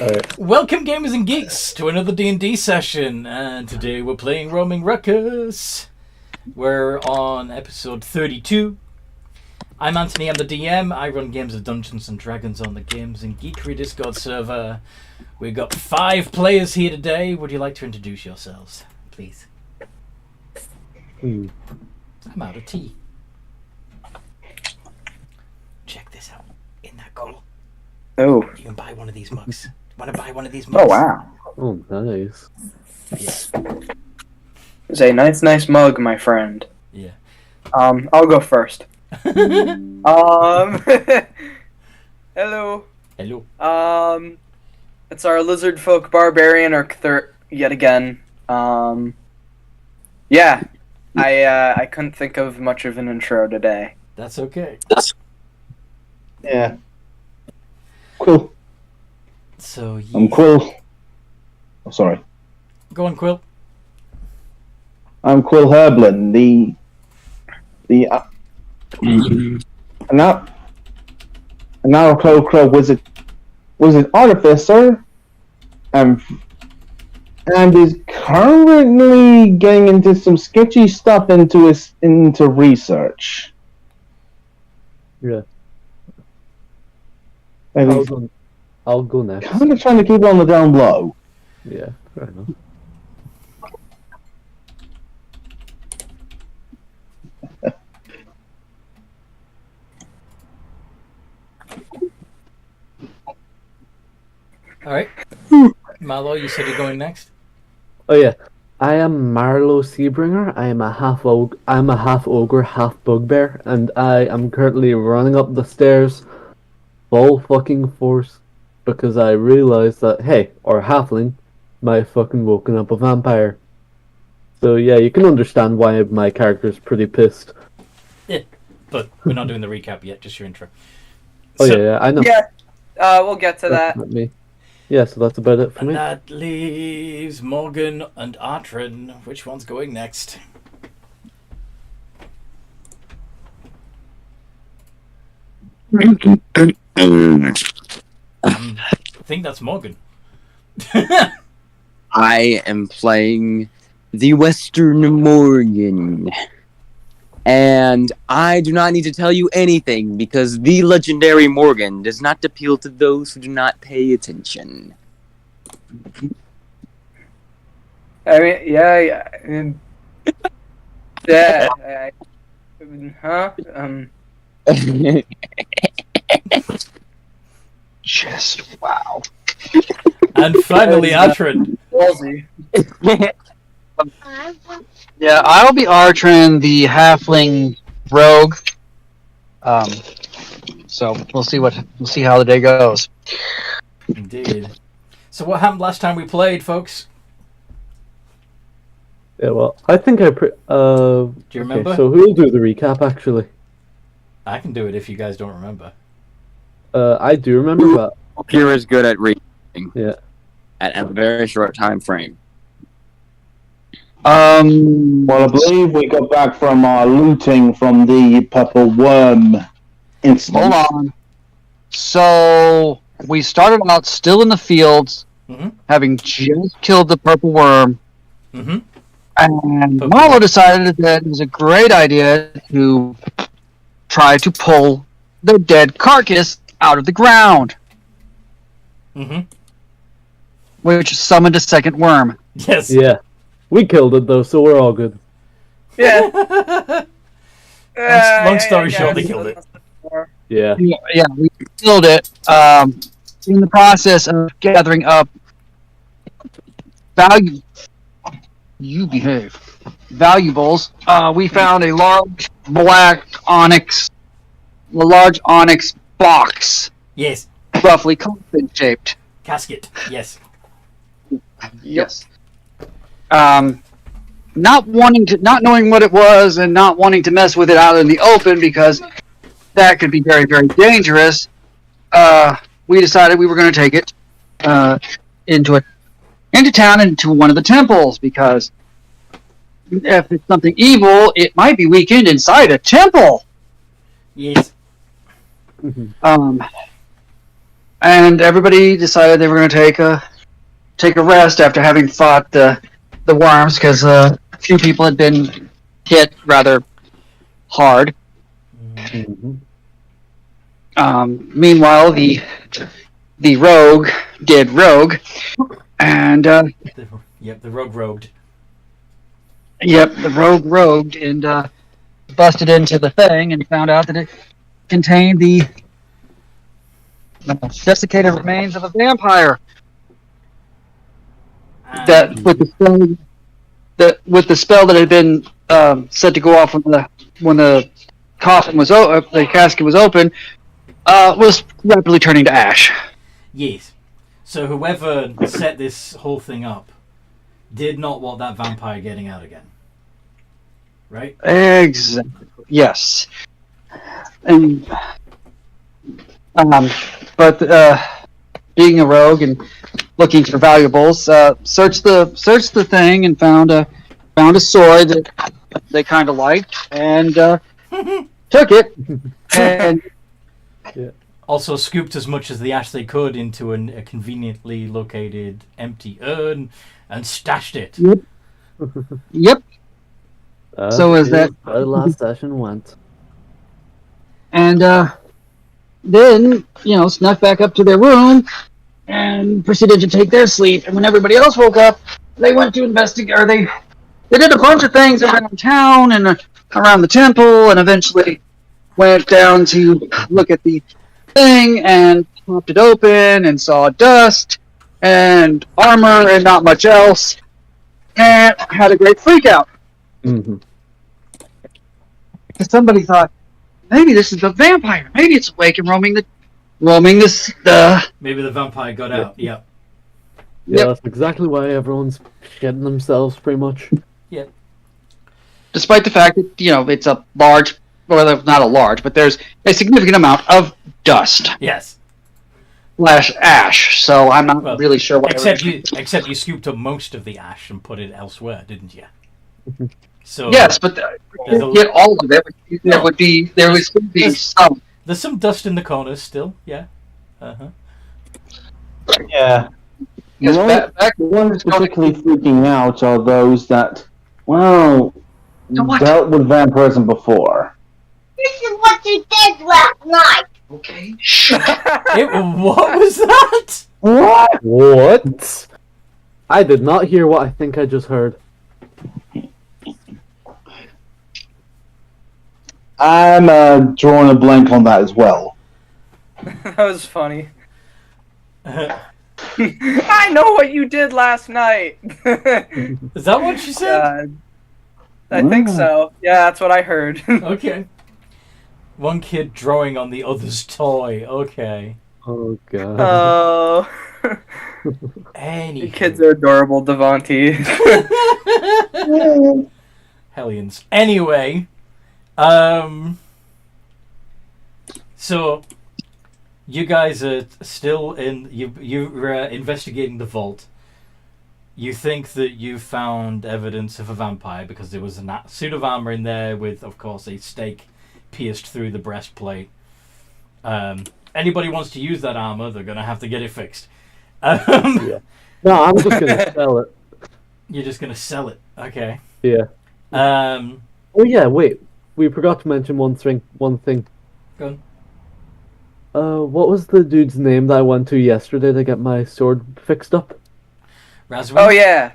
Alright. Welcome, gamers and geeks, to another D&D session, and today we're playing Roaming Ruckus. We're on episode 32. I'm Anthony, I'm the DM. I run games of Dungeons and Dragons on the Games and Geekery Discord server. We've got 5 players here today. Would you like to introduce yourselves, please? I'm out of tea. Check this out. In that goal. Oh. You can buy one of these mugs. Want to buy one of these mugs? Oh, wow. Oh, nice. Yeah. It's a nice mug, my friend. Yeah. I'll go first. Hello. Hello. It's our lizard folk barbarian Arcthur yet again. Yeah. I couldn't think of much of an intro today. That's okay. Yeah. Quill. So I'm Quill. Oh, sorry. Go on, Quill. I'm Quill Herblin, an Arclo wizard artificer, and is currently getting into some sketchy stuff into research. Yeah. And I'll go next. kind of trying to keep it on the down low. Yeah, fair enough. Alright. Malo, you said you're going next? Oh yeah. I am Marlowe Seabringer. I am a half ogre, half bugbear, and I am currently running up the stairs full fucking force because I realized that, hey, our halfling might have fucking woken up a vampire. So yeah, you can understand why my character's pretty pissed. Yeah. But we're not doing the recap yet, just your intro. Oh yeah, I know. Yeah. We'll get to that. That's not me. Yeah, so that's about it for And me. that leaves Morgan and Artrin. Which one's going next? I think that's Morgan. I am playing the Western Morgan. And I do not need to tell you anything because the legendary Morgan does not appeal to those who do not pay attention. I mean, yeah. Yeah. Huh? Just wow. And finally, Artrin. Ballsy. Yeah, I'll be Artrin, the halfling rogue. So we'll see how the day goes. Indeed. So what happened last time we played, folks? Yeah, well, I think Do you remember? Okay, so who'll do the recap, actually? I can do it if you guys don't remember. I do remember, but... Kira's good at reading. Yeah. At a very short time frame. Well, I believe we got back from our looting from the Purple Worm incident. Hold on. So we started out still in the fields, having just killed the purple worm, Mm-hmm. and Marlo decided that it was a great idea to try to pull the dead carcass out of the ground, Mm-hmm. which summoned a second worm. Yes. Yeah. We killed it, though, so we're all good. Yeah. Long story short, they killed it. Yeah. Yeah, we killed it. In the process of gathering up valuables, we found a large onyx box, Yes. roughly coffin shaped. Casket. Yes. Yes. Not knowing what it was and not wanting to mess with it out in the open because that could be very, very dangerous. We decided we were going to take it into town, into one of the temples, because if it's something evil, it might be weakened inside a temple. Yes. and everybody decided they were going to take a rest after having fought the worms, because a few people had been hit rather hard. Mhm. Meanwhile, the rogue did rogue, and The rogue rogued. yep, the rogue rogued and busted into the thing and found out that it contained the desiccated remains of a vampire. That with the spell that had been set to go off when the coffin was the casket was open, was rapidly turning to ash. Yes. So whoever set this whole thing up did not want that vampire getting out again. Right? Exactly. Yes. And but being a rogue and looking for valuables, searched the thing and found a sword that they kind of liked and took it and Also scooped as much as the ash they could into a conveniently located empty urn and stashed it. yep. So is that how the last session went. And then, snuck back up to their room and proceeded to take their sleep. And when everybody else woke up, they went to investigate, or they did a bunch of things around town and around the temple, and eventually went down to look at the thing and popped it open and saw dust and armor and not much else, and had a great freak out. Mm-hmm. Somebody thought, maybe this is the vampire. Maybe it's awake and roaming this. Maybe the vampire got out. Yep. Yeah, Yep. that's exactly why everyone's shitting themselves, pretty much. Yep. Despite the fact that it's a large, well, not a large, but there's a significant amount of dust Yes. / ash. So I'm not really sure what. Except you scooped up most of the ash and put it elsewhere, didn't you? So Yes, but get all of it. There would still be some. there's some dust in the corners still. Yeah. Uh-huh. Yeah. Because back The ones particularly freaking out are those that, well, What? dealt with vampirism before. This is what you did last night. Okay. What was that? What? What? I did not hear what I think I just heard. I'm drawing a blank on that as well. That was funny. I know what you did last night. Is that what she said? I think so. Yeah, that's what I heard. Okay. One kid drawing on the other's toy. Okay. Oh god. Oh. Any The kids are adorable, Devontae. Hellions. Anyway, so you guys are still in. You're investigating the vault. You think that you found evidence of a vampire because there was a suit of armor in there with, of course, a stake pierced through the breastplate. Anybody wants to use that armor, they're gonna have to get it fixed. Yeah. No, I'm just gonna sell it. You're just gonna sell it, okay? Yeah. Oh yeah, wait. We forgot to mention one thing. Go on. What was the dude's name that I went to yesterday to get my sword fixed up? Razwin? Oh yeah.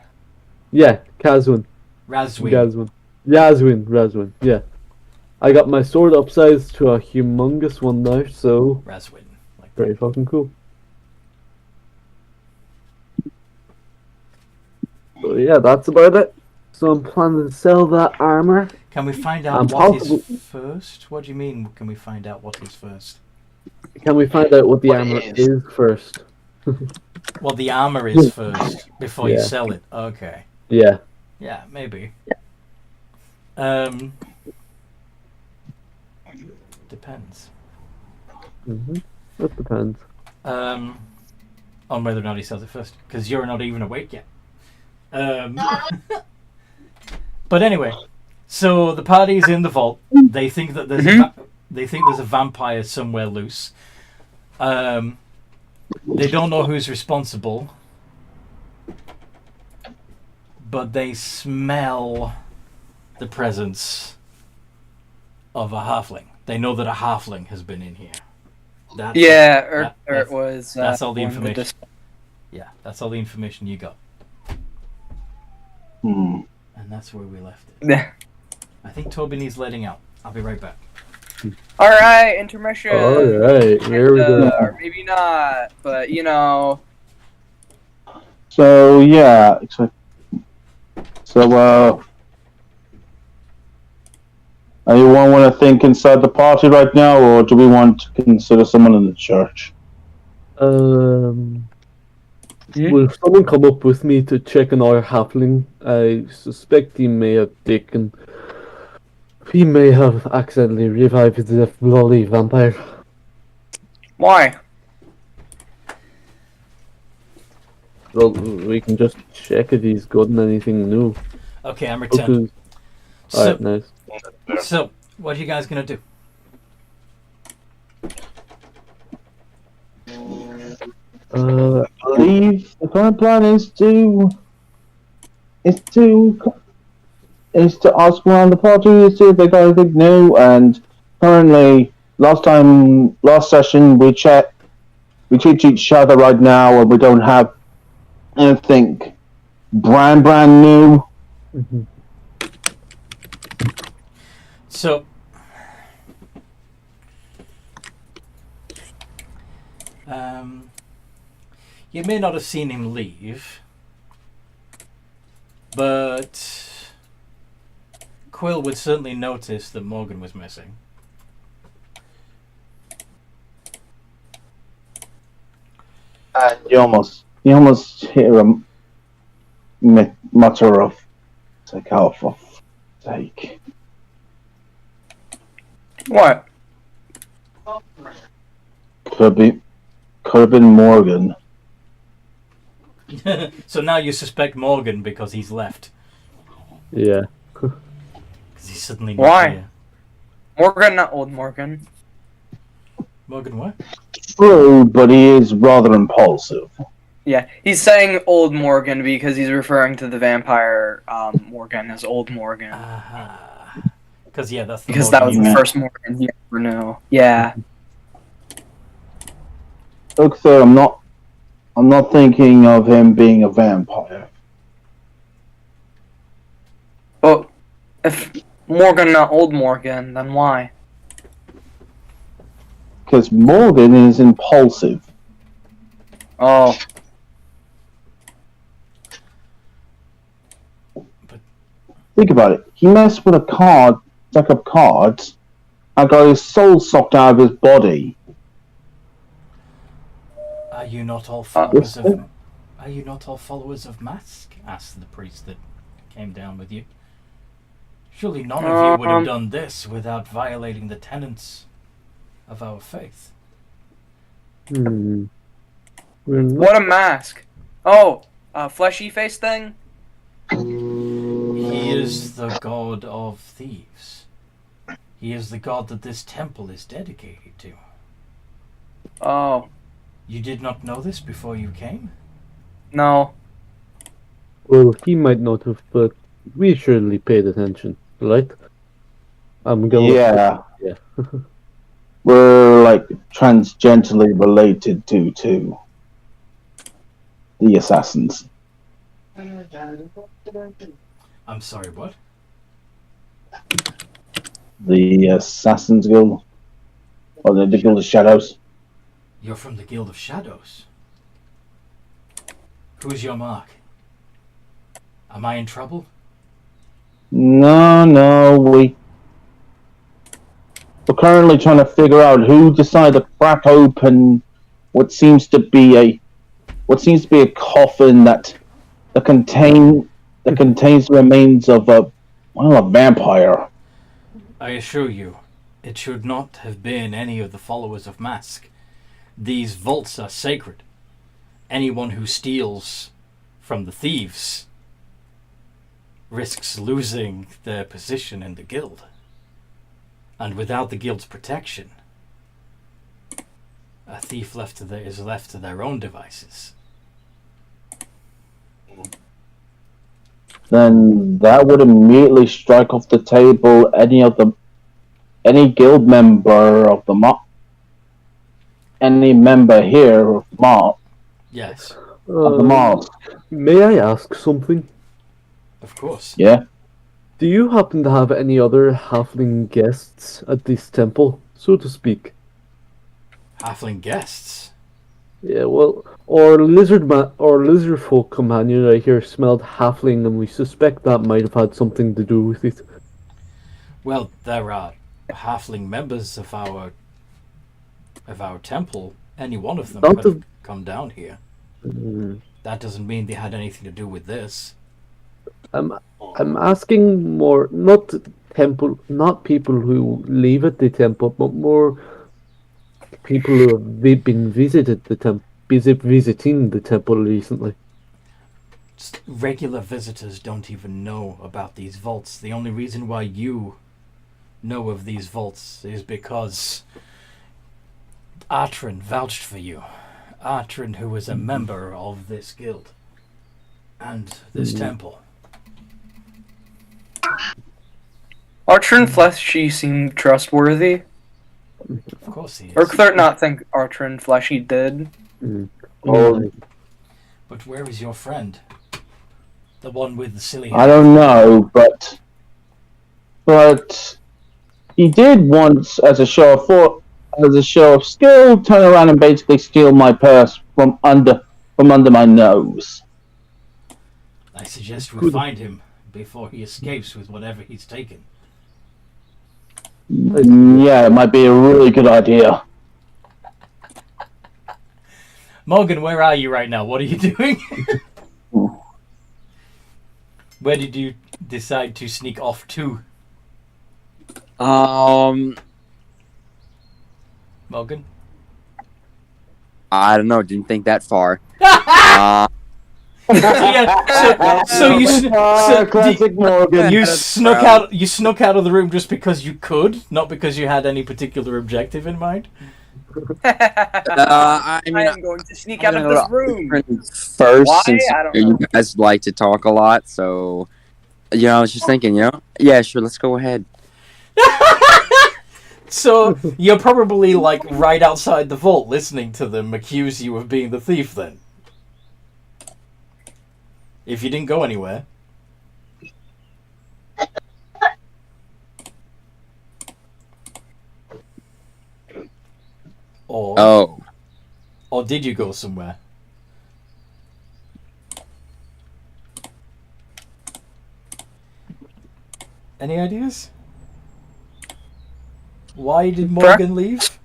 Yeah, Kazwin. Razwin. Razwin. Yeah. I got my sword upsized to a humongous one now, so Razwin. Like very fucking cool. So yeah, that's about it. So I'm planning to sell that armor. Can we find out And what possibly- is first? What do you mean, can we find out what is first? Can we find out what the What armor is? is first? Well, the armor is first, before you Yeah. sell it. Okay. Yeah. Yeah, maybe. Depends. That depends. On whether or not he sells it first, because you're not even awake yet. But anyway, so the party's in the vault. They think that there's a vampire somewhere loose. They don't know who's responsible, but they smell the presence of a halfling. They know that a halfling has been in here. That's it was. that's all the one with information. Yeah, that's all the information you got. Hmm. And that's where we left it. Yeah. I think Toby needs letting out. I'll be right back. All right, intermission. Alright, here we go. Or maybe not, but you know. So yeah. So anyone want to think inside the party right now, or do we want to consider someone in the church? Will someone come up with me to check on our halfling? I suspect he may have taken. He may have accidentally revived the bloody vampire. Why? Well, we can just check if he's gotten anything new. Okay, I'm returning. Okay. So, Alright, nice. so, what are you guys gonna do? I believe the current plan is to ask around the party, see if they got anything new. And currently, last session, we checked each other right now, and we don't have anything brand new. Mhm. So, you may not have seen him leave, but Quill would certainly notice that Morgan was missing. And you almost hear him mutter of, "Take out for sake." What? Could have been Morgan. So now you suspect Morgan because he's left. Yeah. Because he's suddenly not Why? here. Morgan, not old Morgan. Morgan what? True, but he is rather impulsive. Yeah, he's saying old Morgan because he's referring to the vampire Morgan as old Morgan. Aha. Because, yeah, that's the Because Morgan that was you the met. first Morgan he ever knew. Yeah. Look, sir, I'm not thinking of him being a vampire. But if Morgan, not old Morgan, then why? Because Morgan is impulsive. Oh. Think about it. He messed with a deck of cards, and got his soul sucked out of his body. Are you not all followers yes, of... Are you not all followers of Mask? Asked the priest that came down with you. Surely none of you would have done this without violating the tenets of our faith. Hmm. We're not- What a mask. Oh, fleshy face thing? He is the god of thieves. He is the god that this temple is dedicated to. Oh, You did not know this before you came? no. Well, he might not have, but we surely paid attention, right? I'm going. Yeah. Yeah. We're like transgently related to the assassins. I'm sorry, what? The Assassins Guild. Or the Guild of Shadows. You're from the Guild of Shadows. Who's your mark? Am I in trouble? No, we're currently trying to figure out who decided to crack open what seems to be a coffin that contains the remains of a vampire. I assure you, it should not have been any of the followers of Mask. These vaults are sacred. Anyone who steals from the thieves risks losing their position in the guild. And without the guild's protection, a thief is left to their own devices. Then that would immediately strike off the table any guild member of the mob, any member here of the mob, Yes, of the mob. May I ask something? of course. Yeah. Do you happen to have any other halfling guests at this temple, so to speak? Halfling guests. Yeah, well, or lizard folk companion I hear smelled halfling, and we suspect that might have had something to do with it. Well, there are halfling members of our temple. Any one of them Not could have the- come down here. Mm, That doesn't mean they had anything to do with this. I'm asking more, not people who live at the temple, but more people who have been visiting the temple recently. Regular visitors don't even know about these vaults. The only reason why you know of these vaults is because Atrin vouched for you. Atrin, who is a member of this guild and this temple. Archer and Fleshy seem trustworthy. Of course he is. Or could I not think Archer and Fleshy did? Oh, But where is your friend? The one with the silly I hair? don't know, but he did once, as a show of skill, turn around and basically steal my purse from under my nose. I suggest we find him before he escapes with whatever he's taken. Yeah, it might be a really good idea. Morgan, where are you right now? What are you doing? Where did you decide to sneak off to, Morgan? I don't know. Didn't think that far. Classic Morgan. You snuck out. You snuck out of the room just because you could, not because you had any particular objective in mind. I mean, I am going to sneak out of this room. First, Why? since I don't you know. guys like to talk a lot, so I was just thinking, yeah, sure, let's go ahead. So you're probably like right outside the vault, listening to them accuse you of being the thief. Then, if you didn't go anywhere. Oh, Or did you go somewhere? Any ideas? Why did Morgan leave?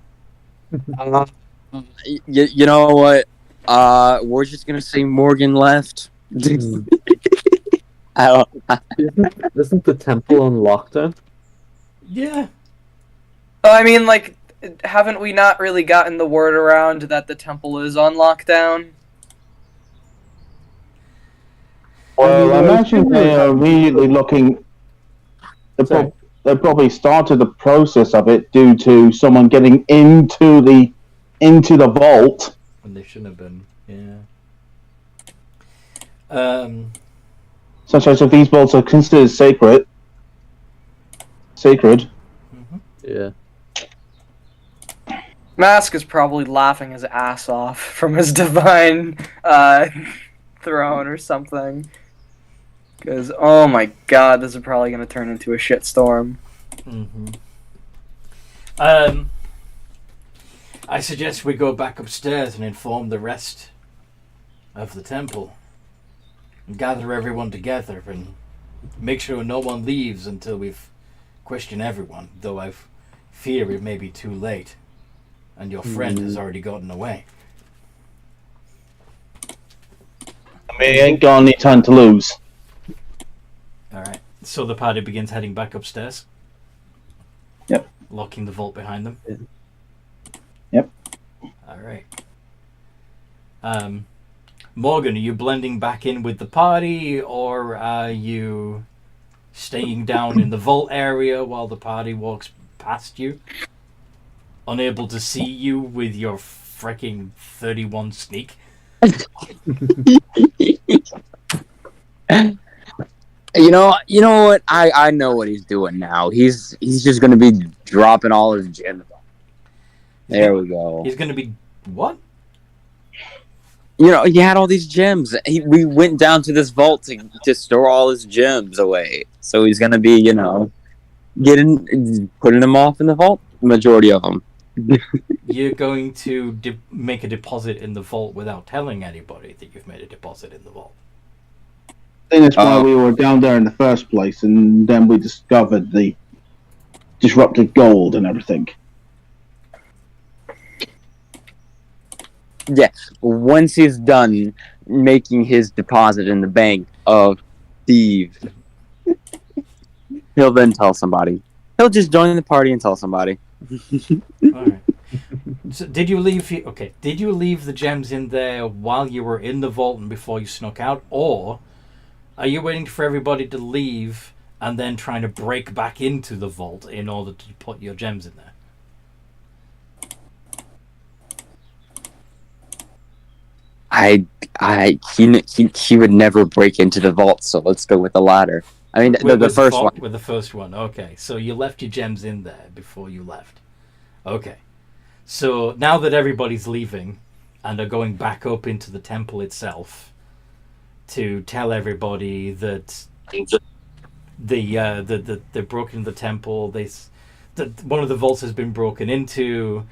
you know what? We're just gonna say Morgan left. I don't. Isn't the temple on lockdown? Yeah. I mean, like, haven't we not really gotten the word around that the temple is on lockdown? Well, I imagine they are immediately looking. They probably started the process of it due to someone getting into the vault. And they shouldn't have been. Yeah. Such as if these vaults are considered sacred. Yeah. Mask is probably laughing his ass off from his divine throne or something. Because, oh my god, this is probably going to turn into a shitstorm. I suggest we go back upstairs and inform the rest of the temple. And gather everyone together and make sure no one leaves until we've questioned everyone, though I fear it may be too late. And your friend has already gotten away. We ain't got any time to lose. Alright, so the party begins heading back upstairs. Yep. Locking the vault behind them. Yep. Alright. Morgan, are you blending back in with the party, or are you staying down in the vault area while the party walks past you? Unable to see you with your freaking 31 sneak. You know what? I know what he's doing now. He's just gonna be dropping all his gems. There we go. He's going to be what? You know, he had all these gems. We went down to this vault to store all his gems away. So he's gonna be, putting them off in the vault. Majority of them. You're going to make a deposit in the vault without telling anybody that you've made a deposit in the vault. I think that's why we were down there in the first place, and then we discovered the disrupted gold and everything. Yeah. Once he's done making his deposit in the bank of Steve, he'll then tell somebody. He'll just join the party and tell somebody. All right. So did you leave the gems in there while you were in the vault and before you snuck out, or are you waiting for everybody to leave and then trying to break back into the vault in order to put your gems in there? He would never break into the vault, so let's go with the latter. I mean, the first one. With the first one, okay. So you left your gems in there before you left. Okay. So now that everybody's leaving and are going back up into the temple itself to tell everybody that they've broken the temple, that one of the vaults has been broken into,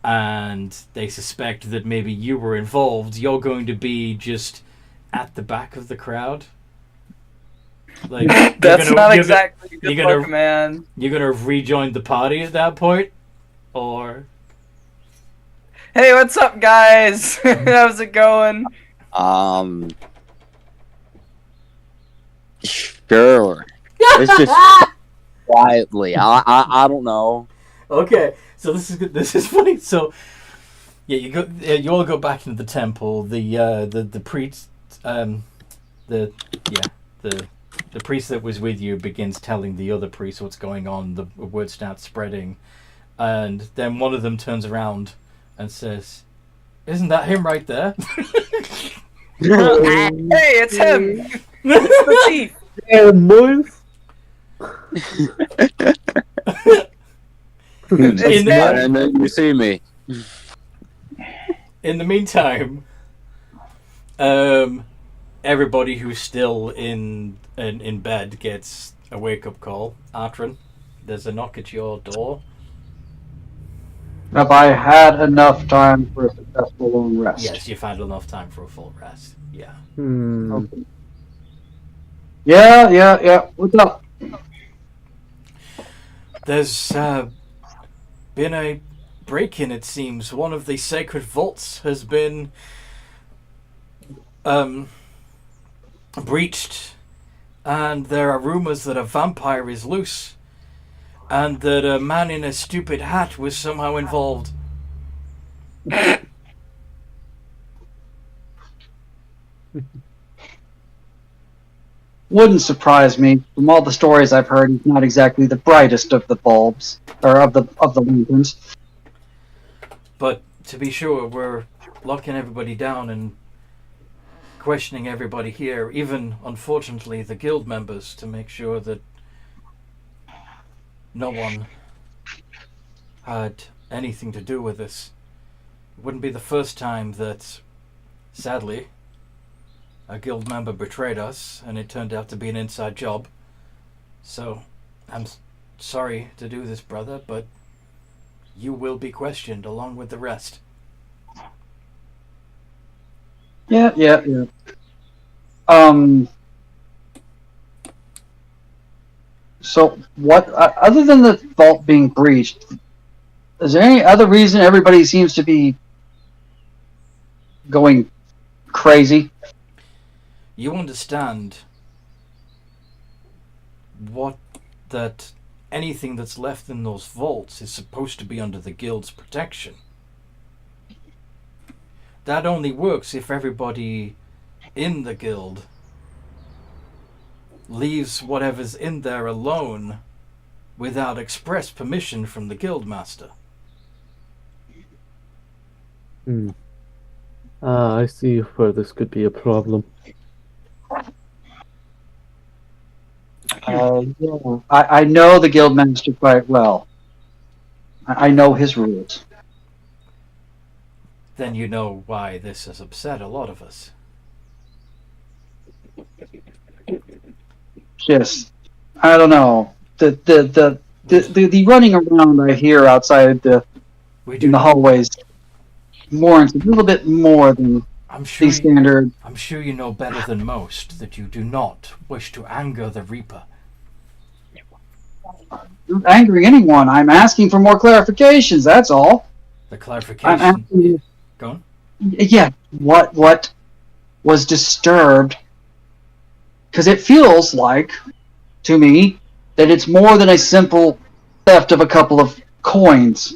and they suspect that maybe you were involved, you're going to be just at the back of the crowd. Like, That's not exactly good luck, man. You're gonna have rejoined the party at that point, or? Hey, what's up, guys? How's it going? Sure. It's just quietly. I don't know. Okay, so this is good. This is funny. So, yeah, you all go back into the temple. The priest, the priest that was with you begins telling the other priest what's going on. The word starts spreading, and then one of them turns around and says, "Isn't that him right there?" Hey, it's him. It's the thief. Yeah, boys. And then you see me. In the meantime, everybody who's still in bed gets a wake-up call. Artrin, there's a knock at your door. Have I had enough time for a successful long rest? Yes, you've had enough time for a full rest. Yeah. Okay. Yeah. What's up? There's been a break-in, it seems. One of the sacred vaults has been breached, and there are rumors that a vampire is loose, and that a man in a stupid hat was somehow involved. Wouldn't surprise me. From all the stories I've heard, he's not exactly the brightest of the bulbs, or of the lanterns. But to be sure, we're locking everybody down and questioning everybody here, even, unfortunately, the guild members, to make sure that no one had anything to do with this. It wouldn't be the first time that, sadly, a guild member betrayed us, and it turned out to be an inside job. So, I'm sorry to do this, brother, but you will be questioned along with the rest. Yeah. So, what, other than the vault being breached, is there any other reason everybody seems to be going crazy? You understand that anything that's left in those vaults is supposed to be under the guild's protection. That only works if everybody in the guild leaves whatever's in there alone without express permission from the guildmaster. Hmm. Ah, I see where this could be a problem. Yeah. I know the guildmaster quite well. I know his rules. Then you know why this has upset a lot of us. Just, I don't know. The running around I hear outside We in do the not. hallways warrants a little bit more than I'm sure. the standard. I'm sure you know better than most that you do not wish to anger the Reaper. Not angering anyone. I'm asking for more clarifications. That's all. The I'm clarification. asking. Go on. Yeah. What was disturbed? Because it feels like, to me, that it's more than a simple theft of a couple of coins.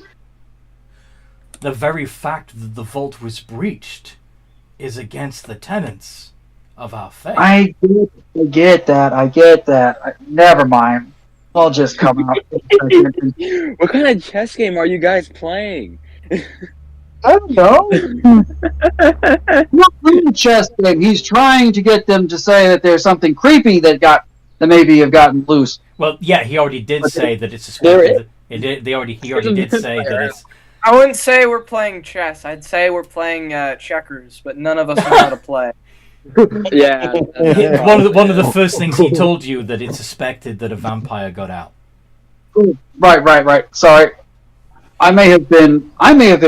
The very fact that the vault was breached is against the tenets of our faith. I get that. Never mind. I'll just come out. What kind of chess game are you guys playing? I don't know. Not really a chess game. He's trying to get them to say that there's something creepy that maybe have gotten loose. Well, yeah, he already did But say that it's there suspected. He already did say that it's. I wouldn't say we're playing chess. I'd say we're playing checkers, but none of us know how to play. Yeah. One of the first things he told you that it's suspected that a vampire got out. Right. Sorry. I may have been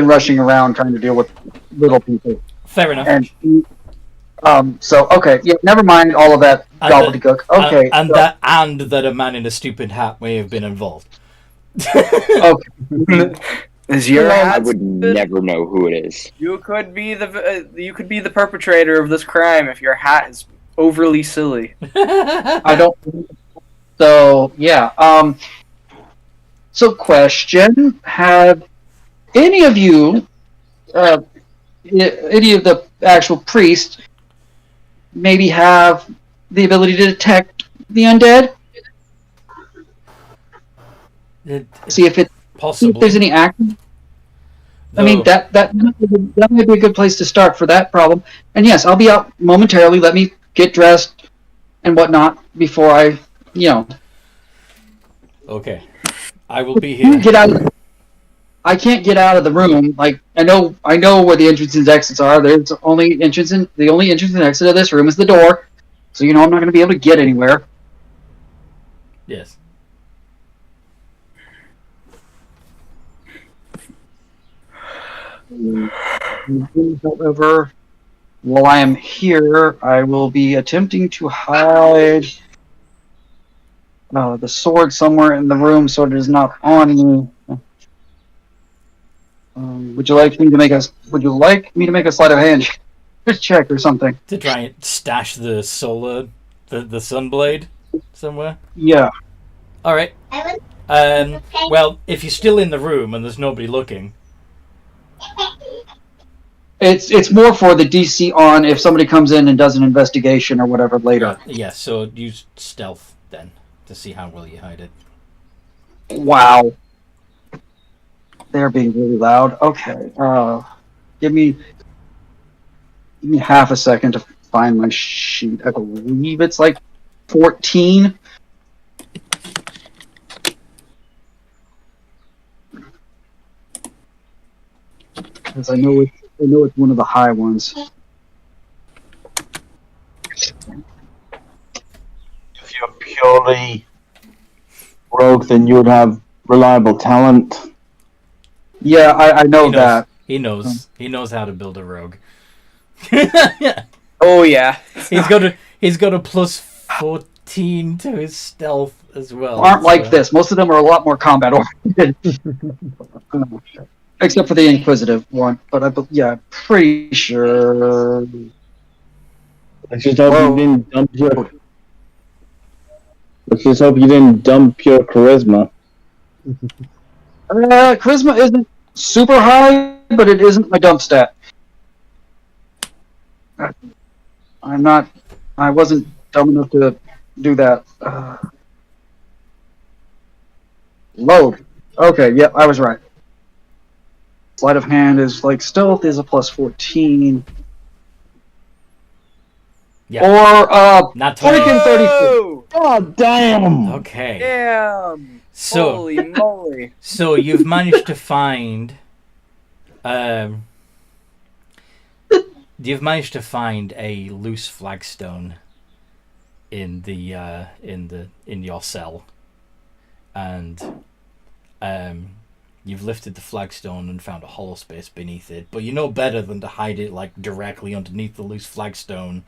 rushing around trying to deal with little people. Fair enough. And so okay, yeah, never mind all of that gobbledygook. Okay. And that a man in a stupid hat may have been involved. Okay. Is your I hat would stupid? never know who it is. You could be the perpetrator of this crime if your hat is overly silly. I don't. So yeah. So question: have any of you, any of the actual priests, maybe have the ability to detect the undead? See if Possibly. there's any action. I Though- mean that might be a good place to start for that problem. And yes, I'll be out momentarily. Let me get dressed and whatnot before I, Okay. I will be here. I can't get out of the room. Like I know where the entrances and exits are. There's the only entrance and exit of this room is the door. So I'm not going to be able to get anywhere. Yes. However, while I am here, I will be attempting to hide the sword somewhere in the room so it is not on me. Would you like me to make a sleight of hand check or something? To try and stash the solar, the sunblade somewhere. Yeah. All right. Well, if you're still in the room and there's nobody looking, It's more for the DC on if somebody comes in and does an investigation or whatever later. yeah. So use stealth then to see how well you hide it. Wow. They're being really loud. Okay. Give me half a second to find my sheet. I believe it's like 14. Because I know it's one of the high ones. If you're purely rogue, then you would have reliable talent. Yeah, I know that. He knows. He knows how to build a rogue. Oh yeah. He's got a plus 14 to his stealth as well. Aren't like this. Most of them are a lot more combat oriented. Except for the Inquisitive one. But pretty sure. Let's just hope you didn't dump your. Let's just hope you didn't dump your charisma. Charisma isn't super high, but it isn't my dump stat. I wasn't dumb enough to do that. Load. Okay, yep, I was right. Sleight of hand is like stealth is a plus 14. Yeah. Or Not 20. freaking 33. Whoa! God damn! Okay. Damn! So, Holy moly! so you've managed to find, you've managed to find a loose flagstone in your cell, and you've lifted the flagstone and found a hollow space beneath it. But you know better than to hide it like directly underneath the loose flagstone.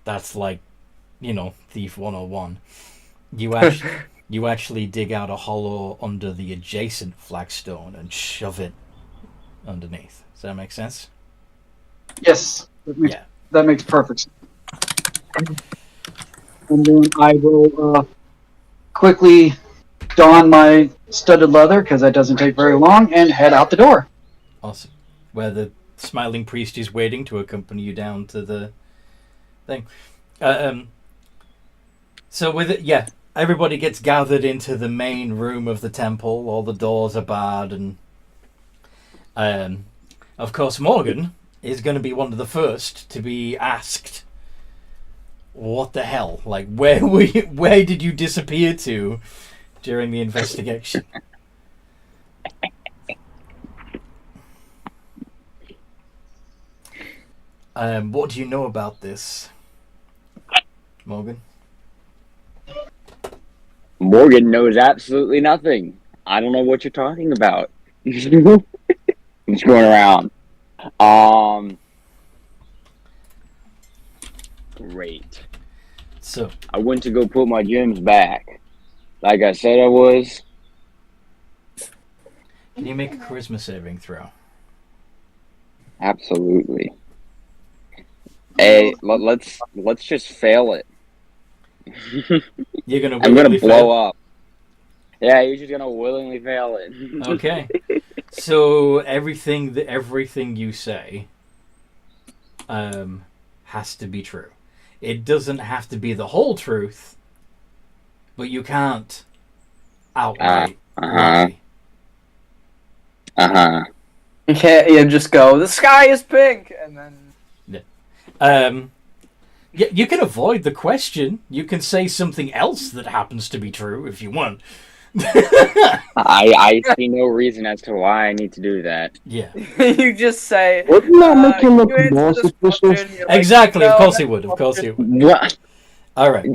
That's like, Thief 101. You actually dig out a hollow under the adjacent flagstone and shove it underneath. Does that make sense? Yes, Yeah. that makes perfect sense. And then I will quickly don my studded leather, because that doesn't take very long, and head out the door. Awesome. Where the smiling priest is waiting to accompany you down to the thing. So with it, yeah, everybody gets gathered into the main room of the temple. All the doors are barred, and of course Morgan is going to be one of the first to be asked, "What the hell? Like, where were you, where did you disappear to during the investigation?" What do you know about this, Morgan? Morgan knows absolutely nothing. I don't know what you're talking about. What's going around? Great. So, I went to go put my gems back, like I said I was. can you make a charisma saving throw? Absolutely. Hey, let's just fail it. You're gonna I'm gonna willingly blow fail? up. Yeah, you're just gonna willingly fail it. Okay. So everything you say has to be true. It doesn't have to be the whole truth, but you can't outright lie. You can't. You just go. The sky is pink, and then. Yeah, you can avoid the question. You can say something else that happens to be true if you want. I see no reason as to why I need to do that. Yeah. You just say. Wouldn't that make him you look answer more this suspicious? question, you're like, Exactly. Of "No, course that's he would. Of course he would. What? All right.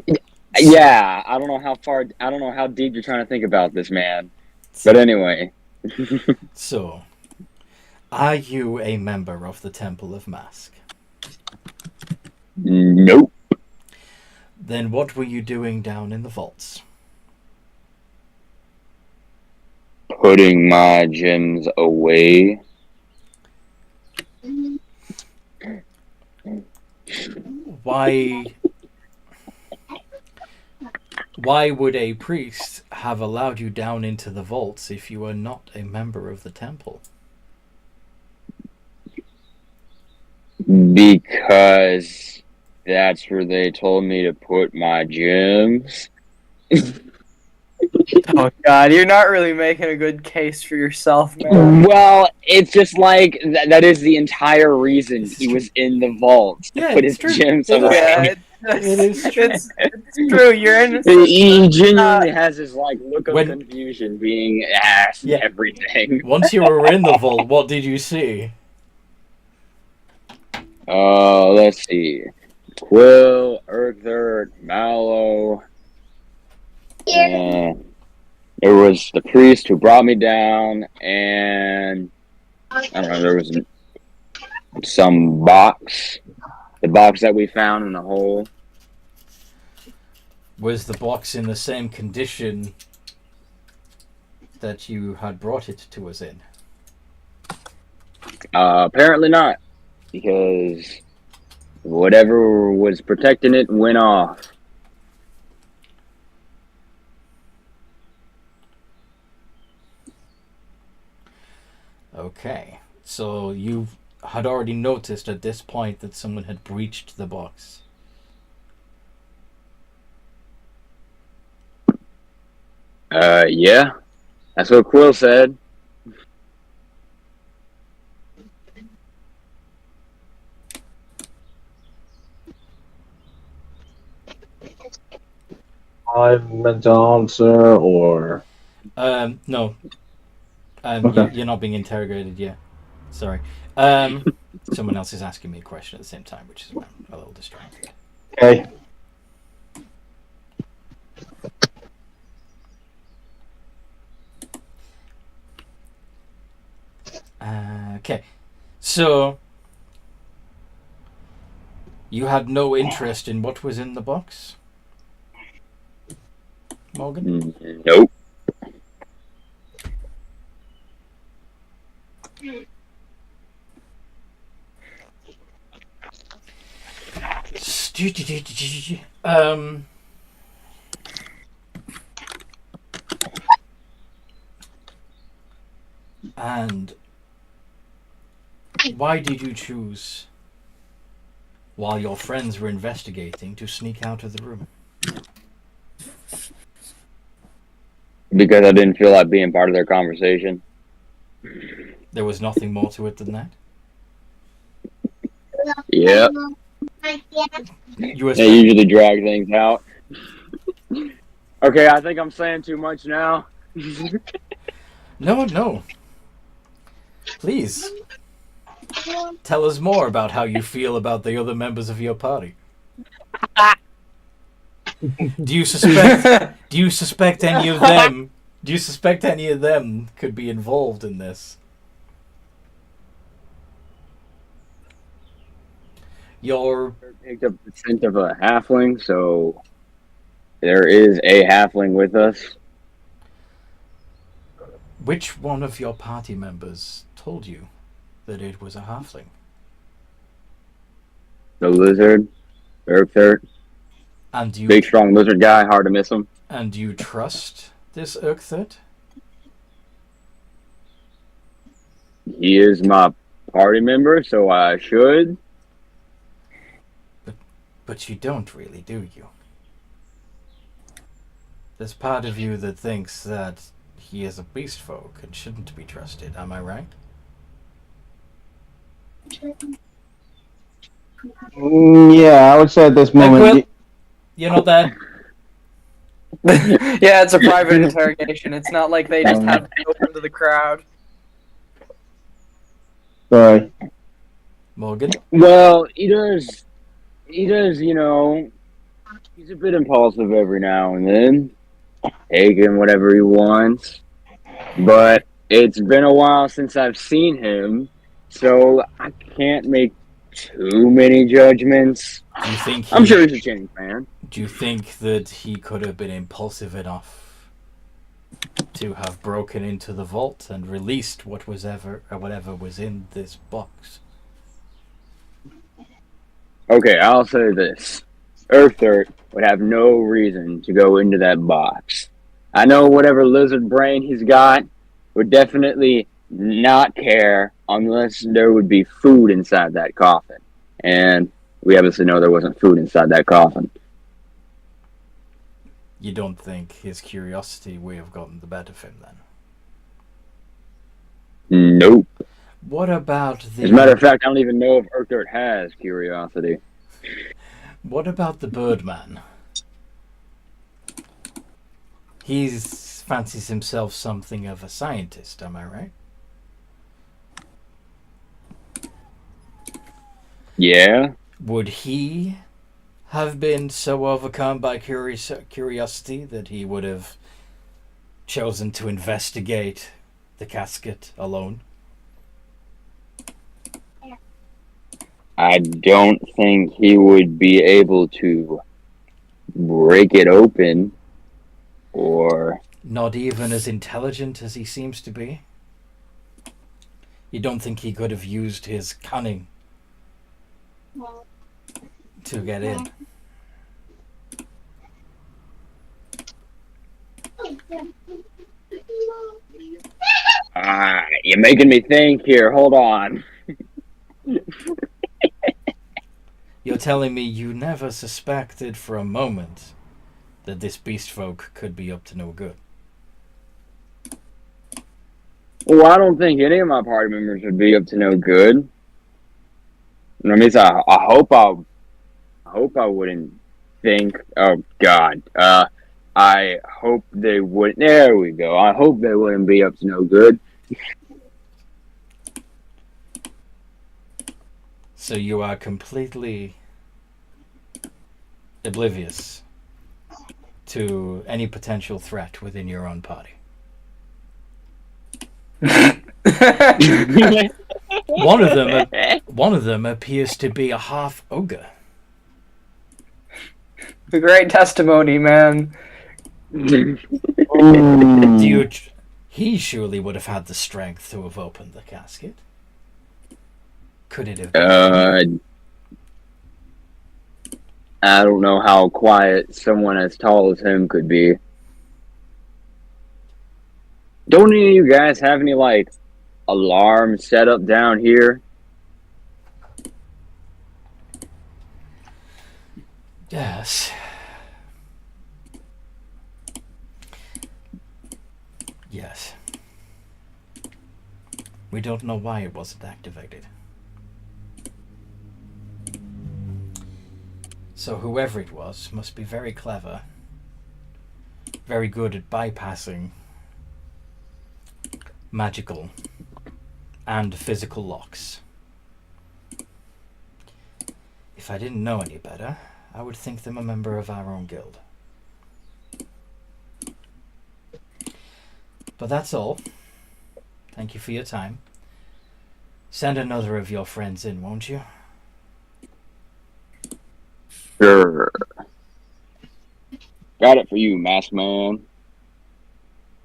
Yeah, I don't know how deep you're trying to think about this, man. But anyway. So, are you a member of the Temple of Mask? Nope. Then what were you doing down in the vaults? Putting my gems away. Why would a priest have allowed you down into the vaults if you are not a member of the temple? Because that's where they told me to put my gems. Oh God, you're not really making a good case for yourself, man. Well, it's just like that is the entire reason he was in the vault to Yeah, put it's his true. gems It is away. Yeah, It is true. it's true. You're innocent. He genuinely has this like look of When- confusion, being asked Yeah. everything. Once you were in the vault, what did you see? Let's see. Quill, Earther, Mallow. There was the priest who brought me down, and I don't know, there was some box. The box that we found in the hole. Was the box in the same condition that you had brought it to us in? Apparently not, because whatever was protecting it went off. Okay, so you had already noticed at this point that someone had breached the box. Yeah, that's what Quill said. I'm meant to answer, or No. Okay. You're not being interrogated yet. Sorry. Someone else is asking me a question at the same time, which is why I'm a little distracted. Okay. Okay. So, you had no interest in what was in the box? Morgan? Nope. Um, and why did you choose, while your friends were investigating, to sneak out of the room? Because I didn't feel like being part of their conversation. There was nothing more to it than that? Yep. You were They usually drag things out. Okay, I think I'm saying too much now. No. Please. Tell us more about how you feel about the other members of your party. Do you suspect any of them? Do you suspect any of them could be involved in this? Your Picked up the scent of a halfling, so there is a halfling with us. which one of your party members told you that it was a halfling? The lizard, Urkther, And you big strong lizard guy, hard to miss him. and you trust this Urkthet? He is my party member, so I should. But you don't really, do you? There's part of you that thinks that he is a beast folk and shouldn't be trusted. Am I right? Yeah, I would say at this moment. Quill, you're not there. Yeah, it's a private interrogation. It's not like they just have it open to the crowd. Sorry. Morgan? Well, he does, you know, he's a bit impulsive every now and then, taking whatever he wants. But it's been a while since I've seen him, so I can't make too many judgments. Do you think I'm sure he's a changed man. Do you think that he could have been impulsive enough to have broken into the vault and released whatever was in this box? Okay, I'll say this. Urkther would have no reason to go into that box. I know whatever lizard brain he's got would definitely not care unless there would be food inside that coffin. And we obviously know there wasn't food inside that coffin. You don't think his curiosity would have gotten the better of him then? Nope. What about the... As a matter of fact, I don't even know if Urkther has curiosity. What about the Birdman? He fancies himself something of a scientist, am I right? Yeah? Would he have been so overcome by curiosity that he would have chosen to investigate the casket alone? I don't think he would be able to break it open, or... Not even as intelligent as he seems to be? You don't think he could have used his cunning to get in? You're making me think here. Hold on. You're telling me you never suspected for a moment that this beast folk could be up to no good? Well, I don't think any of my party members would be up to no good. I mean, I hope I wouldn't think. Oh God. I hope they wouldn't. There we go. I hope they wouldn't be up to no good. So you are completely oblivious to any potential threat within your own party. One of them appears to be a half ogre. A great testimony, man. He surely would have had the strength to have opened the casket. Could it have been? I don't know how quiet someone as tall as him could be. Don't any of you guys have any, like, alarms set up down here? Yes. Yes. We don't know why it wasn't activated. So whoever it was must be very clever, very good at bypassing magical and physical locks. If I didn't know any better, I would think them a member of our own guild. But that's all. Thank you for your time. Send another of your friends in, won't you? Sure. Got it for you, Masked Man.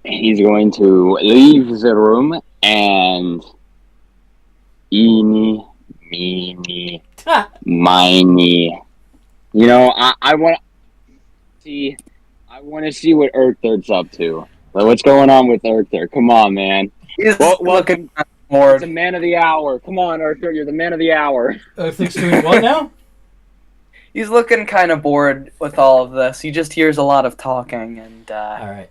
He's going to leave the room and eeny, meeny, miny. You know, I want to see what Earth's up to. Like, what's going on with Earther? Come on, man. He's looking It's bored. the man of the hour. Come on, Earther, you're the man of the hour. Earth's doing what now? He's looking kind of bored with all of this. He just hears a lot of talking, and Alright.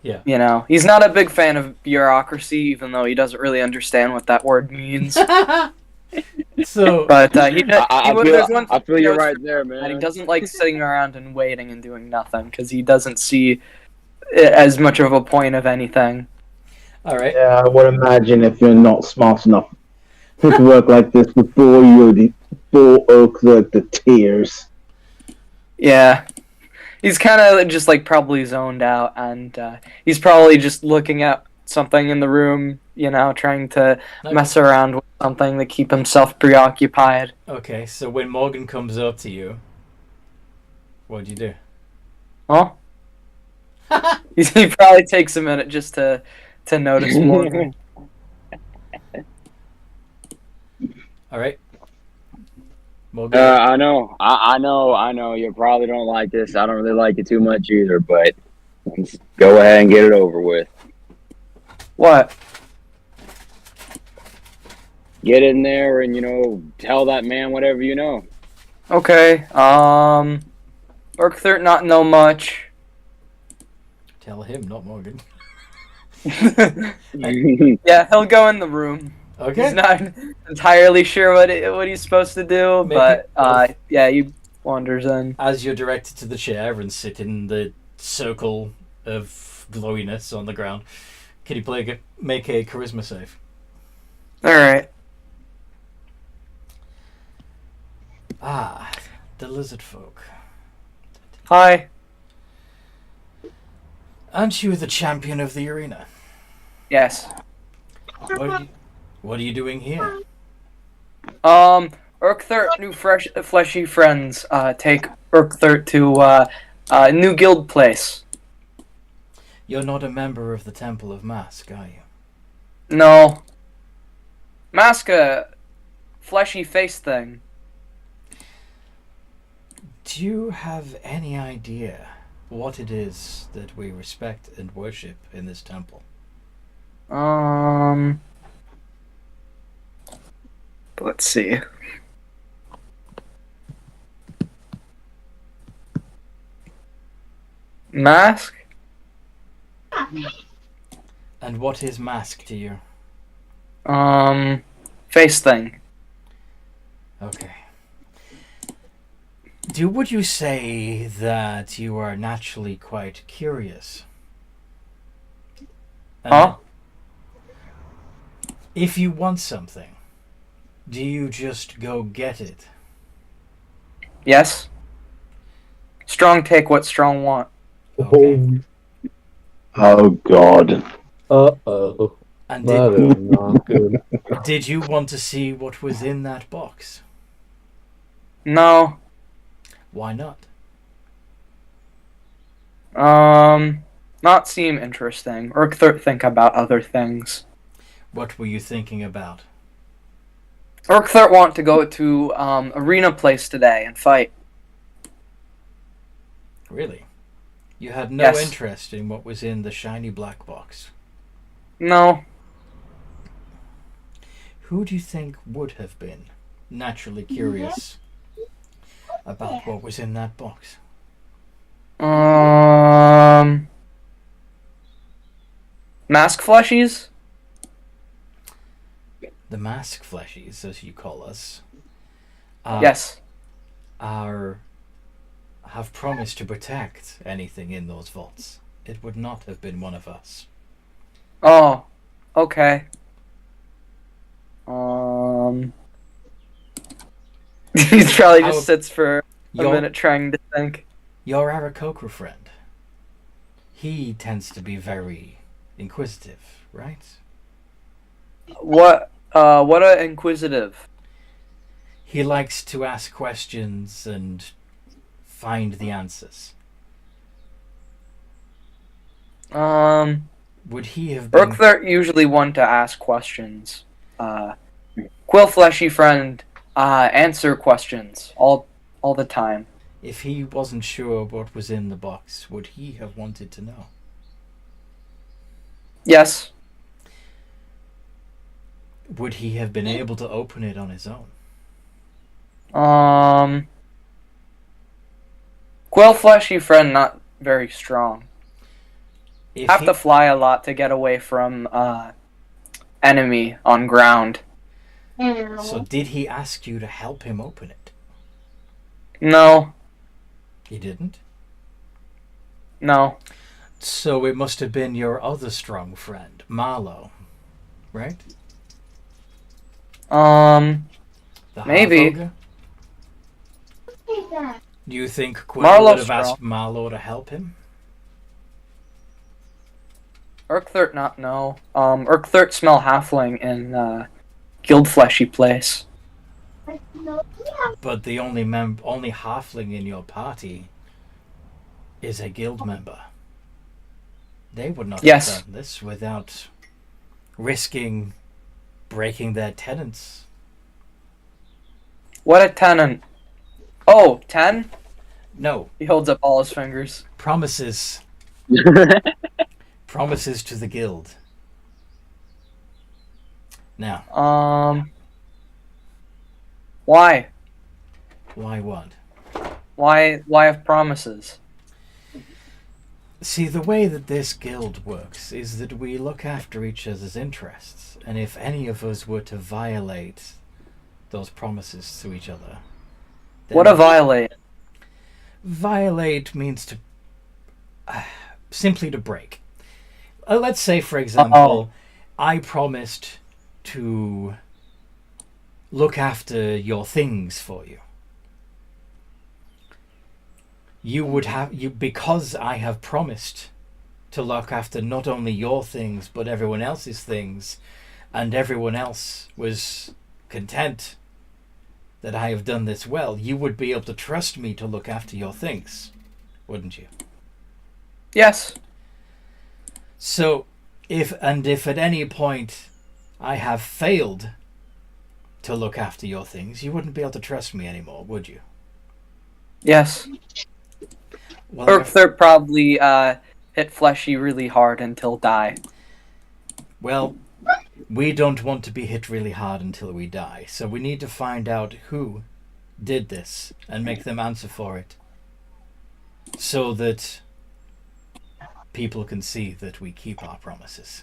Yeah. you know, he's not a big fan of bureaucracy, even though he doesn't really understand what that word means. So, But I feel you're right there, man. and he doesn't like sitting around and waiting and doing nothing because he doesn't see it as much of a point of anything. alright. Yeah, I would imagine if you're not smart enough to work like this before Oak the tears. Yeah. He's kind of just like probably zoned out, and he's probably just looking at something in the room, you know, trying to mess around with something to keep himself preoccupied. Okay, so when Morgan comes up to you, what do you do? Huh? He probably takes a minute just to notice Morgan. Alright. Morgan. I know. You probably don't like this. I don't really like it too much either, but let's go ahead and get it over with. What? Get in there and, tell that man whatever you know. Okay, Orc not know much. Tell him, not Morgan. Yeah, he'll go in the room. Okay. He's not entirely sure what he's supposed to do, but yeah, he wanders in. As you're directed to the chair and sit in the circle of glowiness on the ground, can you make a charisma save? Alright. Ah, the lizard folk. Hi. Aren't you the champion of the arena? Yes. What are you doing here? Urkthert, new fleshy friends, take Urkthert to, new guild place. You're not a member of the Temple of Mask, are you? No. Mask a fleshy face thing. Do you have any idea what it is that we respect and worship in this temple? Let's see. Mask? And what is Mask to you? Face thing. Okay. Would you say that you are naturally quite curious? Huh? If you want something, do you just go get it? Yes. Strong take what strong want. Okay. Oh God. Uh-oh. And That is not good. did you want to see what was in that box? No. Why not? Not seem interesting. Or think about other things. What were you thinking about? Urkthart want to go to arena place today and fight. Really? You had no Yes. interest in what was in the shiny black box. No. Who do you think would have been naturally curious about what was in that box? Mask fleshies? The mask fleshies, as you call us, Yes. have promised to protect anything in those vaults. It would not have been one of us. Oh. Okay. He probably just sits for a minute trying to think. Your Aarakocra friend, he tends to be very inquisitive, right? What a inquisitive. He likes to ask questions and find the answers. Would he have been... Urkthart usually one to ask questions. Quill fleshy friend, answer questions all the time. If he wasn't sure what was in the box, would he have wanted to know? Yes. Would he have been able to open it on his own? Quill fleshy friend not very strong. If Have he- to fly a lot to get away from enemy on ground. So did he ask you to help him open it? No. He didn't? No. So it must have been your other strong friend, Marlowe, right? The Maybe. Half-ogre? Do you think Quill Marlowe's would have asked strong. Marlowe to help him? Urkthart not no. Urkthart smell halfling in guild fleshy place. But the only halfling in your party is a guild member. They would not Yes. have done this without risking breaking their tenets. What a tenant. Oh, 10? No, He holds up all his fingers. promises. Promises to the guild. Now, Why? why what? Why have promises? See, the way that this guild works is that we look after each other's interests, and if any of us were to violate those promises to each other... then What a violate. Violate means to... simply to break. Let's say, for example, I promised to look after your things for you. You would have because I have promised to look after not only your things but everyone else's things, and everyone else was content that I have done this well. You would be able to trust me to look after your things, wouldn't you? Yes. So, if at any point I have failed to look after your things, you wouldn't be able to trust me anymore, would you? Yes. Well, Urkthart probably hit fleshy really hard until die. well, we don't want to be hit really hard until we die, so we need to find out who did this and make them answer for it, so that people can see that we keep our promises.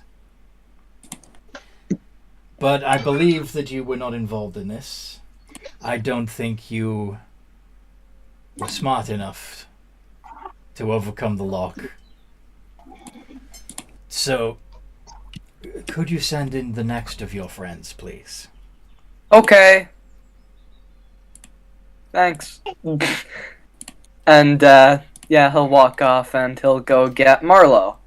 But I believe that you were not involved in this. I don't think you were smart enough to overcome the lock. So, could you send in the next of your friends, please? Okay. Thanks. And, yeah, he'll walk off and he'll go get Marlo.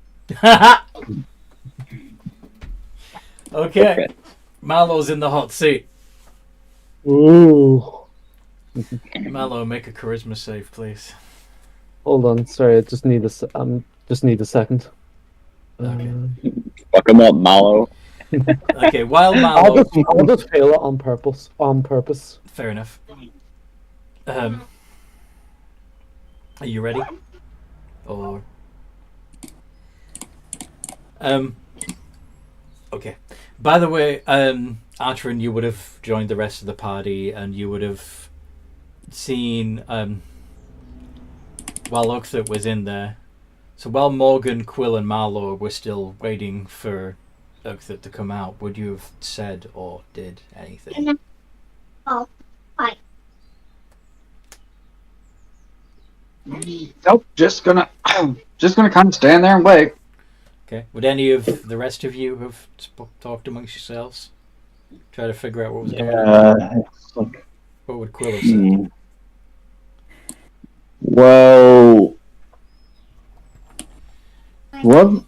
Okay. Marlo's in the hot seat. Ooh. Marlo, make a charisma save, please. Hold on, sorry, I just need just need a second. Okay. Fuck him up, Malo. Okay, while I'll Marlo... just fail it on purpose. On purpose. Fair enough. Are you ready? Or... Okay. By the way, Archerin, you would have joined the rest of the party, and you would have seen while Uxit was in there. So while Morgan, Quill, and Marlo were still waiting for Uxit to come out, would you have said or did anything? Oh, hi. Nope. Just gonna kind of stand there and wait. Okay. Would any of the rest of you have talked amongst yourselves? Try to figure out what was going on? It's like, What would Quill have said? well, what?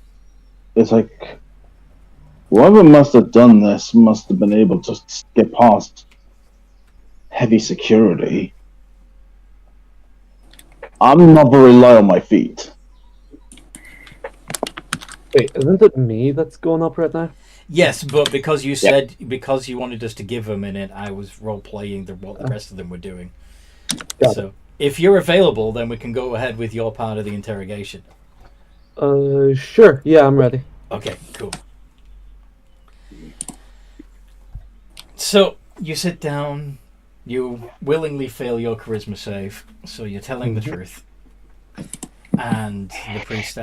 It's like whoever must have done this must have been able to get past heavy security. I'm not very light on my feet. Wait, isn't it me that's going up right now? Yes, but because you said because you wanted us to give a minute, I was role playing what the rest of them were doing. Got So if you're available, then we can go ahead with your part of the interrogation. Sure. Yeah, I'm ready. Okay, cool. So you sit down, you willingly fail your charisma save, so you're telling the truth. And the priest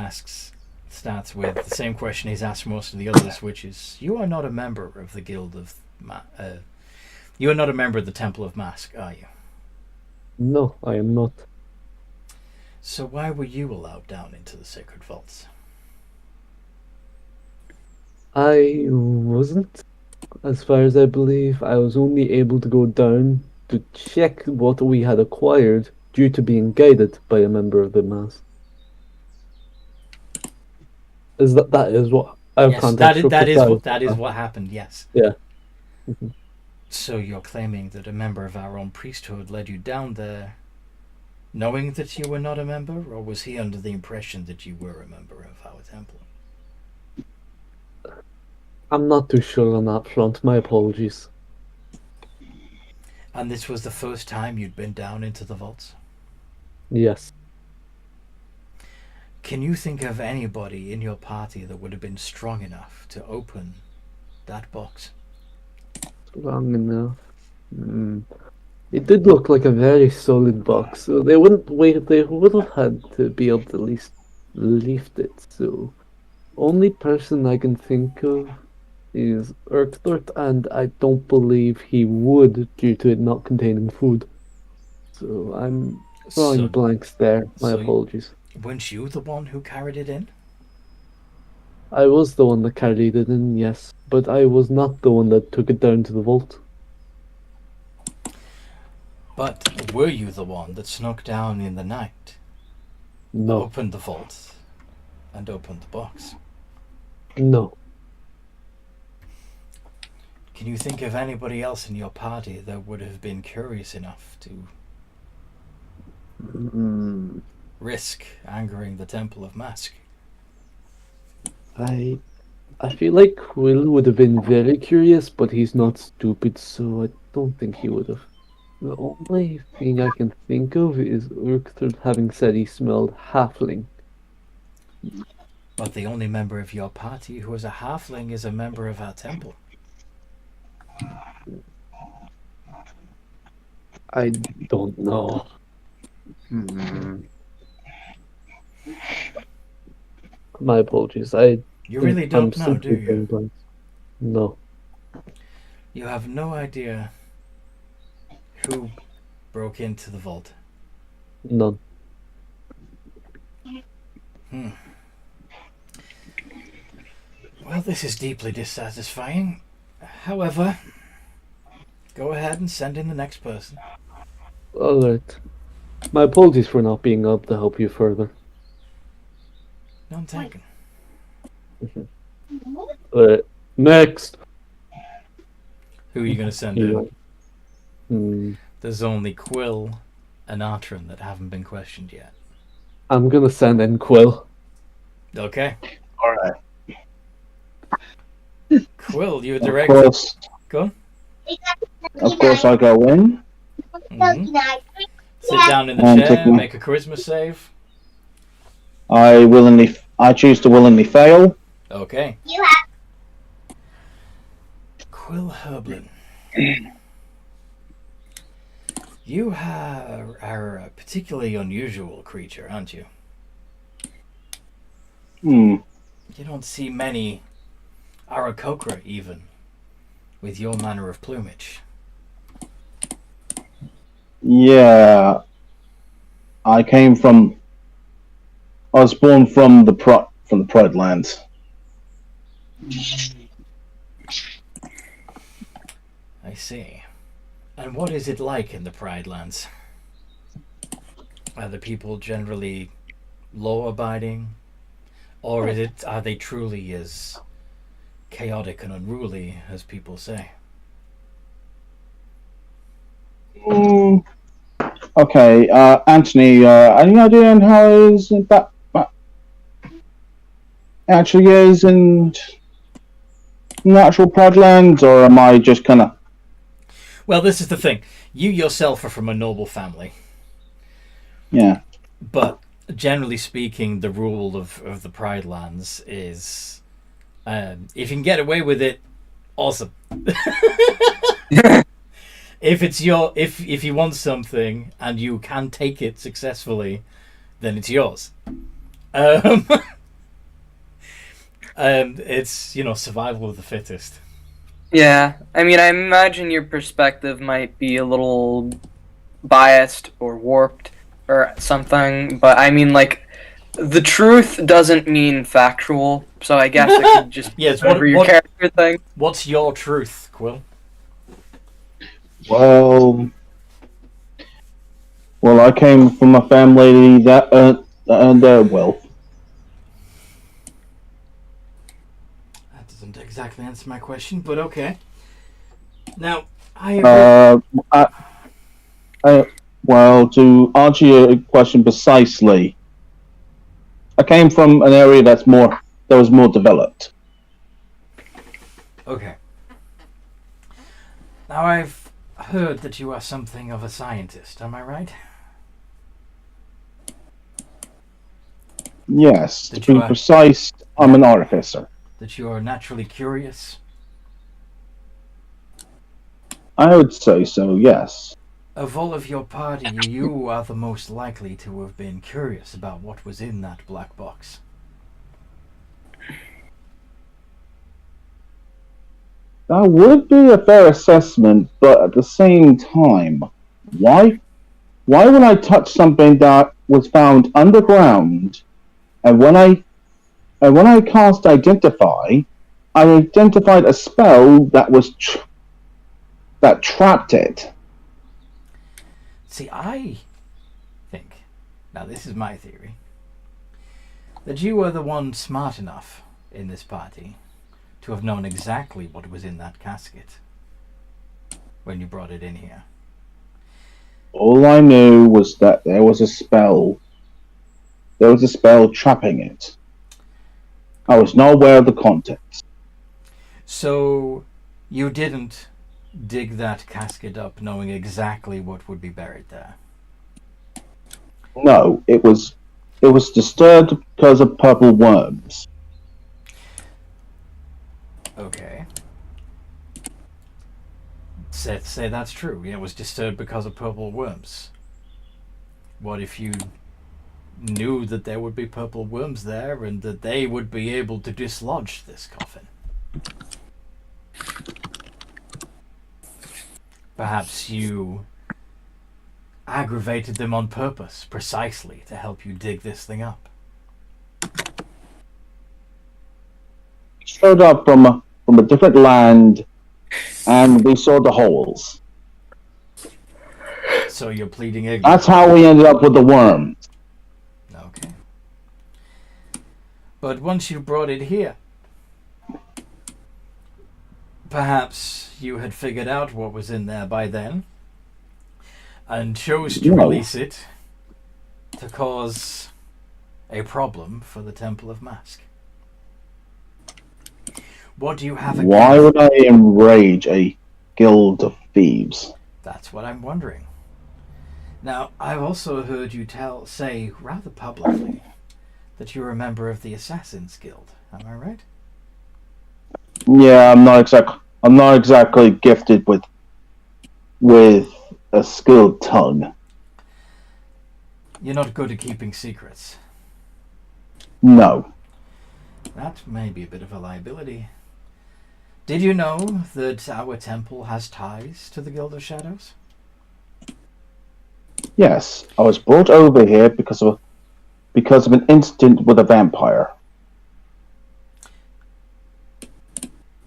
starts with the same question he's asked most of the others, which is, you are not a member of the Guild of... you are not a member of the Temple of Mask, are you? No, I am not. So why were you allowed down into the sacred vaults? I wasn't. As far as I believe, I was only able to go down to check what we had acquired due to being guided by a member of the mass. That is what our Yes, context that is what happened, yes. Yeah. So you're claiming that a member of our own priesthood led you down there knowing that you were not a member, or was he under the impression that you were a member of our temple? I'm not too sure on that front. My apologies. And this was the first time you'd been down into the vaults? Yes. Can you think of anybody in your party that would have been strong enough to open that box? Strong enough. It did look like a very solid box, so they wouldn't wait. They would have had to be able to at least lift it. So, only person I can think of is Urkthort, and I don't believe he would due to it not containing food. So I'm drawing blanks there. My apologies. Weren't you the one who carried it in? I was the one that carried it in, yes, but I was not the one that took it down to the vault. But were you the one that snuck down in the night, No. opened the vault, and opened the box? No. Can you think of anybody else in your party that would have been curious enough to risk angering the Temple of Mask? I feel like Quill would have been very curious, but he's not stupid, so I don't think he would have. The only thing I can think of is Urkthard having said he smelled halfling. But the only member of your party who is a halfling is a member of our temple. I don't know. My apologies. You really don't know, do simply you? blank. No. You have no idea who broke into the vault. None. Well, this is deeply dissatisfying. However, go ahead and send in the next person. Alright. My apologies for not being able to help you further. None taken. Next! Who are you going to send in? Hmm. There's only Quill and Artron that haven't been questioned yet. I'm gonna send in Quill. Okay. Alright. Quill, you're Of directed. course, Go on. I go in. Mhm. Sit down in the And chair, take my- make a charisma save. I choose to willingly fail. Okay. Quill Herblin. You are a particularly unusual creature, aren't you? Hmm. You don't see many Arakokra even with your manner of plumage. Yeah. I was born from the Pride Lands. I see. And what is it like in the Pride Lands? Are the people generally law-abiding? Or are they truly as chaotic and unruly as people say? Okay, Anthony, any idea on how that actually is in natural Pride Lands, or am I just kind of... Well, this is the thing. You yourself are from a noble family. Yeah. But generally speaking, the rule of the Pride Lands is if you can get away with it, awesome. If you want something and you can take it successfully, then it's yours. It's survival of the fittest. Yeah, I mean, I imagine your perspective might be a little biased or warped or something, but I mean, like, the truth doesn't mean factual, so I guess it could just be Yes, whatever your what- character thing. What's your truth, Quill? Well, I came from a family that earned their wealth. That doesn't exactly answer my question, but okay. Now, Well, to answer your question precisely, I came from an area that was more developed. Okay. Now, I've heard that you are something of a scientist, am I right? Yes, That to you be are- precise, I'm an artificer. That you are naturally curious? I would say so, yes. Of all of your party, you are the most likely to have been curious about what was in that black box. That would be a fair assessment, but at the same time, why would I touch something that was found underground? And when I cast Identify, I identified a spell that that trapped it. See, I think, now this is my theory, that you were the one smart enough in this party to have known exactly what was in that casket when you brought it in here. All I knew was that there was a spell. There was a spell trapping it. I was not aware of the context. So, you didn't dig that casket up knowing exactly what would be buried there? No, it was disturbed because of purple worms. Okay. Say that's true. It was disturbed because of purple worms. What if you knew that there would be purple worms there and that they would be able to dislodge this coffin? Perhaps you aggravated them on purpose, precisely to help you dig this thing up. Showed up from a different land, and we saw the holes. So you're pleading ignorance. That's how we ended up with the worm. Okay. But once you brought it here, perhaps you had figured out what was in there by then and chose to release it to cause a problem for the Temple of Mask. What do you have against... Why would I enrage a guild of thieves? That's what I'm wondering. Now, I've also heard you say rather publicly that you're a member of the Assassin's Guild. Am I right? Yeah, I'm not exactly gifted with a skilled tongue. You're not good at keeping secrets. No. That may be a bit of a liability. Did you know that our temple has ties to the Guild of Shadows? Yes, I was brought over here because of an incident with a vampire.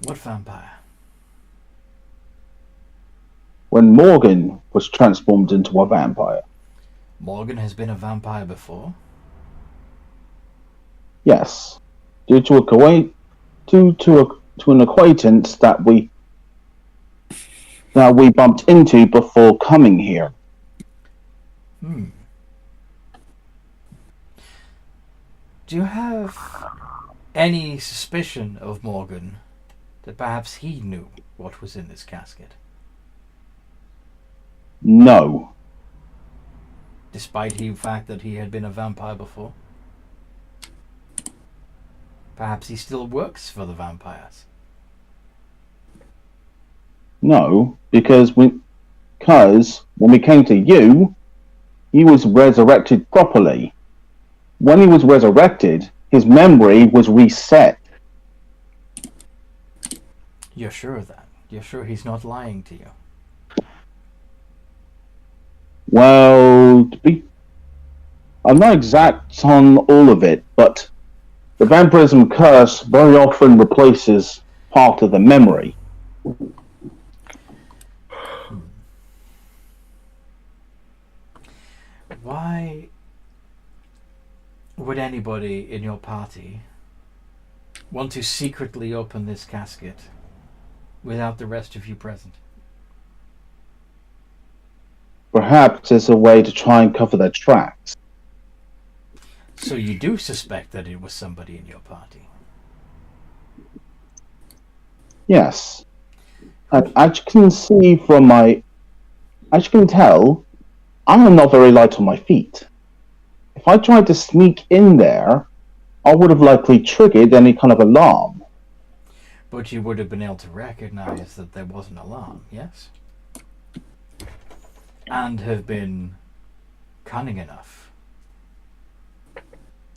What vampire? When Morgan was transformed into a vampire. Morgan has been a vampire before? Yes, due to an acquaintance that we bumped into before coming here. Do you have any suspicion of Morgan that perhaps he knew what was in this casket? No. Despite the fact that he had been a vampire before? Perhaps he still works for the vampires? No, because when we came to you, he was resurrected properly. When he was resurrected, his memory was reset. You're sure of that? You're sure he's not lying to you? Well, I'm not exact on all of it, but the vampirism curse very often replaces part of the memory. Why would anybody in your party want to secretly open this casket without the rest of you present? Perhaps it's a way to try and cover their tracks. So you do suspect that it was somebody in your party? Yes. And as you can see as you can tell, I am not very light on my feet. If I tried to sneak in there, I would have likely triggered any kind of alarm. But you would have been able to recognize that there was an alarm, yes? And have been cunning enough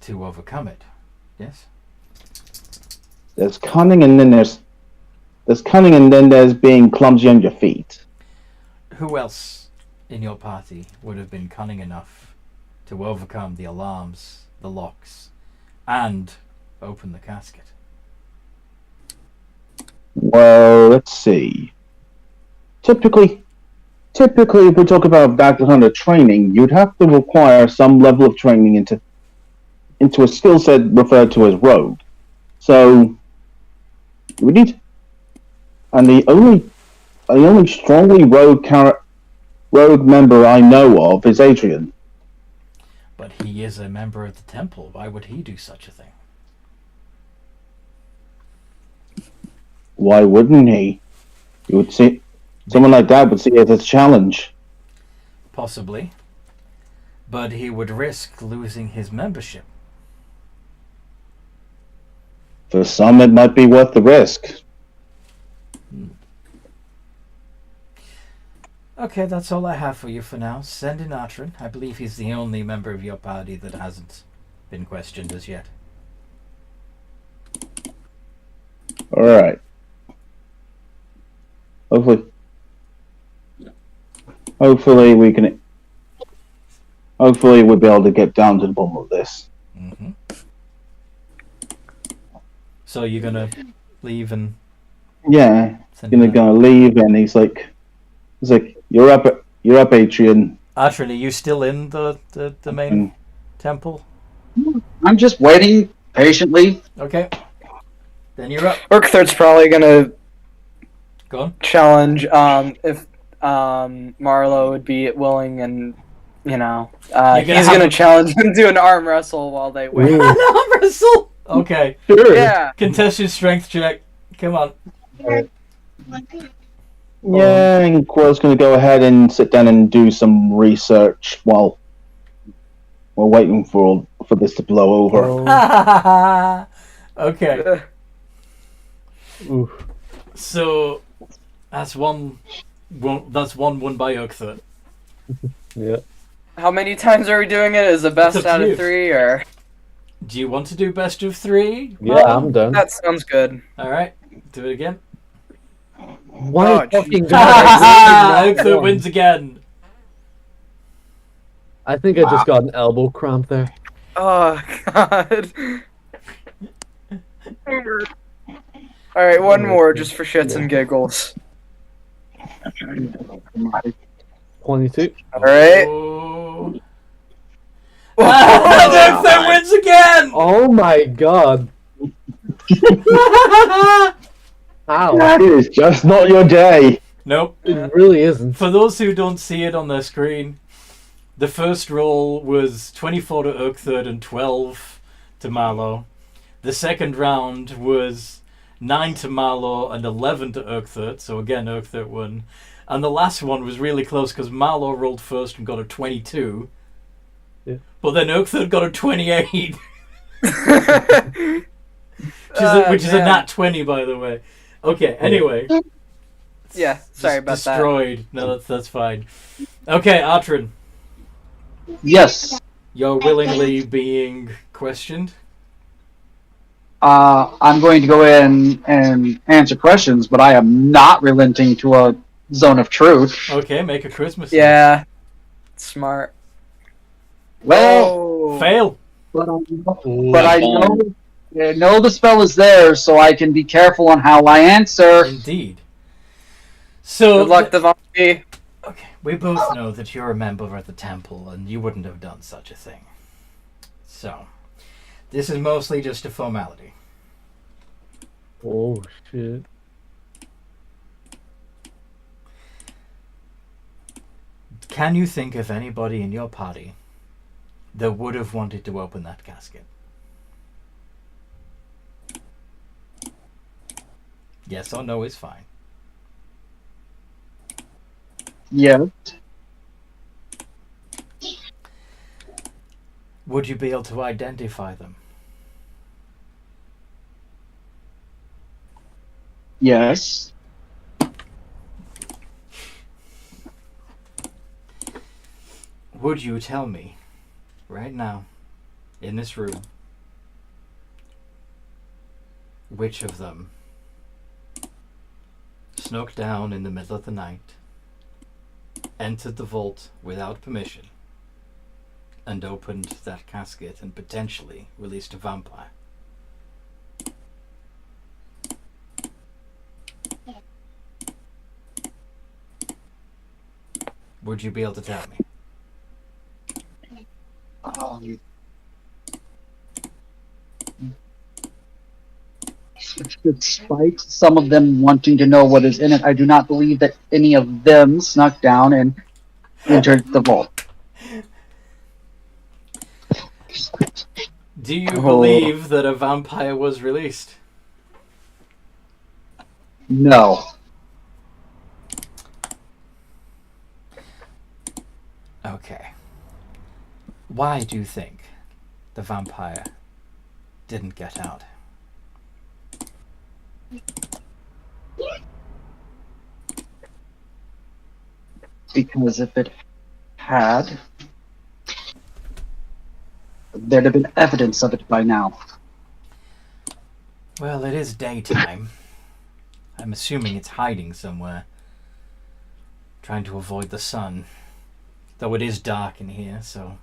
to overcome it, yes? There's cunning and then there's being clumsy on your feet. Who else in your party would have been cunning enough to overcome the alarms, the locks, and open the casket? Well, let's see. Typically, if we talk about Dagger Hunter training, you'd have to require some level of training into a skill set referred to as rogue. So, we need, and the only strongly rogue member I know of is Adrian. But he is a member of the temple. Why would he do such a thing? Why wouldn't he? You would see someone like that would see it as a challenge. Possibly. But he would risk losing his membership. For some, it might be worth the risk. Okay, that's all I have for you for now. Send in Atrin. I believe he's the only member of your party that hasn't been questioned as yet. Alright. Hopefully we can hopefully we'll be able to get down to the bottom of this. Mm-hmm. So you're gonna leave and Yeah, send gonna leave, and he's like, you're up, Adrian. Atrin, are you still in the main temple? I'm just waiting patiently. Okay. Then you're up. Urkthird's probably gonna Go on. challenge if Marlo would be willing, and he's gonna challenge him to an arm wrestle while they wait. Ooh. Arm wrestle. Okay. Sure. Yeah. Contested strength check. Come on. Yeah, and Quill's gonna go ahead and sit down and do some research while we're waiting for this to blow over. Oh, Okay. oof. So that's one won by Urkthirt. Yeah. How many times are we doing it? Is the best It's up to out you. of 3, or Do you want to do best of 3? Yeah, I'm done. that sounds good? All right. Do it again. Why Oh, fucking jeez. God? Urkthirt wins again. I think I just got an elbow cramp there. Oh God! All right, one more just for shits and giggles. 22. All right. Oh. Urkthirt wins again. Oh my god. Ow. That is just not your day. Nope. It really isn't. For those who don't see it on their screen, the first roll was 24 to Urkthirt and 12 to Marlow. The second round was 9 to Marlow and 11 to Urkthirt, so again Urkthirt won. And the last one was really close because Marlow rolled first and got a 22. Yeah. But then Urkthirt got a 28. which is a man. nat 20, by the way. Okay, anyway. Yeah, sorry about that. Destroyed. No, that's fine. Okay, Atrin, Yes. you're willingly being questioned. I'm going to go in and answer questions, but I am not relenting to a zone of truth. Okay, make a Christmas. Yeah, smart. Well, Oh. Fail. but I know the spell is there, so I can be careful on how I answer. Indeed. So, Good luck, Devontae. okay, we both know that you're a member of the temple and you wouldn't have done such a thing. So, this is mostly just a formality. Oh shit. Can you think of anybody in your party that would have wanted to open that casket? Yes or no is fine. Yeah. Would you be able to identify them? Yes. Would you tell me, right now, in this room, which of them snuck down in the middle of the night, entered the vault without permission, and opened that casket and potentially released a vampire? Would you be able to tell me? Despite some of them wanting to know what is in it, I do not believe that any of them snuck down and entered the vault. Do you believe that a vampire was released? No. Okay. Why do you think the vampire didn't get out? Because if it had, there'd have been evidence of it by now. Well, it is daytime. I'm assuming it's hiding somewhere. Trying to avoid the sun. Though it is dark in here, so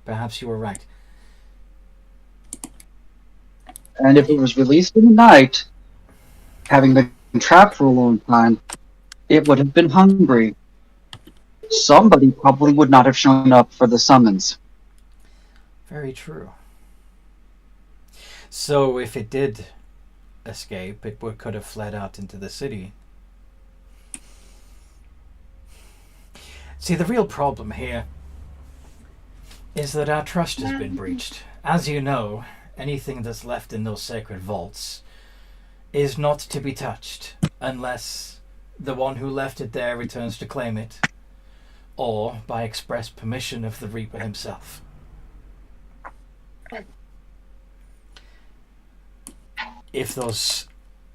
Perhaps you were right. And if it was released in the night, having been trapped for a long time, it would have been hungry. Somebody probably would not have shown up for the summons. Very true. So if it did escape, it could have fled out into the city. See, the real problem here is that our trust has been breached. As you know, anything that's left in those sacred vaults is not to be touched unless the one who left it there returns to claim it, or by express permission of the Reaper himself. If those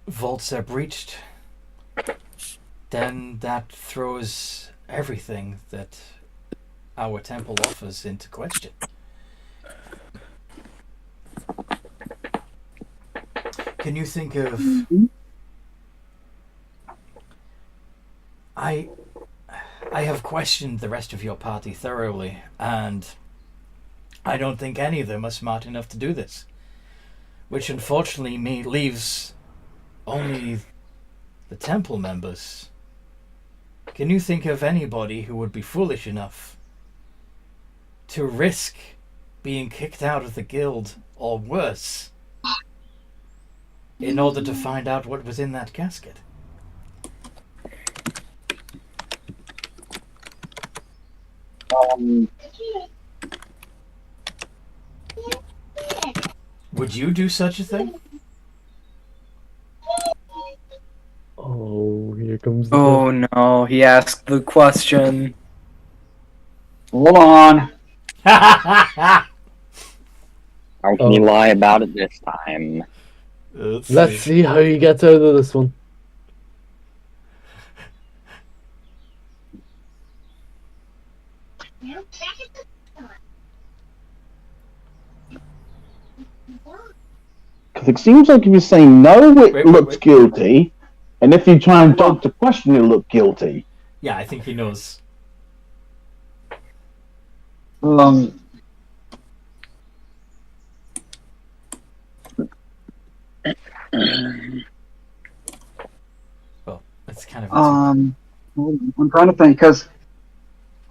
vaults are breached, then that throws everything that our temple offers into question. Can you think of... I have questioned the rest of your party thoroughly, and I don't think any of them are smart enough to do this. Which unfortunately leaves only the temple members. Can you think of anybody who would be foolish enough to risk being kicked out of the guild, or worse, in order to find out what was in that casket? Would you do such a thing? Oh, here comes the Oh no, he asked the question. Hold on. How can you lie about it this time? Let's see how he gets out of this one. Because it seems like if you're saying no, it Wait, looks wait. guilty, and if you try and dodge the question, you look guilty. Yeah, I think he knows. Well, that's kind of... I'm trying to think, because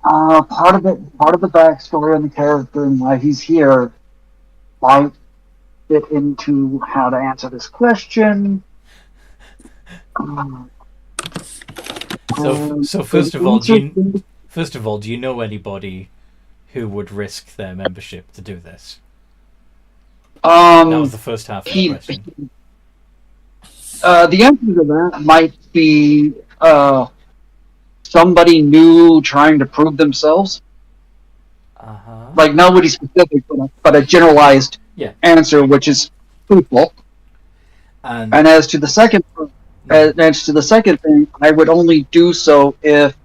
part of the backstory and the character and why he's here might fit into how to answer this question. So first of all, do you know anybody who would risk their membership to do this? That was the first half of the question. The answer to that might be somebody new trying to prove themselves. Uh-huh. Like nobody specific, but a generalized answer, which is truthful. And as to the second thing, I would only do so if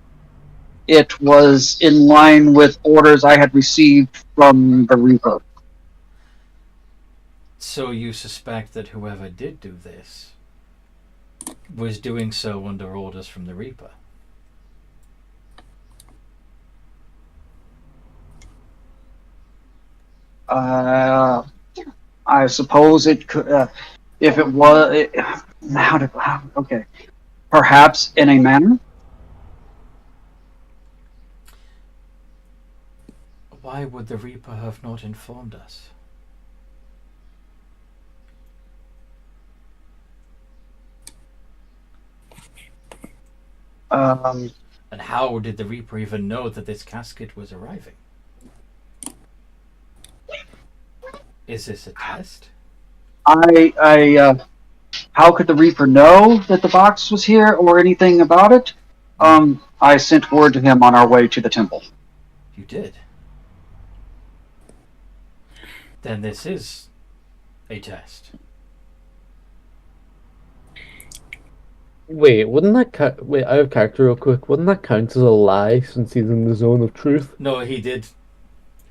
it was in line with orders I had received from the Reaper. So you suspect that whoever did do this was doing so under orders from the Reaper? I suppose it could, if it was, okay, perhaps in a manner. Why would the Reaper have not informed us? And how did the Reaper even know that this casket was arriving? Is this a test? How could the Reaper know that the box was here or anything about it? I sent word to him on our way to the temple. You did? Then this is a test. Wait, wait, out of character real quick. Wouldn't that count as a lie since he's in the zone of truth? No, he did.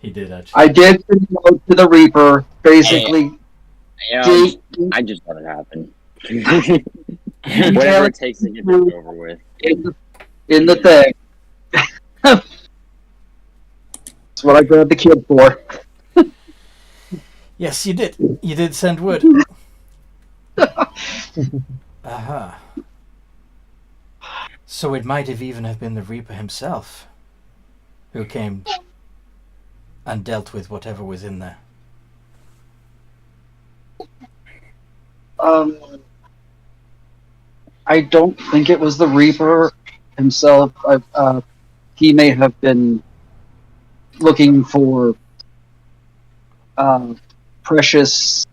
He did, actually. I did send a note to the Reaper, basically. I just let it happen. Whatever it takes to get this over with. In the thing. That's what I grabbed the kid for. Yes, you did. You did send wood. Aha. So it might have even have been the Reaper himself who came and dealt with whatever was in there. I don't think it was the Reaper himself. He may have been looking for precious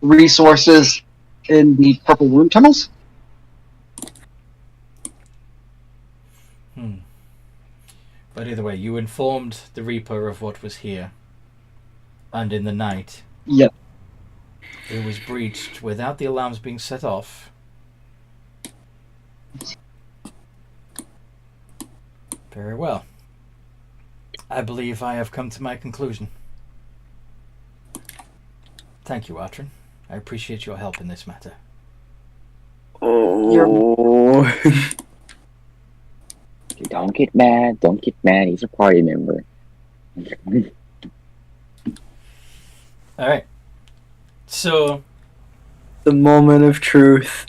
resources in the Purple Room tunnels. But either way, you informed the Reaper of what was here. And in the night, Yeah. it was breached without the alarms being set off. Very well. I believe I have come to my conclusion. Thank you, Atrin. I appreciate your help in this matter. Oh. Don't get mad. Don't get mad. He's a party member. Alright. So, The moment of truth.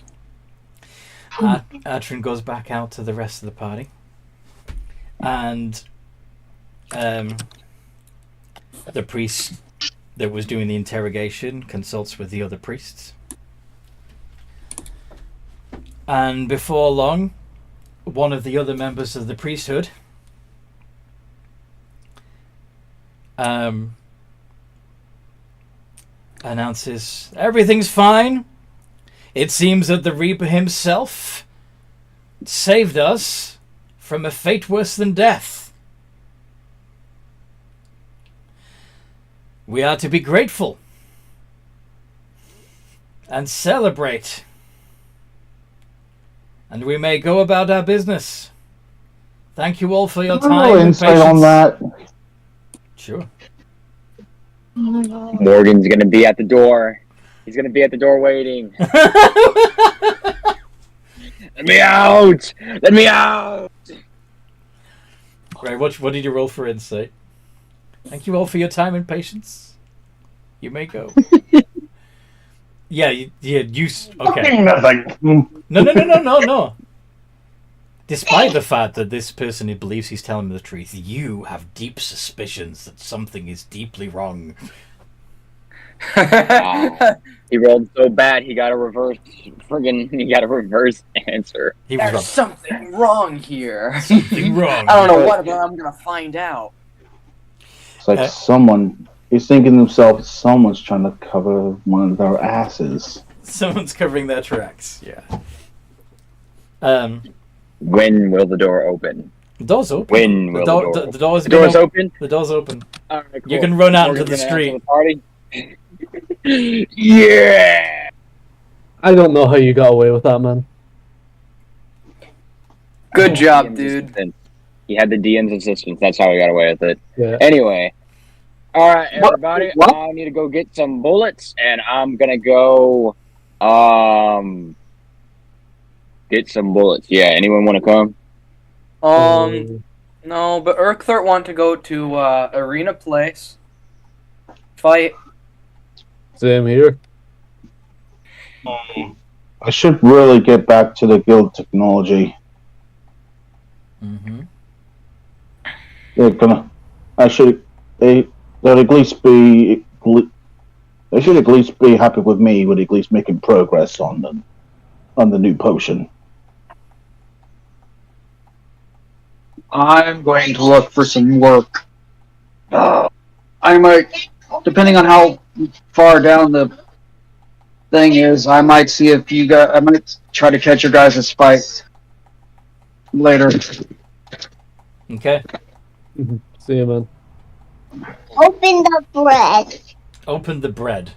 Atrin goes back out to the rest of the party. And the priest that was doing the interrogation consults with the other priests. And before long, one of the other members of the priesthood announces, everything's fine. It seems that the Reaper himself saved us from a fate worse than death. We are to be grateful and celebrate. And we may go about our business. Thank you all for your time No and insight patience. on that. Sure. Morgan's gonna be at the door. He's gonna be at the door waiting. Let me out! Let me out! Right, what did you roll for insight? Thank you all for your time and patience. You may go. Okay. Nothing. No. Despite the fact that this person he believes he's telling the truth, you have deep suspicions that something is deeply wrong. Wow. He rolled so bad he got a reverse answer. He was There's wrong. something wrong here. Something wrong. I don't know what, but I'm gonna find out. It's like someone is thinking to himself, someone's trying to cover one of their asses. Someone's covering their tracks. Yeah. When will the door open? The door's open. When will The door's the door's open? The door's open. All right, cool. You can run out into Morgan's the gonna street. answer the party. Yeah. I don't know how you got away with that, man. Good job, DM's dude. assistant. He had the DM's assistance. That's how he got away with it. Yeah. Anyway. All right, everybody. What? I need to go get some bullets, and I'm gonna go get some bullets. Yeah. Anyone want to come? No, but Urkthart want to go to Arena Place. Fight. Same here. I should really get back to the guild technology. Mm-hmm. They're gonna. They'll at least be. They should at least be happy with me with at least making progress on the new potion. I'm going to look for some work. I might, depending on how far down the thing is, I might see if you guys. I might try to catch your guys' fight later. Okay. See you, man. Open the bread. Open the bread.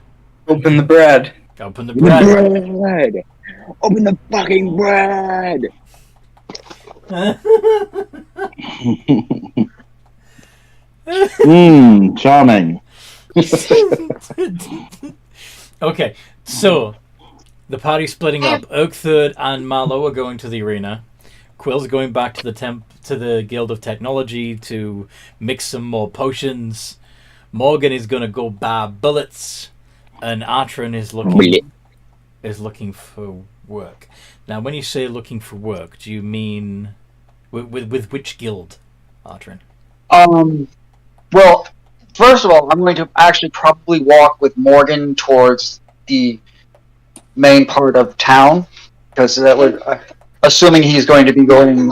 Open the bread. Open the bread. Bread. Open the fucking bread. Charming. Okay, so the party's splitting up. Oakthird and Marlowe are going to the arena. Quill's going back to the Guild of Technology to mix some more potions. Morgan is gonna go buy bullets, and Atron is looking for work. Now, when you say looking for work, do you mean with which guild, Atron? Well, first of all, I'm going to actually probably walk with Morgan towards the main part of town, because that would, assuming he's going to be going,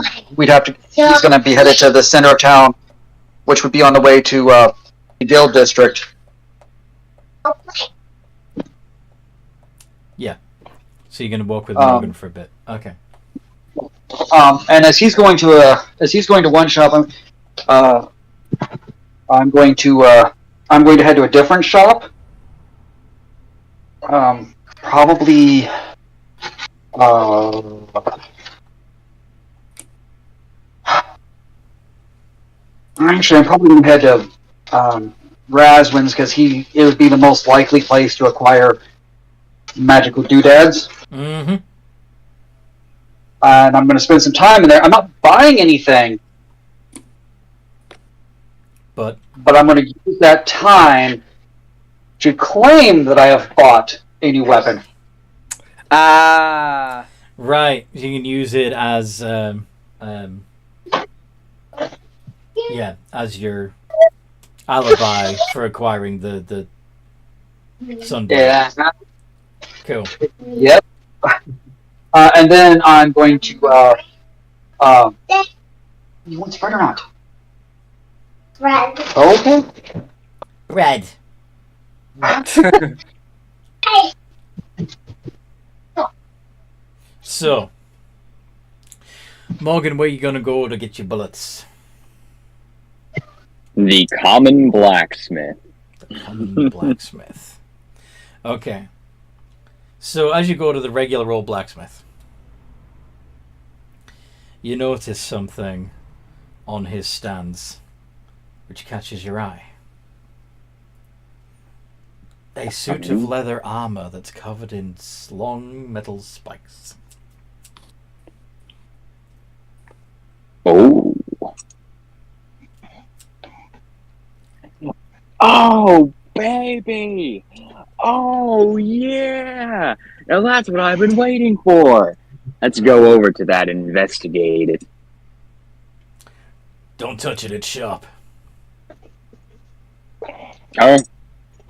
he's going to be headed to the center of town, which would be on the way to the guild district. Yeah. So you're gonna walk with Morgan for a bit. Okay. And as he's going to one shop, I'm going to head to a different shop. Probably. Actually, I'm probably going to head to Razwin's, because it would be the most likely place to acquire magical doodads. Mm-hmm. And I'm going to spend some time in there. I'm not buying anything, but I'm going to use that time to claim that I have bought a new weapon. Ah. Right, you can use it as as your alibi for acquiring the sunblade. Yeah. Cool. Yep. And then I'm going to. You want Sprite or not? Red. Okay. Red. So, Morgan, where you gonna go to get your bullets? The common blacksmith. The common blacksmith. Okay. So as you go to the regular old blacksmith, you notice something on his stands which catches your eye. A suit of leather armor that's covered in long metal spikes. Oh. Oh, baby! Oh, yeah! Now that's what I've been waiting for! Let's go over to that and investigate it. Don't touch it, it's sharp.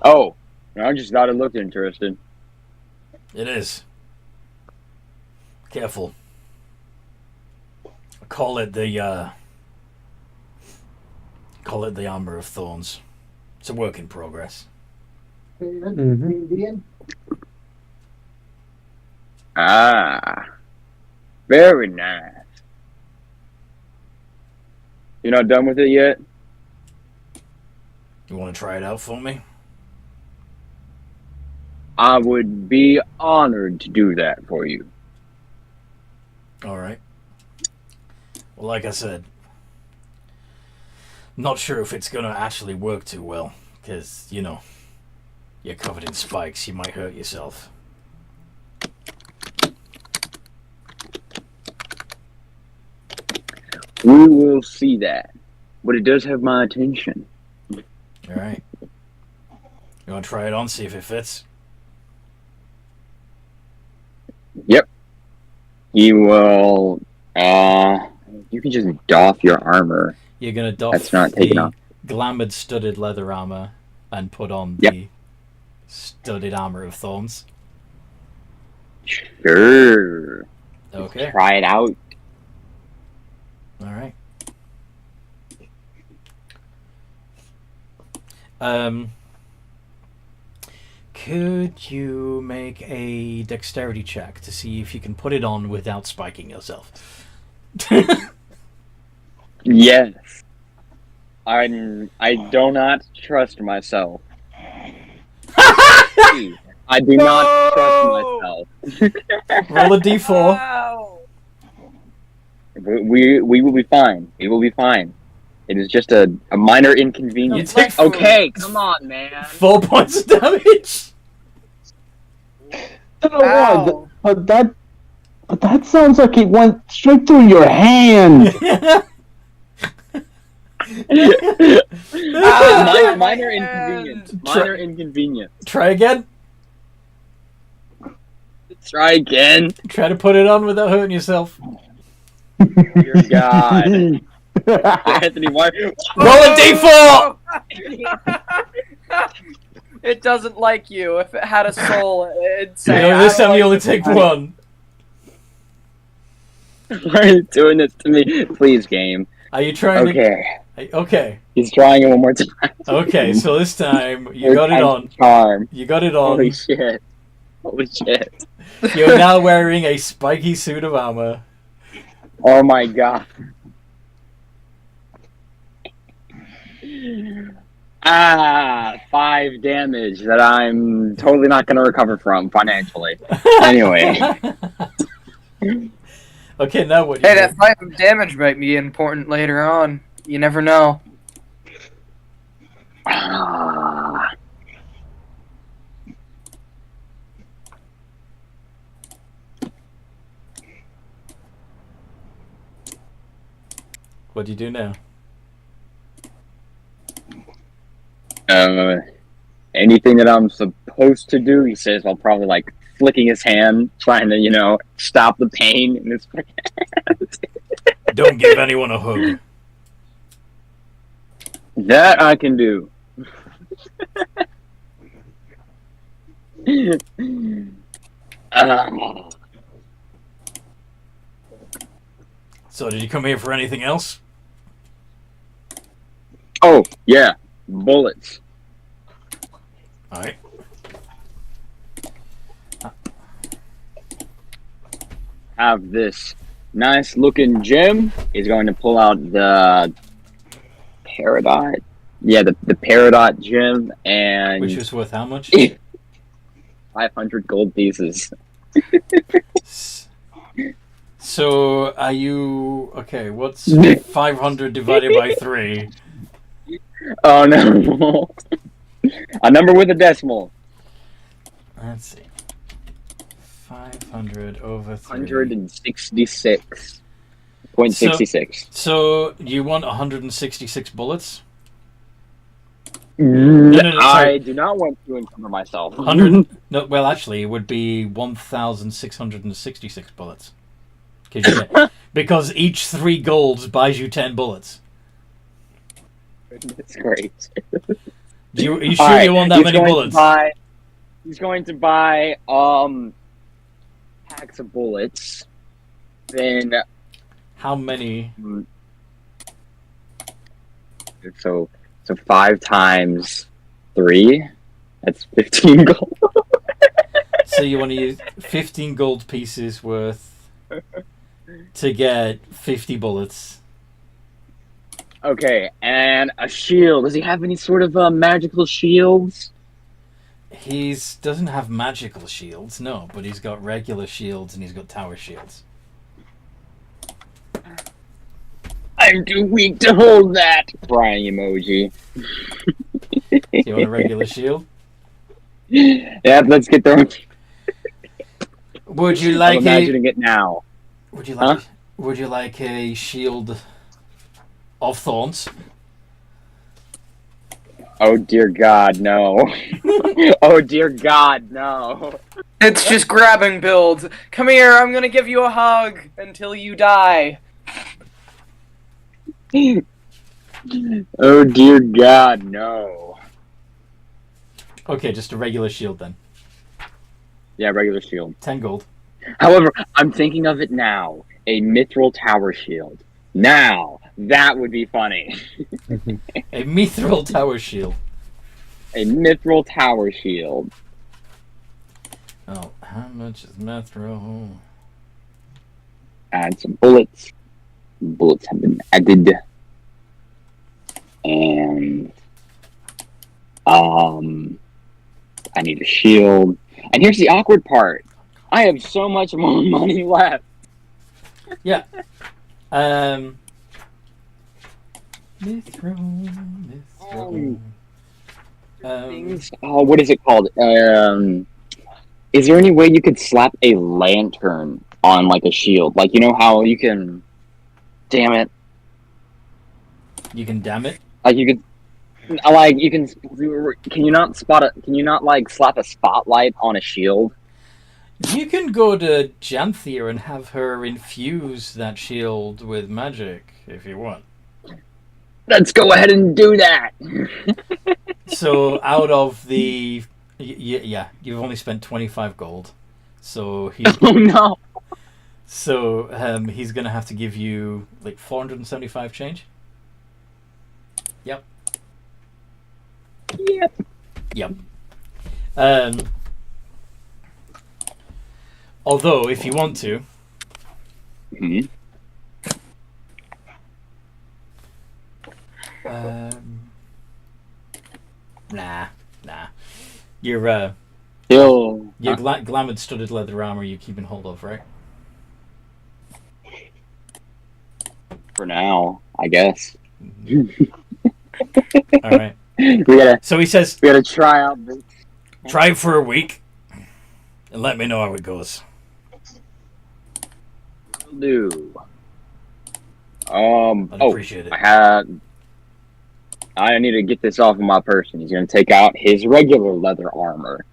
Oh, I just thought it looked interesting. It is. Careful. Call it the armor of thorns. It's a work in progress. Mm-hmm. Ah, very nice. You're not done with it yet? You want to try it out for me? I would be honored to do that for you. Alright. Well, like I said, not sure if it's going to actually work too well, because, you know, you're covered in spikes, you might hurt yourself. We will see that. But it does have my attention. Alright. You want to try it on, see if it fits? Yep. You will, you can just doff your armor. You're going to doff That's not taken the off. glamored studded leather armor and put on the studded armor of thorns. Sure. Okay. Try it out. Alright. Could you make a dexterity check to see if you can put it on without spiking yourself? Yes. I do not trust myself. I do not trust myself. Roll a d4. We will be fine. We will be fine. It is just a minor inconvenience. You take Okay, come on, man. 4 points of damage. I don't know why, but But that sounds like it went straight through your hand. Mine are inconvenient. Mine are inconvenient. Try again. Try again. Try to put it on without hurting yourself. Dear God. Anthony, why? Roll a d4! It doesn't like you. If it had a soul, it'd say. No, this "I time you like only you." take one. Why are you doing this to me? Please, game. Are you trying Okay. to... Okay. He's trying it one more time. Okay, so this time you Third got it time's on. the charm. You got it on. Holy shit. Holy shit. You're now wearing a spiky suit of armor. Oh my god. Ah, 5 damage that I'm totally not going to recover from financially. Anyway. Okay, now what do Hey, you that do? 5 damage might be important later on. You never know. Ah. What do you do now? Anything that I'm supposed to do, he says, while probably like flicking his hand, trying to, you know, stop the pain in his fucking hand. Don't give anyone a hug. That I can do. So, did you come here for anything else? Oh, yeah. Bullets. Alright. Have this nice looking gem. He's going to pull out the Peridot. Yeah, the Peridot gem and Which is worth how much? 500 gold pieces. So, are you... Okay, what's 500 divided by 3? Oh no. A number with a decimal. Let's see. 500 over 3. 166.66. So, you want 166 bullets? No, no, I sorry. do not want to encumber myself. 100... No, well, actually, it would be 1,666 bullets. Because each 3 golds buys you 10 bullets. That's great. Are you sure you want that many bullets? He's going to buy packs of bullets. Then How many? So 5 times 3. That's 15 gold. So you want to use 15 gold pieces worth to get 50 bullets. Okay, and a shield. Does he have any sort of magical shields? He doesn't have magical shields, no, but he's got regular shields and he's got tower shields. I'm too weak to hold that. Crying emoji. Do you want a regular shield? Yeah, let's get there. Would you I'm like imagining it now. Would you like? Would you like a shield of thorns? Oh dear God, no. Oh dear God, no. It's just grabbing build. Come here, I'm gonna give you a hug until you die. Oh dear God, no. Okay, just a regular shield then. Yeah, regular shield. 10 gold. However, I'm thinking of it now. A mithril tower shield. Now, that would be funny. A mithril tower shield. A mithril tower shield. Oh, how much is mithril? Add some bullets. Bullets have been added. And I need a shield. And here's the awkward part. I have so much more money left. Yeah. Mithril. Things. What is it called? Is there any way you could slap a lantern on like a shield. Like, you know how you can, damn it, You can damn it. like you can you not can you not like slap a spotlight on a shield? You can go to Janthea and have her infuse that shield with magic if you want. Let's go ahead and do that. So out of the yeah, you've only spent 25 gold. So he's Oh no. he's gonna have to give you like 475 change. Yep. Yep. Yep. Although, if you want to, Hmm. nah. Your Still, glamored studded leather armor you keeping hold of, right? for now, I guess. All right. we gotta So he says, we gotta try out this. try it for a week, and let me know how it goes. Do. I'd appreciate it. I need to get this off of my person. He's gonna take out his regular leather armor.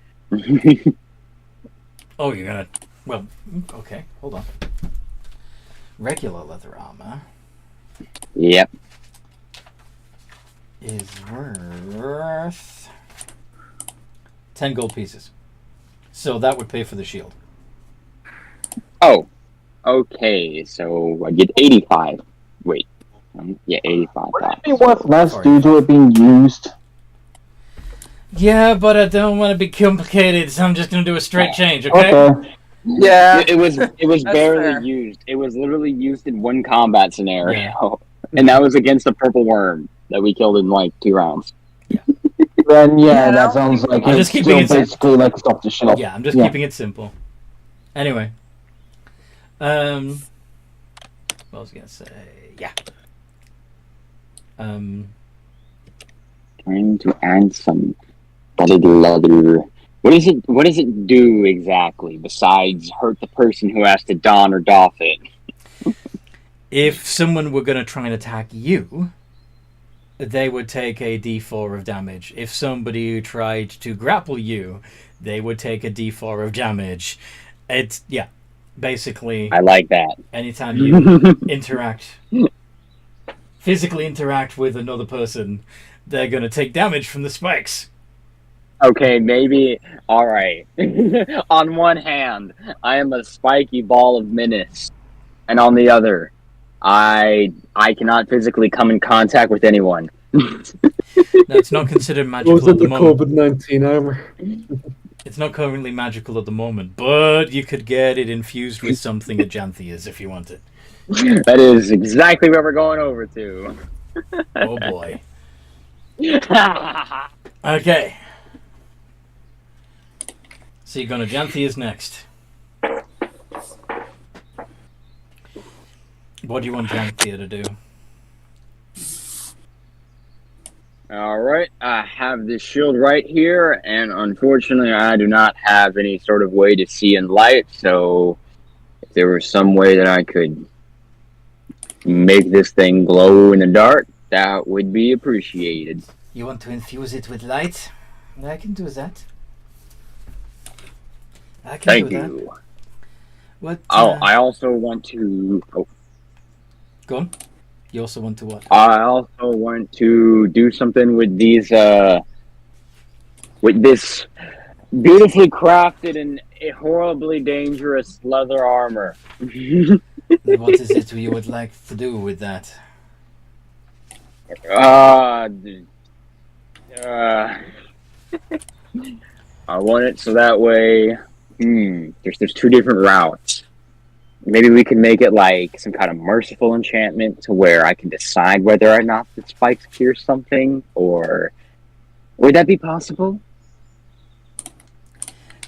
Oh, you're gonna. Well, okay. Hold on. Regular leather armor Yep. is worth 10 gold pieces. So that would pay for the shield. Oh. Okay, so I get 85. Wait. Yeah, 85. Would it be worth less Sorry. due to it being used? Yeah, but I don't want to be complicated, so I'm just gonna do a straight change, okay? Okay. Yeah. It was That's barely fair. used. It was literally used in one combat scenario. Yeah. And that was against a purple worm that we killed in like 2 rounds. Then yeah, Yeah, that sounds like I'm it's just keeping still it basically like stop the shop. Yeah, I'm just Yeah. keeping it simple. Anyway. What was I gonna say? Yeah. Trying to add some studded leather. What does it do exactly besides hurt the person who has to don or doff it? If someone were gonna try and attack you, they would take a D4 of damage. If somebody tried to grapple you, they would take a D4 of damage. It's basically I like that. anytime you physically interact with another person, they're gonna take damage from the spikes. Okay, maybe. All right. On one hand, I am a spiky ball of menace, and on the other, I cannot physically come in contact with anyone. No, it's not considered Was magical it at the the moment. COVID-19 armor? It's not currently magical at the moment, but you could get it infused with something at Janthea's if you wanted. That is exactly what we're going over to. Oh boy. Okay. So you're going to Janthea's next. What do you want Janthea to do? All right, I have this shield right here, and unfortunately, I do not have any sort of way to see in light. So, if there was some way that I could make this thing glow in the dark, that would be appreciated. You want to infuse it with light? I can do that. I can Thank do that. you. What? Oh, I also want to. Oh, Go on. You also want to what? I also want to do something with these. With this beautifully crafted and horribly dangerous leather armor. What is it you would like to do with that? I want it so that way. There's 2 different routes. Maybe we can make it like some kind of merciful enchantment to where I can decide whether or not the spikes pierce something, or would that be possible?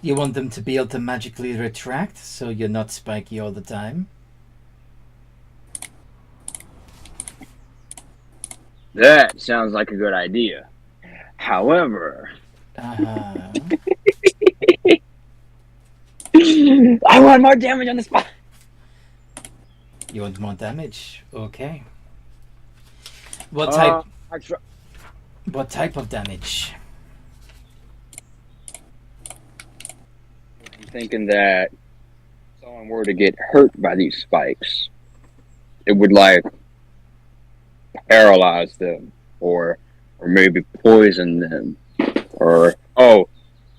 You want them to be able to magically retract so you're not spiky all the time? That sounds like a good idea. However, Uh-huh. I want more damage on the spot. You want more damage? Okay. What type? What type of damage? I'm thinking that if someone were to get hurt by these spikes, it would like paralyze them, or maybe poison them, or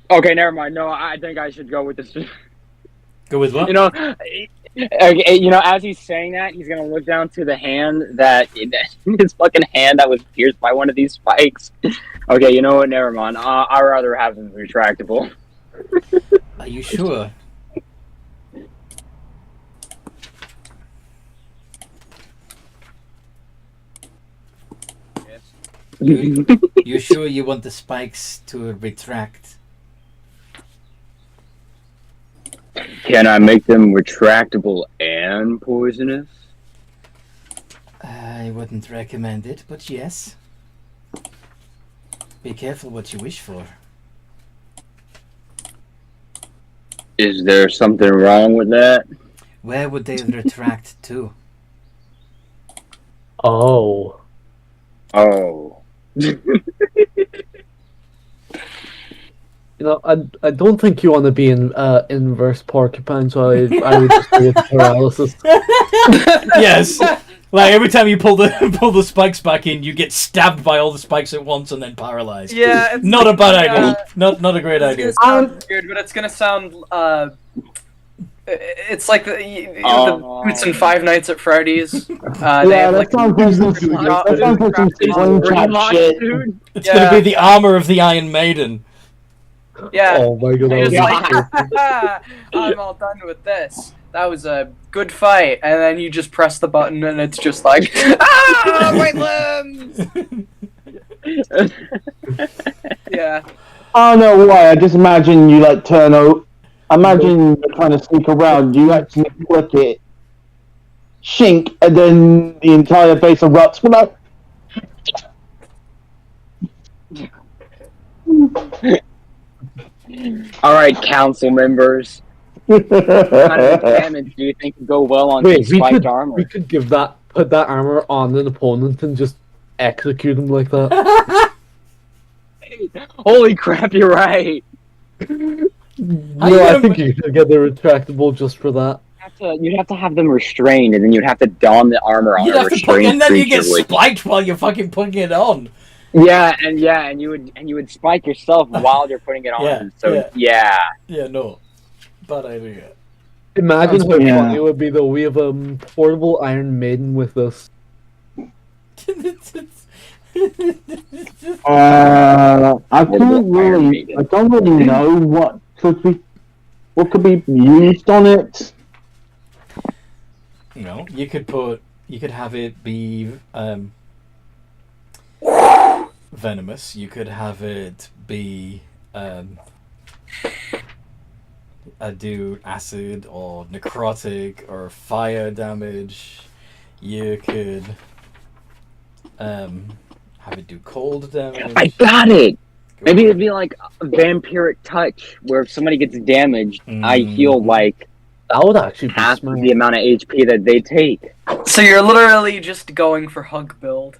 okay, never mind. No, I think I should go with this. Go with what? You know, as he's saying that, he's gonna look down to the hand his fucking hand that was pierced by one of these spikes. Okay, you know what? Never mind. I'd rather have them retractable. Are you sure? You sure you want the spikes to retract? Can I make them retractable and poisonous? I wouldn't recommend it, but yes. Be careful what you wish for. Is there something wrong with that? Where would they retract to? Oh. You know, I don't think you want to be in inverse porcupine, so I would just go with paralysis. Yes. Like every time you pull the spikes back in, you get stabbed by all the spikes at once and then paralyzed. Yeah, it's Not a bad idea. Not a great idea. It's gonna sound weird, but it's gonna sound it's like the Boots and Five Nights at Freddy's. They have, that sounds like some Springtrap shit. It's gonna be the armor of the Iron Maiden. Yeah. Oh my god, It's that like, I'm all done with this. That was a good fight, and then you just press the button, and it's just like, my limbs. Yeah. I don't know why. I just imagine you like turn out. Imagine you're trying to sneak around. You actually click it, shink, and then the entire base erupts. All right, council members. What kind of damage do you think would go well on Wait, spiked armor? we could put that armor on an opponent and just execute him like that. Holy crap, you're right. I think you should get the retractable just for that. You'd have to have them restrained, and then you'd have to don the armor on You'd a have to restrained and then you get creature, spiked while you're fucking putting it on. and you would spike yourself while you're putting it on. Yeah. Yeah, no. Bad idea. Imagine how funny it would be though. We have a portable Iron Maiden with us. I don't really know what could be used on it. You know, you could have it be venomous. You could have it be do acid or necrotic or fire damage. You could have it do cold damage. I got it! Maybe it'd be like a vampiric touch, where if somebody gets damaged, I heal like that would actually be half smart. the amount of HP that they take. So you're literally just going for hug build.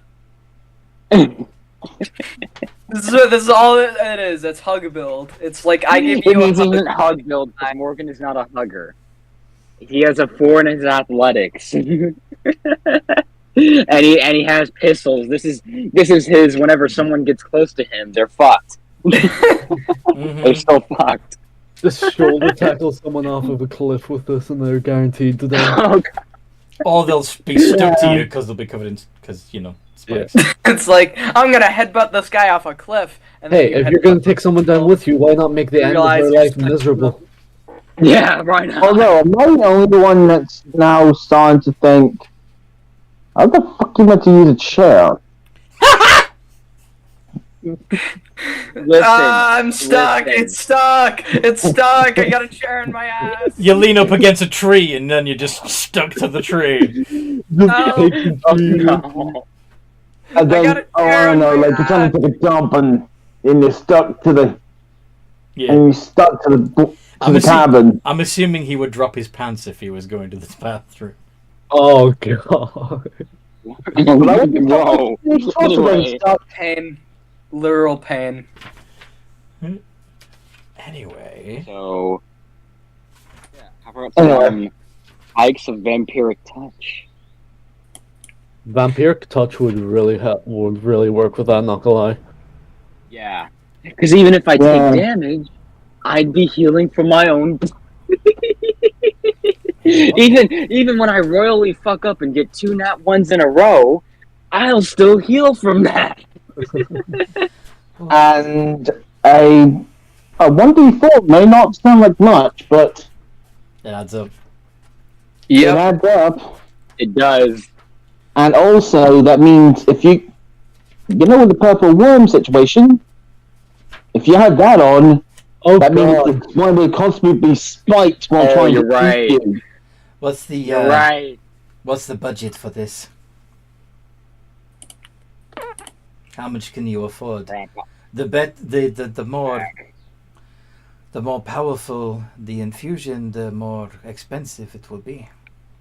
This is all it is. It's hug build. It's like I give you a isn't hug build because Morgan is not a hugger. He has a 4 in his athletics, and he has pistols. This is his. Whenever someone gets close to him, they're fucked. They're still fucked. Just shoulder tackle someone off of a cliff with this, and they're guaranteed to die. Oh, God. Or they'll be stuck to you because they'll be covered in spikes. It's like I'm gonna headbutt this guy off a cliff. And then Hey, if you're gonna take someone down with you, why not make the end of their life miserable? Yeah, right now. Although am I the only one that's now starting to think, how the fuck you meant to use a chair? Listen, I'm stuck. listen. It's stuck. It's stuck. I got a chair in my ass. You lean up against a tree and then you're just stuck to the tree. No. Oh, no. And I got then, a chair I in don't know, my like pretend to take a dump and you're stuck to the, Yeah. and you're stuck to the I'm cabin. I'm assuming he would drop his pants if he was going to the bathroom. Oh god. Whoa. Anyway. Pain. Literal pain. Anyway, So, yeah, how about some hikes of vampiric touch? Vampiric touch would really help. Would really work with that. Not gonna lie. Yeah. Because even if I Yeah. take damage, I'd be healing from my own. even when I royally fuck up and get 2 nat 1s in a row, I'll still heal from that. And a 1d4 may not sound like much, but it adds up. it Yep. adds up. It does. And also, that means if you know, with the purple worm situation, if you had that on, Oh that means god. the one will constantly be spiked while Oh, trying you're to right. eat you. What's the You're right. What's the budget for this? How much can you afford? The more powerful the infusion, the more expensive it will be.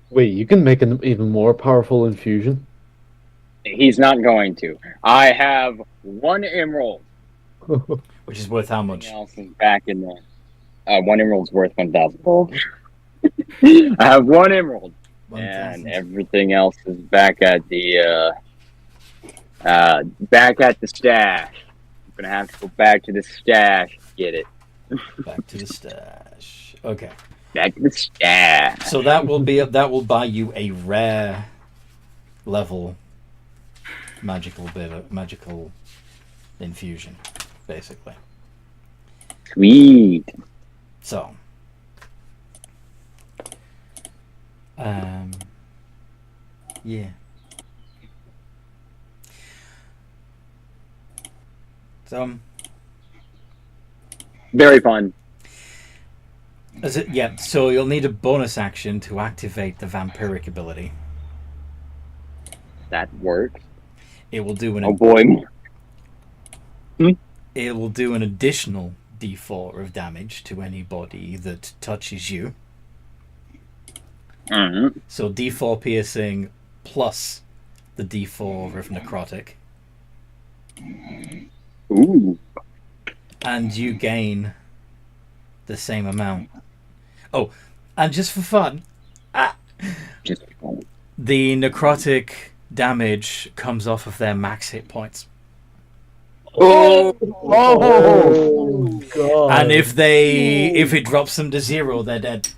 Wait, you can make an even more powerful infusion. He's not going to. I have 1 emerald. Which is worth how much? Everything else is back in the. 1 emerald's worth 1,000 gold. I have 1 emerald. 1,000. And everything else is back at the stash. I'm gonna have to go back to the stash to get it. Back to the stash. Okay. Back to the stash. So that will buy you a rare level magical infusion, basically. Sweet. So yeah. So Very fun. so you'll need a bonus action to activate the vampiric ability. That works. It will do Oh boy. it will do an additional D4 of damage to anybody that touches you. Mm-hmm. So D4 piercing plus the D4 of necrotic, Ooh. and you gain the same amount. Oh, and just for fun, Just the necrotic damage comes off of their max hit points. Oh. Oh god. And if it drops them to 0, they're dead.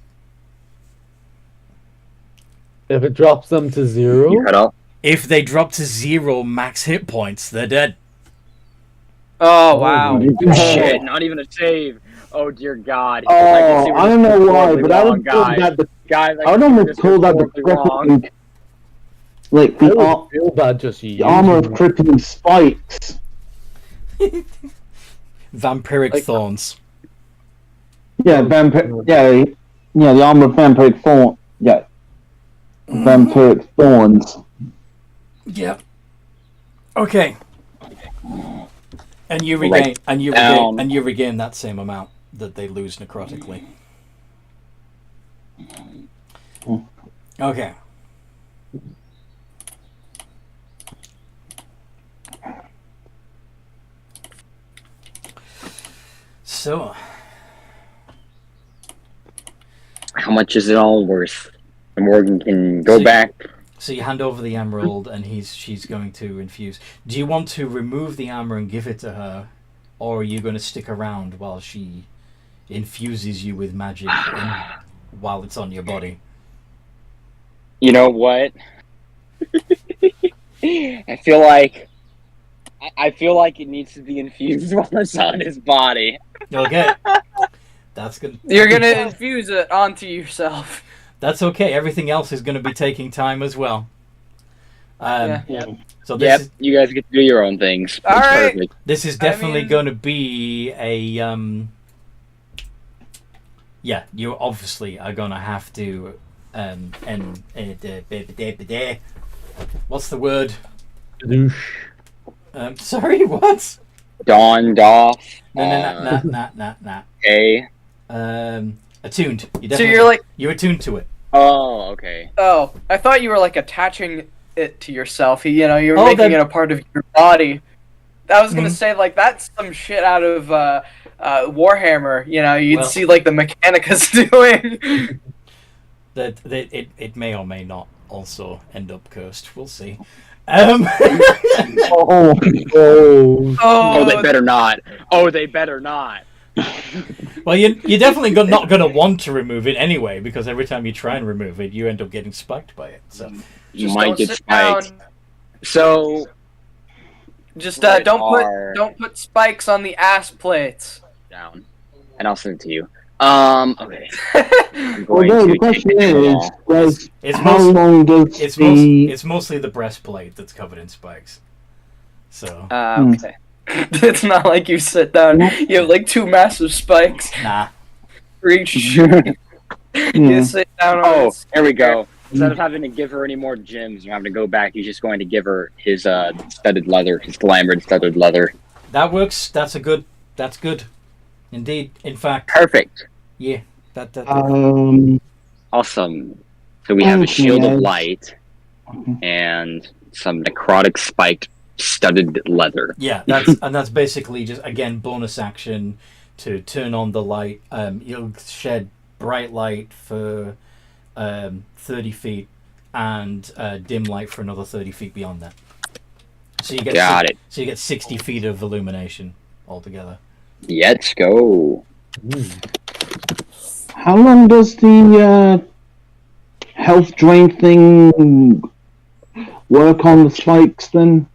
If it drops them to you 0, cut off. If they drop to 0 max hit points, they're dead. Oh, wow. Shit, not even a save. Oh dear God. Oh, I don't know why, but I would feel guys. that the Guys, I would almost call that the wrong. crippling, like I the, would feel bad just the armor of using it. crippling spikes. Vampiric Like- thorns. Yeah, the armor of vampiric thorn. Yeah, vampiric thorns. Yep. Okay. And you Right regain you regain that same amount that they lose necrotically. Okay. So, How much is it all worth? And Morgan can go So- back. so you hand over the emerald, and she's going to infuse. Do you want to remove the armor and give it to her, or are you going to stick around while she infuses you with magic while it's on your body? You know what? I feel like it needs to be infused while it's on his body. Okay. That's good. You're gonna infuse it onto yourself. That's okay. Everything else is going to be taking time as well. Yeah. So this Yep, is you guys get to do your own things. All It's right. perfect. this is definitely mean- going to be a yeah. You obviously are going to have to what's the word? Douche. Sorry, what? Dawned off. No. Okay. Attuned. So you're like, you're attuned to it. Oh, okay. Oh, I thought you were like attaching it to yourself. You know, you were Oh, making that- it a part of your body. I was gonna Mhm. say like that's some shit out of Warhammer. You know, you'd Well- see like the Mechanicus doing. That it may or may not also end up cursed. We'll see. Oh, oh. Oh, they better not. Oh, they better not. Well, you're definitely not going to want to remove it anyway, because every time you try and remove it, you end up getting spiked by it. So You Just might don't get sit spiked. down. So, Just What don't put spikes on the ass plates. down. And I'll send it to you. Okay. I'm going Although to the question take it is, all. does, It's how most- long does it's mostly the breastplate that's covered in spikes. So Okay. It's not like you sit down. You have like two massive spikes nah. for each. You sit down on Oh, it. here we go. Instead of having to give her any more gems, you having to go back, he's just going to give her his studded leather, his glamored studded leather. That works. That's good. Indeed. In fact, Perfect. yeah. That Awesome. So we have a Okay, shield of yes. light and some necrotic spiked studded leather. Yeah, that's basically just again bonus action to turn on the light. You'll shed bright light for 30 feet and dim light for another 30 feet beyond that. So you get Got it. So you get 60 feet of illumination altogether. Let's go. How long does the health drain thing work on the spikes then?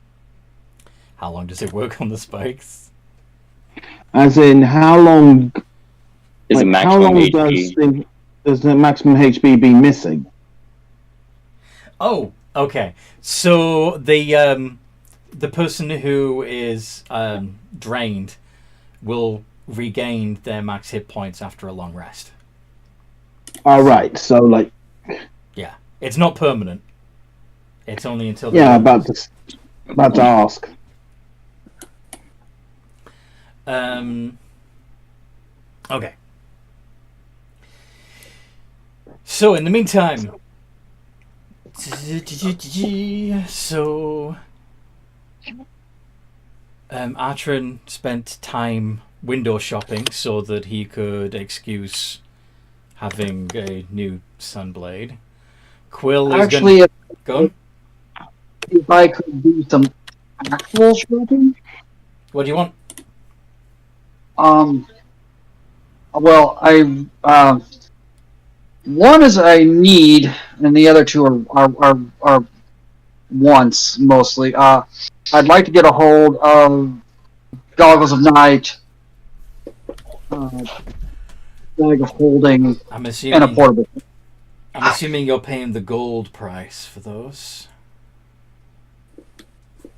How long does it work on the spikes? As in, how long? Is a Like, how maximum long HP. does the maximum HP be missing? Oh, okay. So the person who is drained will regain their max hit points after a long rest. All right, so like, Yeah, it's not permanent. It's only until yeah, about to ask. Okay. So in the meantime, so Atron spent time window shopping so that he could excuse having a new sunblade. Quill is Actually, go on. if I could do some actual shopping, What do you want? well, one is a need, and the other two are wants mostly. I'd like to get a hold of Goggles of Night, bag of holding, I'm and a assuming portable. you're paying the gold price for those.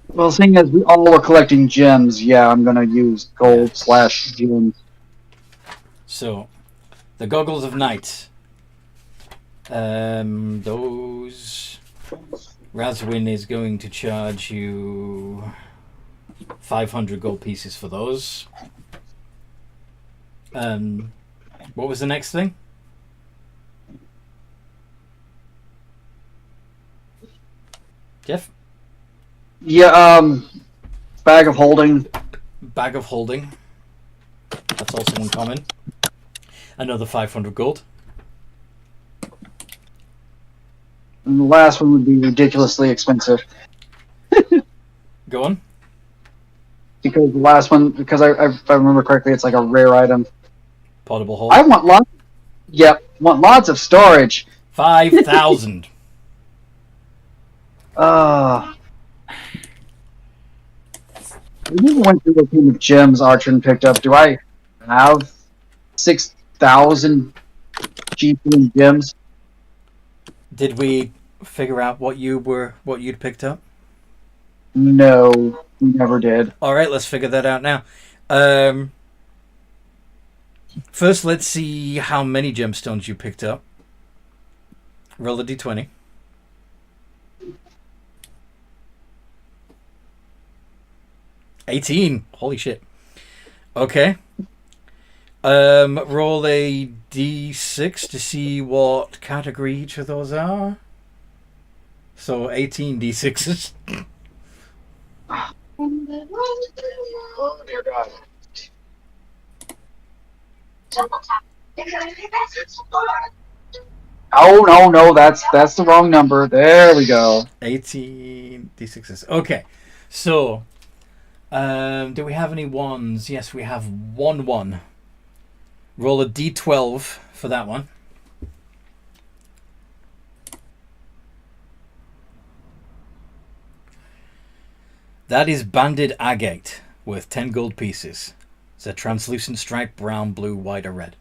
Well, seeing as we all are collecting gems, yeah, I'm gonna use gold / gems. So, the goggles of night. Those. Razwin is going to charge you 500 gold pieces for those. What was the next thing? Jeff? Yeah, bag of holding. Bag of holding. That's also uncommon. Another 500 gold. And the last one would be ridiculously expensive. Go on. Because the last one, because if I remember correctly, it's like a rare item. Portable hold. I want lots. Yep, want lots of storage. 5,000. I never went through what kind of gems Archon picked up. Do I have 6,000 GP in gems? Did we figure out what you'd picked up? No, we never did. All right, let's figure that out now. First, let's see how many gemstones you picked up. Roll a d20. $18. Holy shit. Okay. Roll a D6 to see what category each of those are. So 18 D6s. Oh dear God. Oh no, that's the wrong number. There we go. 18 D6s. Okay, so do we have any ones? Yes, we have 1. Roll a D12 for that one. That is banded agate with 10 gold pieces. It's a translucent stripe, brown, blue, white, or red.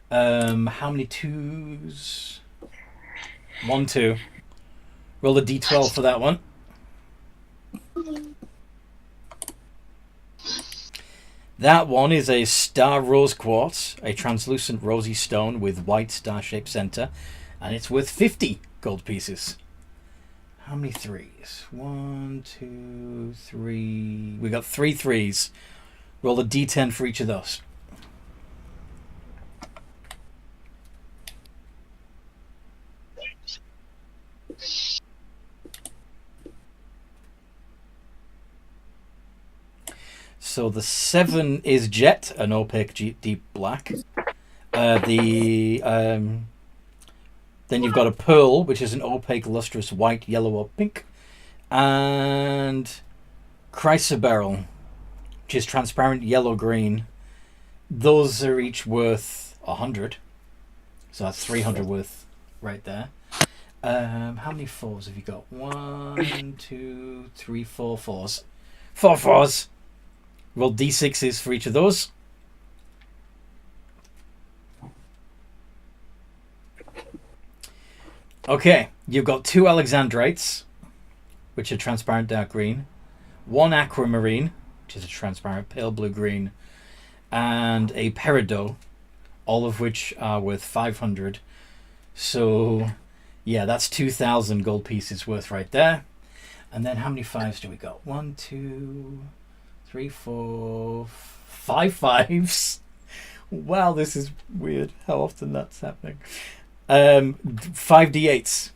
How many 2s? 1, 2. Roll a D12 for that one. That one is a star rose quartz, a translucent rosy stone with white star-shaped center, and it's worth 50 gold pieces. How many 3s? 1, 2, 3. We got 3 3s. Roll a D10 for each of those. So the 7 is jet, an opaque deep black. Then you've got a pearl, which is an opaque, lustrous white, yellow, or pink, and chrysoberyl, which is transparent yellow green. Those are each worth 100, so that's 300 worth right there. How many 4s have you got? 1, 2, 3, 4 4s. 4 4s. Roll D6s for each of those. Okay, you've got 2 alexandrites, which are transparent dark green, 1 aquamarine, which is a transparent pale blue green, and a peridot, all of which are worth 500. So, yeah, that's 2,000 gold pieces worth right there. And then how many 5s do we got? 1, 2, 3, 4, 5 5s. Wow, this is weird how often that's happening. 5 D8s.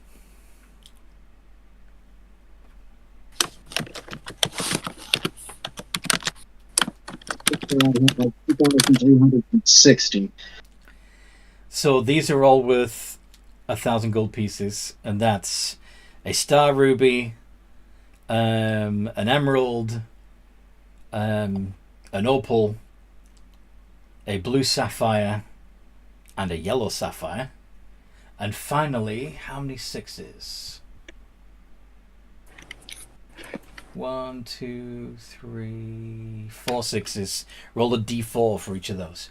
$2,360. So these are all worth 1,000 gold pieces, and that's a star ruby, an emerald, an opal, a blue sapphire, and a yellow sapphire. And finally, how many 6s? 1, 2, 3, 4 6s. Roll a D4 for each of those.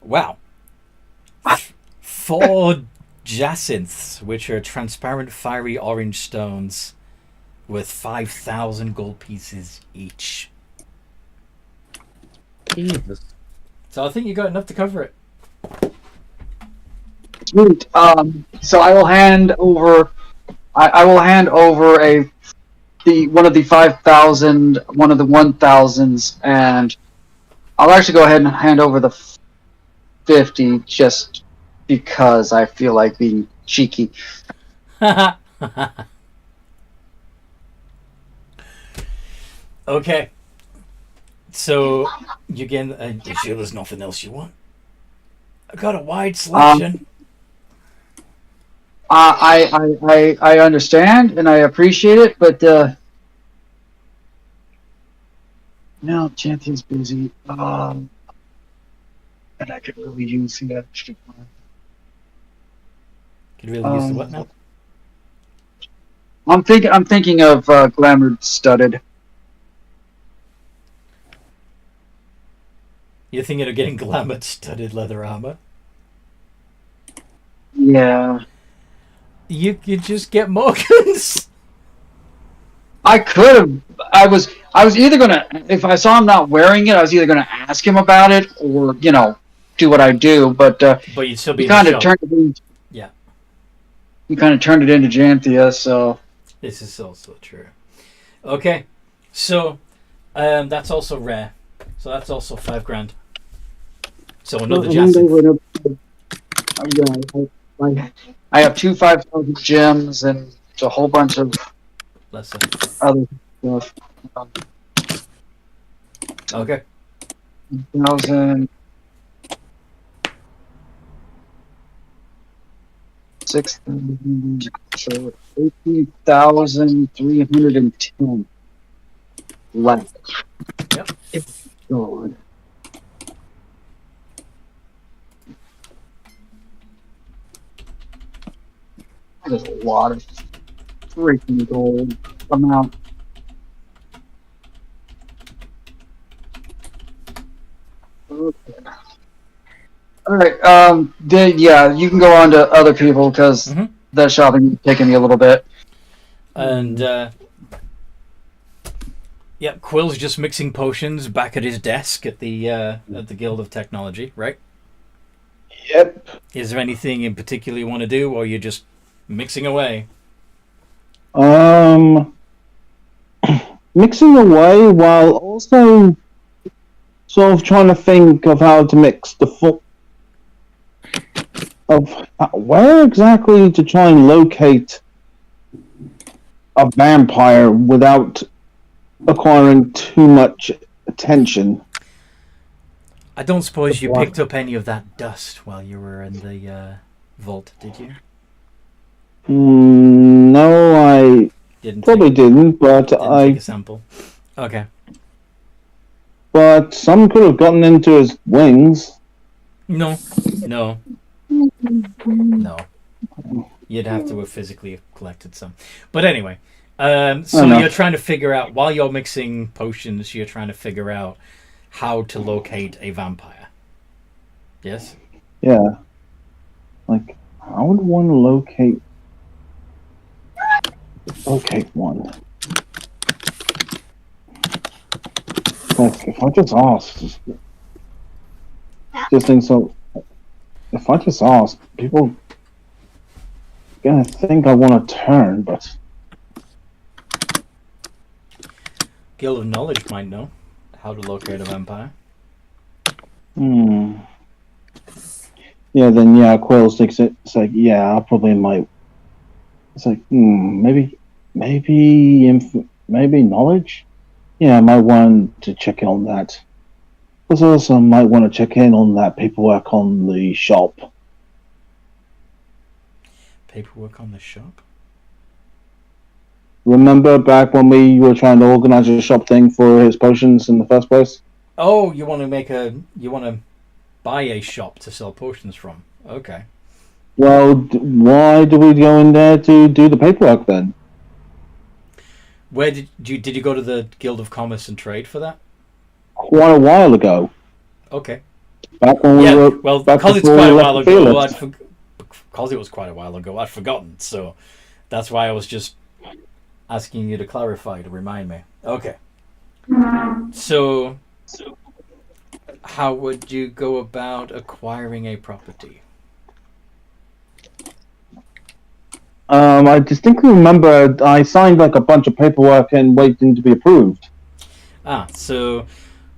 Wow. 4 jacinths, which are transparent fiery orange stones with 5,000 gold pieces each. Jesus. So I think you got enough to cover it. Sweet. So I will hand over. I will hand over one of the 5,000, one of the 1,000s, and I'll actually go ahead and hand over the 50 just because I feel like being cheeky. Okay. So, you again, you sure there's nothing else you want? I got a wide selection. I understand and I appreciate it, but no, Chanthion's busy. And I could really use the extra time. Could really use the what now? I'm thinking of Glamour Studded. You're thinking of getting glamour studded leather armor? Yeah. You could just get Morgans. I could have. I was either gonna, if I saw him not wearing it, I was either gonna ask him about it or do what I do. But you'd still be he in the kind shop. of turned it into, Yeah. He kind of turned it into Janthia, so This is also true. Okay, so that's also rare. So that's also $5,000. So another Jason. I have two 5,000 gems and a whole bunch of Let's say. other stuff. Okay. 1,000. 6,000. So 18,310 left. Yep. God. That is a lot of freaking gold amount. Okay. All right. Yeah, you can go on to other people because Mhm. that shopping is taking me a little bit. And yep, Quill's just mixing potions back at his desk at the Guild of Technology, right? Yep. Is there anything in particular you want to do, or you're just mixing away? Mixing away while also sort of trying to think of how to mix the full of where exactly to try and locate a vampire without acquiring too much attention. I don't suppose you picked up any of that dust while you were in the vault, did you? No, I Didn't probably didn't, but take a sample. Okay. But some could have gotten into his wings. No. You'd have to have physically collected some. But anyway, so you're trying to figure out, while you're mixing potions, you're trying to figure out how to locate a vampire. Yes? Yeah. Like, I would want to locate one. Like, if I just ask, just think so. If I just ask, people gonna think I want to turn, but Guild of Knowledge might know how to locate a vampire. Yeah, then yeah, Quill thinks it's like, yeah, I probably might. It's like, maybe knowledge. Yeah, I might want to check in on that. But also might want to check in on that paperwork on the shop. Paperwork on the shop? Remember back when we were trying to organize a shop thing for his potions in the first place? Oh, you want to buy a shop to sell potions from? Okay. Well, why do we go in there to do the paperwork then? Where did you go to the Guild of Commerce and Trade for that? Quite a while ago. Okay. Back when we were. Well, back because it's before quite we a left while the ago, field. because it was quite a while ago, I'd forgotten. So that's why I was just asking you to clarify, to remind me. Okay. So how would you go about acquiring a property? I distinctly remember I signed like a bunch of paperwork and waiting to be approved. So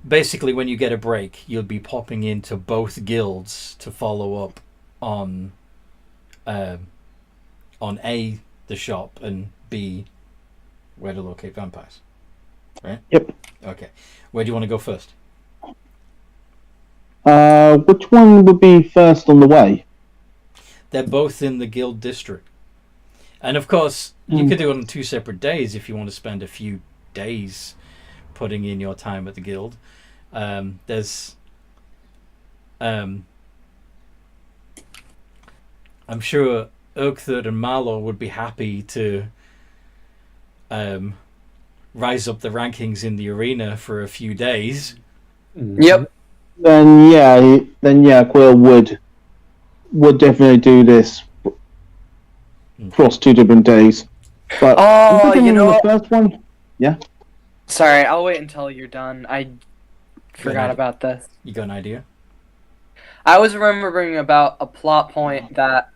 basically when you get a break, you'll be popping into both guilds to follow up on A, the shop, and B, where to locate vampires. Right? Yep. Okay. Where do you want to go first? Which one would be first on the way? They're both in the guild district. And of course, you could do it on 2 separate days if you want to spend a few days putting in your time at the guild. There's I'm sure Oakthird and Marlow would be happy to rise up the rankings in the arena for a few days. Yep. Then yeah, Quill would definitely do this across 2 different days. But Oh, you know the what? first one. Sorry, I'll wait until you're done. I forgot idea. about this. You got an idea? I was remembering about a plot point that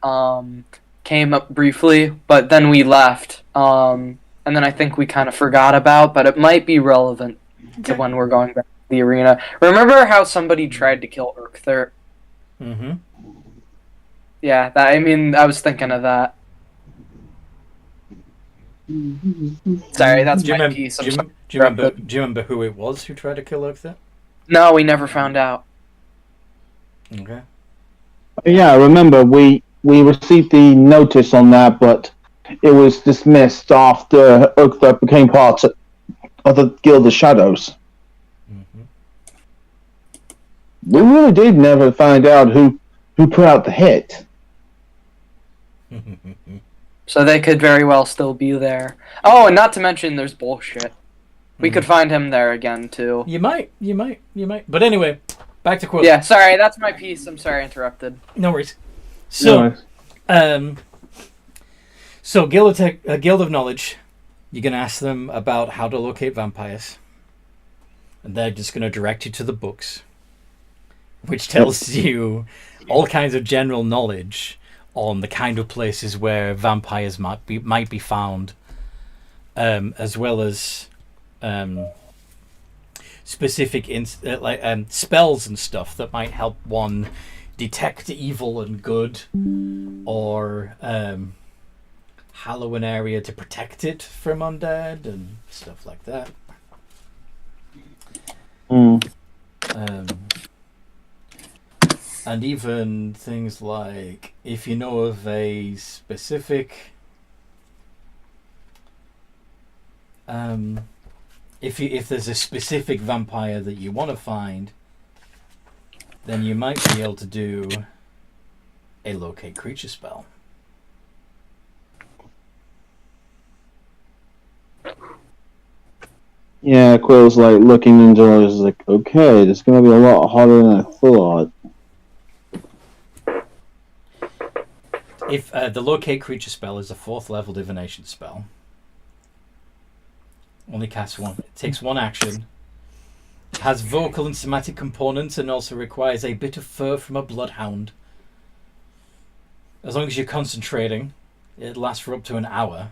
came up briefly, but then we left. and then I think we kind of forgot about, but it might be relevant to when we're going back to the arena. Remember how somebody tried to kill Urkther? Mm-hmm. Yeah, I was thinking of that. Sorry, that's Do you my remember? piece. Do I'm you remember? Do you remember who it was who tried to kill Urkther? No, we never found out. Okay. Yeah, I remember we received the notice on that, but it was dismissed after Uchtha became part of the Guild of Shadows. Mm-hmm. We really did never find out who put out the hit. So they could very well still be there. Oh, and not to mention there's bullshit. We could find him there again, too. You might. But anyway, back to Quill. Yeah, sorry, that's my piece. I'm sorry I interrupted. No worries. So, Guild of Knowledge, you're going to ask them about how to locate vampires. And they're just going to direct you to the books, which tells you all kinds of general knowledge on the kind of places where vampires might be found, as well as specific spells and stuff that might help one detect evil and good, or hallow an area to protect it from undead and stuff like that. And even things like if you know of a specific if there's a specific vampire that you want to find, then you might be able to do a locate creature spell. Yeah, Quill's like looking into it, is like, okay, it's gonna be a lot harder than I thought. If the locate creature spell is a 4th level divination spell, only casts one. It takes one action. It has vocal and somatic components and also requires a bit of fur from a bloodhound. As long as you're concentrating, it lasts for up to an hour.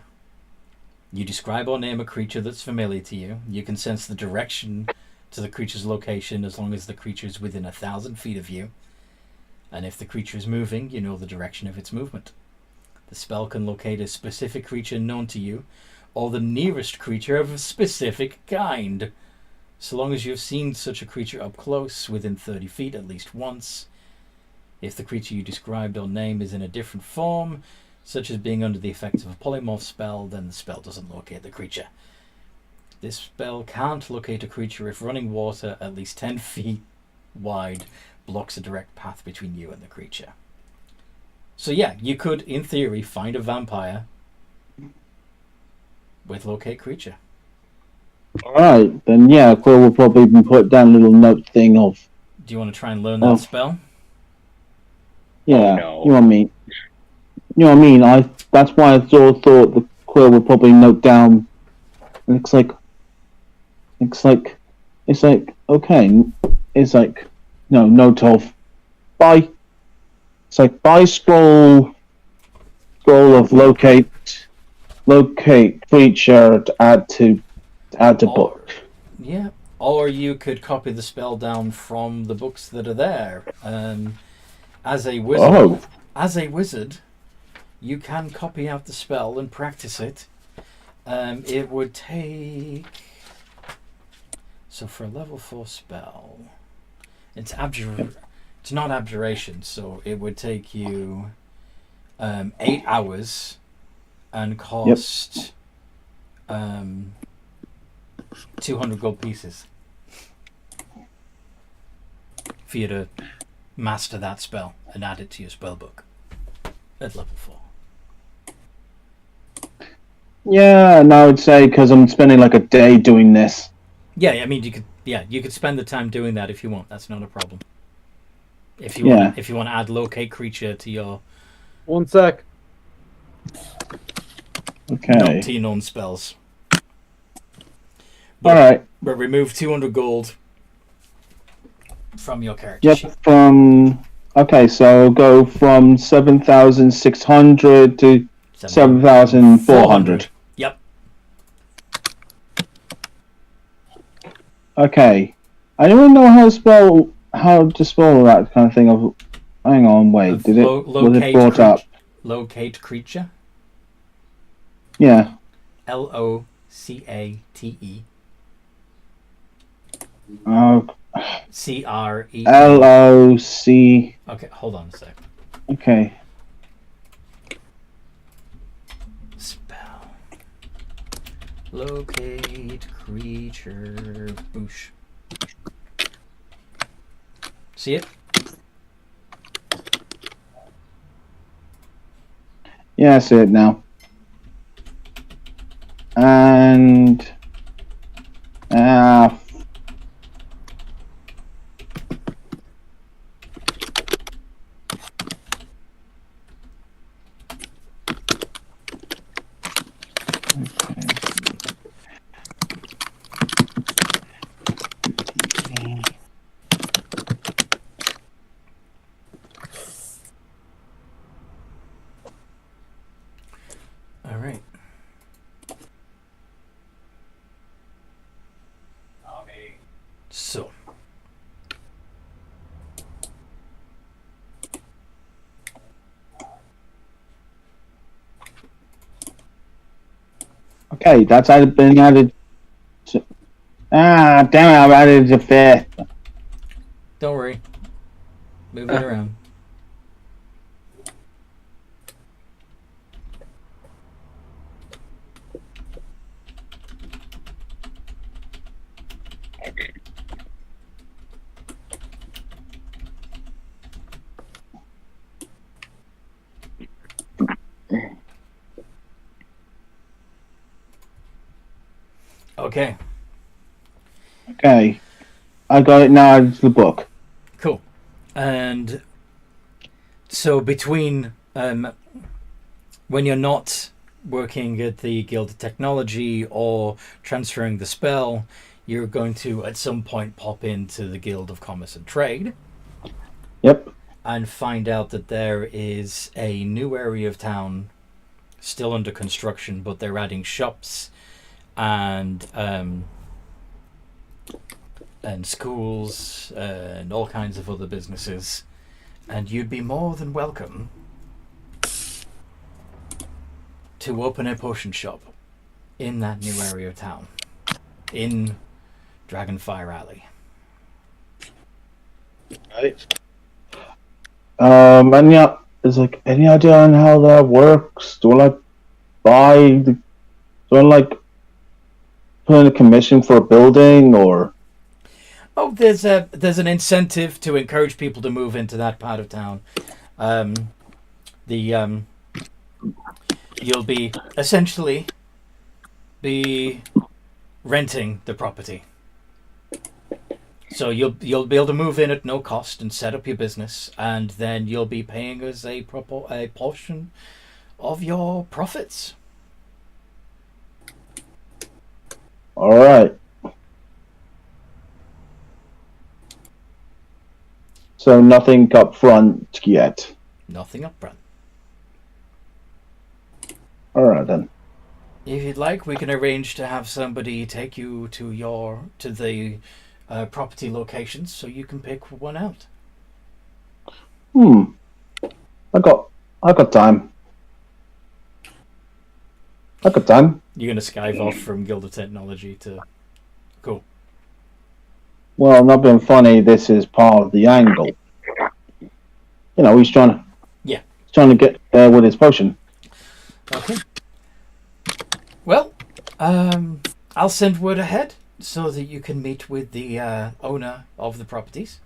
You describe or name a creature that's familiar to you. You can sense the direction to the creature's location as long as the creature is within 1,000 feet of you. And if the creature is moving, you know the direction of its movement. The spell can locate a specific creature known to you, or the nearest creature of a specific kind, so long as you have seen such a creature up close, within 30 feet at least once. If the creature you described or name is in a different form, such as being under the effects of a polymorph spell, then the spell doesn't locate the creature. This spell can't locate a creature if running water at least 10 feet wide blocks a direct path between you and the creature. So yeah, you could, in theory, find a vampire with locate creature. Alright, then yeah, Quill will probably even put down a little note thing of... Do you want to try and learn that spell? Yeah, no. you know what I mean? You know what I mean? That's why I thought the Quill would probably note down... It's like, okay, it's like, no, note of, by, it's like, by scroll of locate creature to add to book. Yeah, or you could copy the spell down from the books that are there. As a wizard, you can copy out the spell and practice it. It would take... So for a level 4 spell, it's not abjuration, so it would take you 8 hours and cost 200 gold pieces for you to master that spell and add it to your spell book at level 4. Yeah, and I would say because I'm spending like a day doing this. Yeah, I mean you could spend the time doing that if you want. That's not a problem. If you want to add locate creature to your 1 sec. Okay. not known spells. Alright. But remove 200 gold from your character Yep, sheet. okay, so go from 7,600 to 7,400. Okay. I don't know how to spell that kind of thing. Of hang on, wait. Did it was it brought up? Locate creature. Yeah. Locate. Oh, CREE. LOC. Okay, hold on a sec. Okay. Spell. Locate creature. Boosh. See it? Yeah, I see it now. And All right. So. okay, that's been added. Damn it! I've added a fifth. Don't worry. Move it around. Okay. Okay, I got it now. It's the book. Cool. And so between when you're not working at the Guild of Technology or transferring the spell, you're going to at some point pop into the Guild of Commerce and Trade. Yep. And find out that there is a new area of town still under construction, but they're adding shops and schools and all kinds of other businesses, and you'd be more than welcome to open a potion shop in that new area of town, in Dragonfire Alley. Right. And yeah, is like any idea on how that works? Do I put in a commission for a building or? Oh, there's an incentive to encourage people to move into that part of town. You'll be essentially be renting the property. So you'll be able to move in at no cost and set up your business, and then you'll be paying us a portion of your profits. All right. So nothing up front yet. Nothing up front. All right then. If you'd like, we can arrange to have somebody take you to the property locations so you can pick one out. I got time. I got time. You're going to skive off from Guild of Technology to... Cool. Well, not being funny, this is part of the angle. You know, he's trying to... Yeah. He's trying to get there with his potion. Okay. Well, I'll send word ahead so that you can meet with the owner of the properties.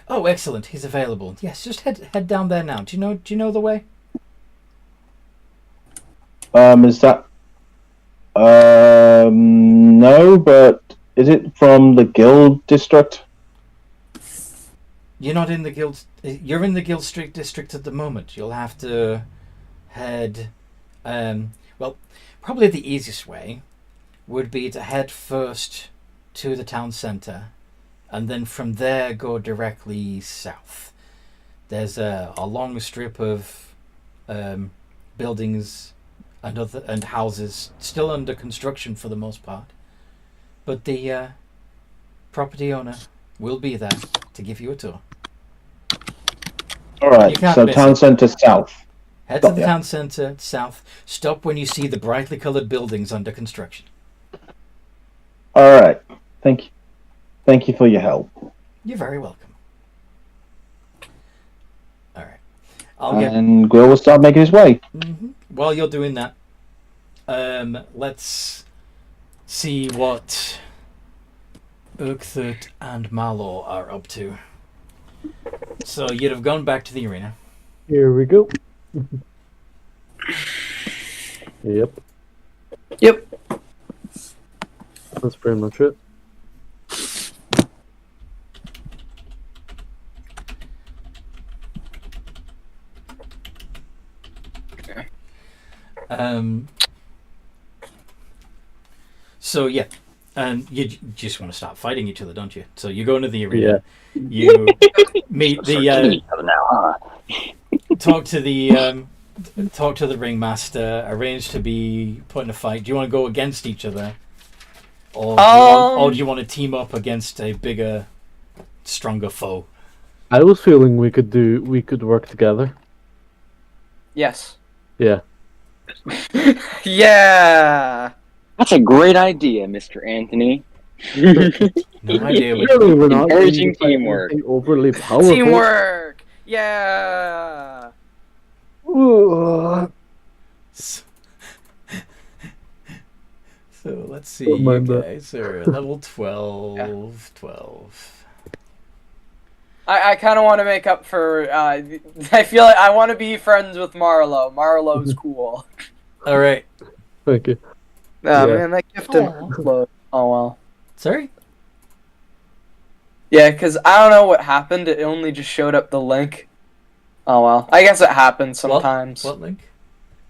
Oh, excellent. He's available. Yes, just head down there now. Do you know the way? Is that... no, but is it from the guild district? You're not in the guild... You're in the guild street district at the moment. You'll have to head... well, probably the easiest way would be to head first to the town centre and then from there go directly south. There's a long strip of buildings and houses still under construction for the most part. But the property owner will be there to give you a tour. All right, You can't so miss town it. centre south. Head to Got the ya. town centre south. Stop when you see the brightly coloured buildings under construction. All right, thank you for your help. You're very welcome. All right, I'll get. And Grill will start making his way. While you're doing that, let's see what Urkthut and Malo are up to. So you'd have gone back to the arena. Here we go. Yep, Yep. that's pretty much it. So yeah, and you just want to start fighting each other, don't you? So you go into the arena. You meet the talk to the ringmaster. Arrange to be put in a fight. Do you want to go against each other, or do you want to team up against a bigger, stronger foe? I was feeling we could work together. Yes. Yeah. Yeah. That's a great idea, Mr. Anthony. No idea. Surely we're not Encouraging going to fight teamwork. anything overly powerful. Teamwork. Yeah. Ugh. So let's see. Don't You mind that. guys are level 12. 12. I kind of want to make up for. I feel like I want to be friends with Marlo. Marlo's cool. All right. Thank you. Oh Yeah. man, that gift didn't explode. Oh well. Sorry. Yeah, because I don't know what happened. It only just showed up the link. Oh well. I guess it happens sometimes. What link?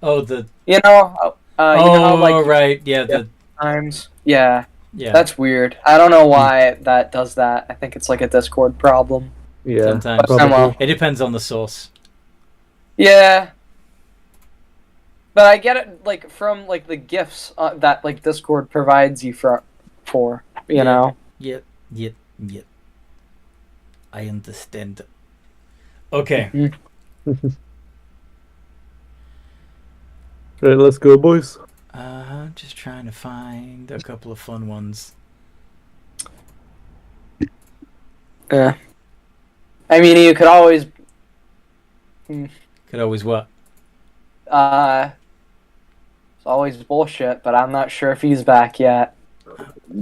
Oh, the. You know. You know how, like right. Yeah. The. times. Yeah. Yeah. That's weird. I don't know why that does that. I think it's like a Discord problem. Yeah. Sometimes. Oh, well. It depends on the source. Yeah. But I get it like from like the gifts that like Discord provides you for you know. Yep. I understand. Okay. Right, let's go, boys. Just trying to find a couple of fun ones. Yeah. I mean, you could always. Could always what? It's always bullshit, but I'm not sure if he's back yet.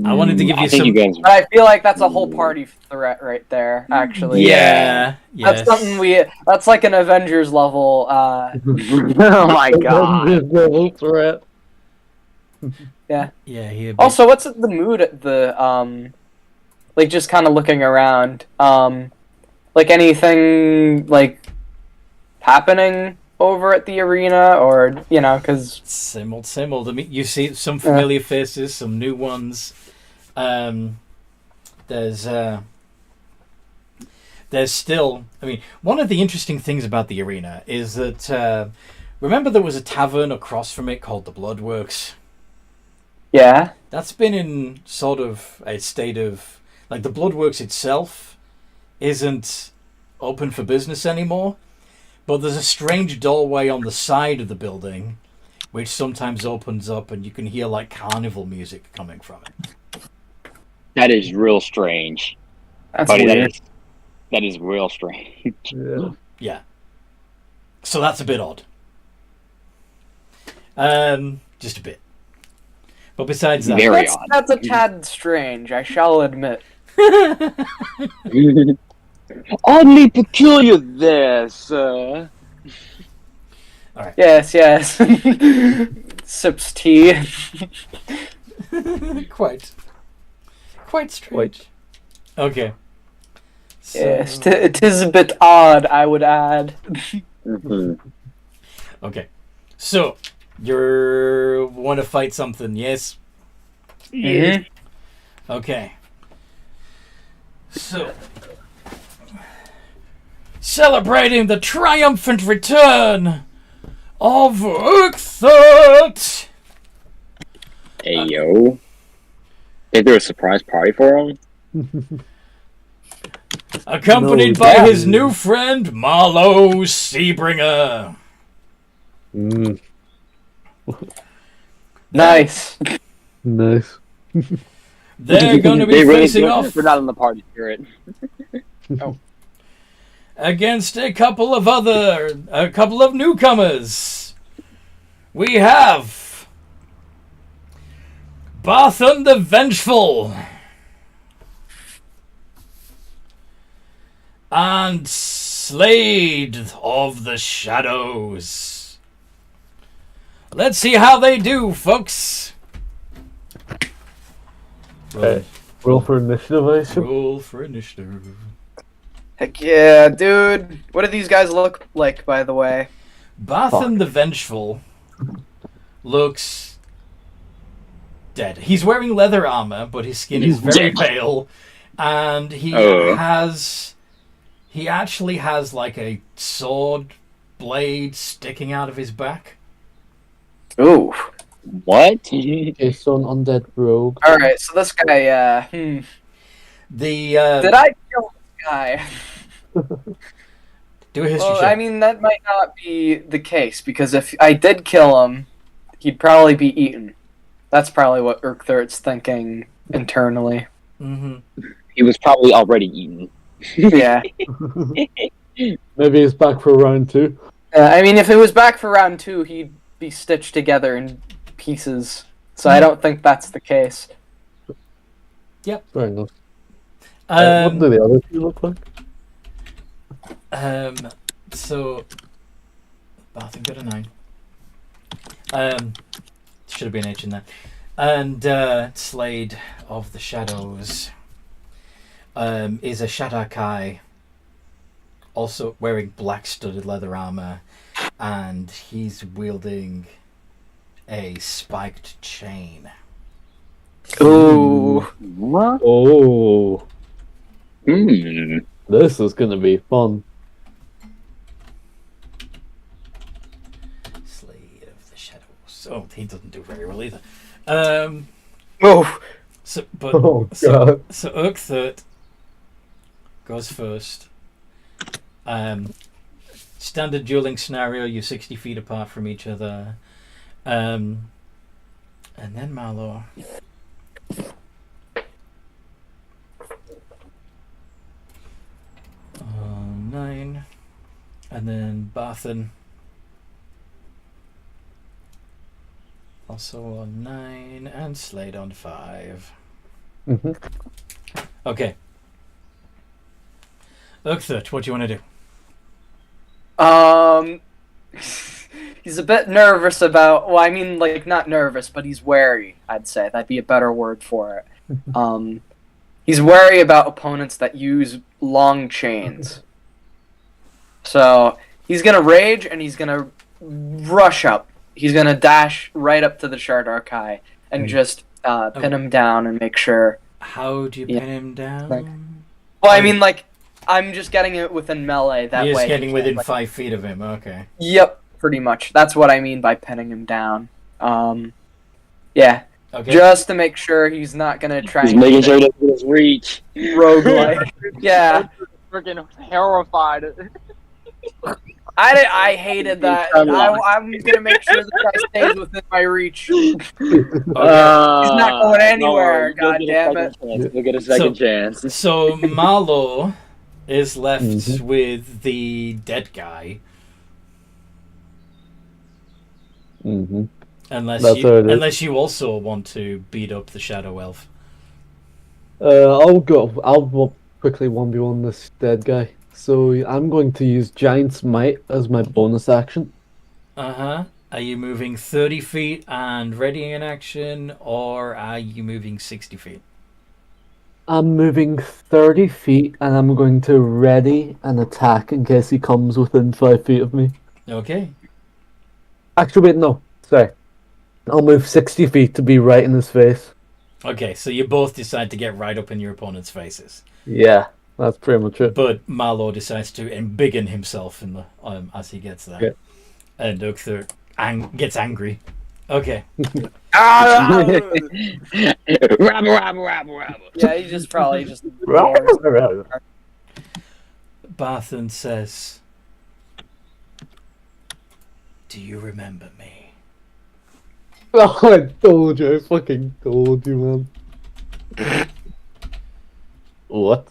I wanted to give you I think some. you guys. But I feel like that's a whole party threat right there. Actually. Yeah. Yes. That's something That's like an Avengers level. Oh my god. Level threat. Yeah. He. Also, what's the mood at the like just kind of looking around? Like anything like happening over at the arena, or you know, because Same old. I mean, you see some familiar faces, some new ones. There's still. I mean, one of the interesting things about the arena is that remember there was a tavern across from it called the Bloodworks. yeah, That's been in sort of a state of like the Bloodworks itself isn't open for business anymore. But there's a strange doorway on the side of the building, which sometimes opens up, and you can hear like carnival music coming from it. That is real strange. that's Buddy, weird. that is real strange. Yeah. Yeah. So that's a bit odd. Just a bit. But besides that, Very odd. That's a tad strange, I shall admit. Oddly peculiar there, sir. Yes. Sips tea. quite strange. Okay. So, Yes, it is a bit odd, I would add. Okay. So you want to fight something? Yes. Mhm. Okay. So, celebrating the triumphant return of Uxthut. Hey, yo. Is there a surprise party for him? Accompanied No, by yeah. his new friend, Marlowe Seabringer. Mm, Nice. nice. They're going to be They really facing do- off They're not in the party spirit. against a couple of newcomers. We have Barthon the Vengeful and Slade of the Shadows. Let's see how they do, folks. Okay. Roll for initiative, I assume. Roll for initiative. Heck yeah, dude. What do these guys look like, by the way? Barthon the Vengeful looks dead. He's wearing leather armor, but his skin is very pale, and he actually has like a sword blade sticking out of his back. Ooh. What? Okay, so an undead rogue. Alright, so this guy, The Did I kill this guy? do a history Well, check. I mean, that might not be the case, because if I did kill him, he'd probably be eaten. That's probably what Urkthart's thinking internally. He was probably already eaten. Yeah. Maybe he's back for round 2. I mean, if it was back for round 2, he'd be stitched together in pieces. So I don't think that's the case. Fair enough. What do the other two look like? So Barthon got a 9. Should have been H in there. And Slade of the Shadows is a Shadakai, also wearing black studded leather armor, and he's wielding a spiked chain. Ooh. What? Oh, Hmm. this is gonna be fun. Slade of the Shadows. Oh, he doesn't do very well either. Oh. So God. Urkthardt goes first. Standard dueling scenario, you're 60 feet apart from each other. And then Marlowe. On 9. And then Barthon. Also on 9. And Slade on 5. Okay. Urkthardt, what do you want to do? He's a bit nervous about. Well, I mean, like, not nervous, but he's wary. I'd say that'd be a better word for it. He's wary about opponents that use long chains. So he's gonna rage and he's gonna rush up. He's gonna dash right up to the Shardarkai and just pin him down and make sure. How do you pin him down? Well, I mean, like, I'm just getting it within melee. That You're way, just getting he within can't, 5 feet of him, okay. Yep, pretty much. That's what I mean by pinning him down. Yeah, Okay. just to make sure he's not gonna try. He's and making get sure that his reach. roguelike. Yeah, Freaking terrified. I hated that. I'm gonna make sure this guy stays within my reach. He's not going anywhere. God damn it. You'll get a second chance. So Marlowe is left with the dead guy. Mm-hmm. Unless you also want to beat up the Shadow Elf. I'll quickly 1v1 this dead guy. So I'm going to use Giant Smite as my bonus action. Are you moving 30 feet and readying an action, or are you moving 60 feet? I'm moving 30 feet and I'm going to ready an attack in case he comes within 5 feet of me. Okay. Actually, wait, no. Sorry. I'll move 60 feet to be right in his face. Okay, so you both decide to get right up in your opponent's faces. Yeah, that's pretty much it. But Marlowe decides to embiggen himself in the as he gets there. And Oakthur gets angry. Okay. Rabble, rabble, rabble, rabble. Yeah, he just probably just. Barthen says, "Do you remember me?" Oh, I told you. I fucking told you, man. What?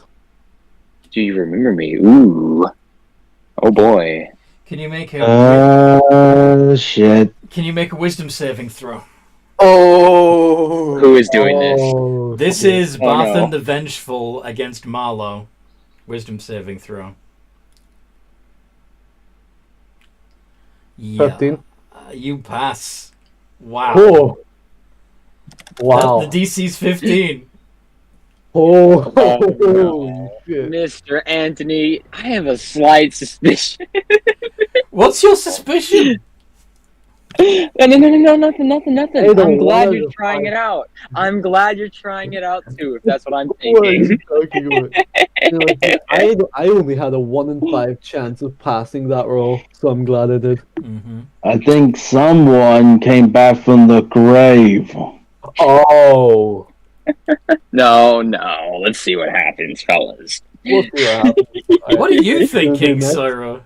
Do you remember me? Ooh. Oh boy. Can you make a Shit. Can you make a wisdom saving throw? Oh. Who is doing this? Oh, This shit. is Oh, no. Barthen the Vengeful against Marlowe. Wisdom saving throw. Yeah. 15. You pass. Wow. Oh. Wow. The DC's 15. Oh, Oh, no. holy shit. Mr. Anthony, I have a slight suspicion. What's your suspicion? No, nothing. Hey, I'm don't glad worry, you're it's trying fine. it out. I'm glad you're trying it out too, if that's what I'm What are you thinking. talking about? You know, I only had a 1 in 5 chance of passing that roll, so I'm glad I did. Mm-hmm. I think someone came back from the grave. Oh. No, let's see what happens, fellas. We'll see what happens. What are you thinking, next? Syra?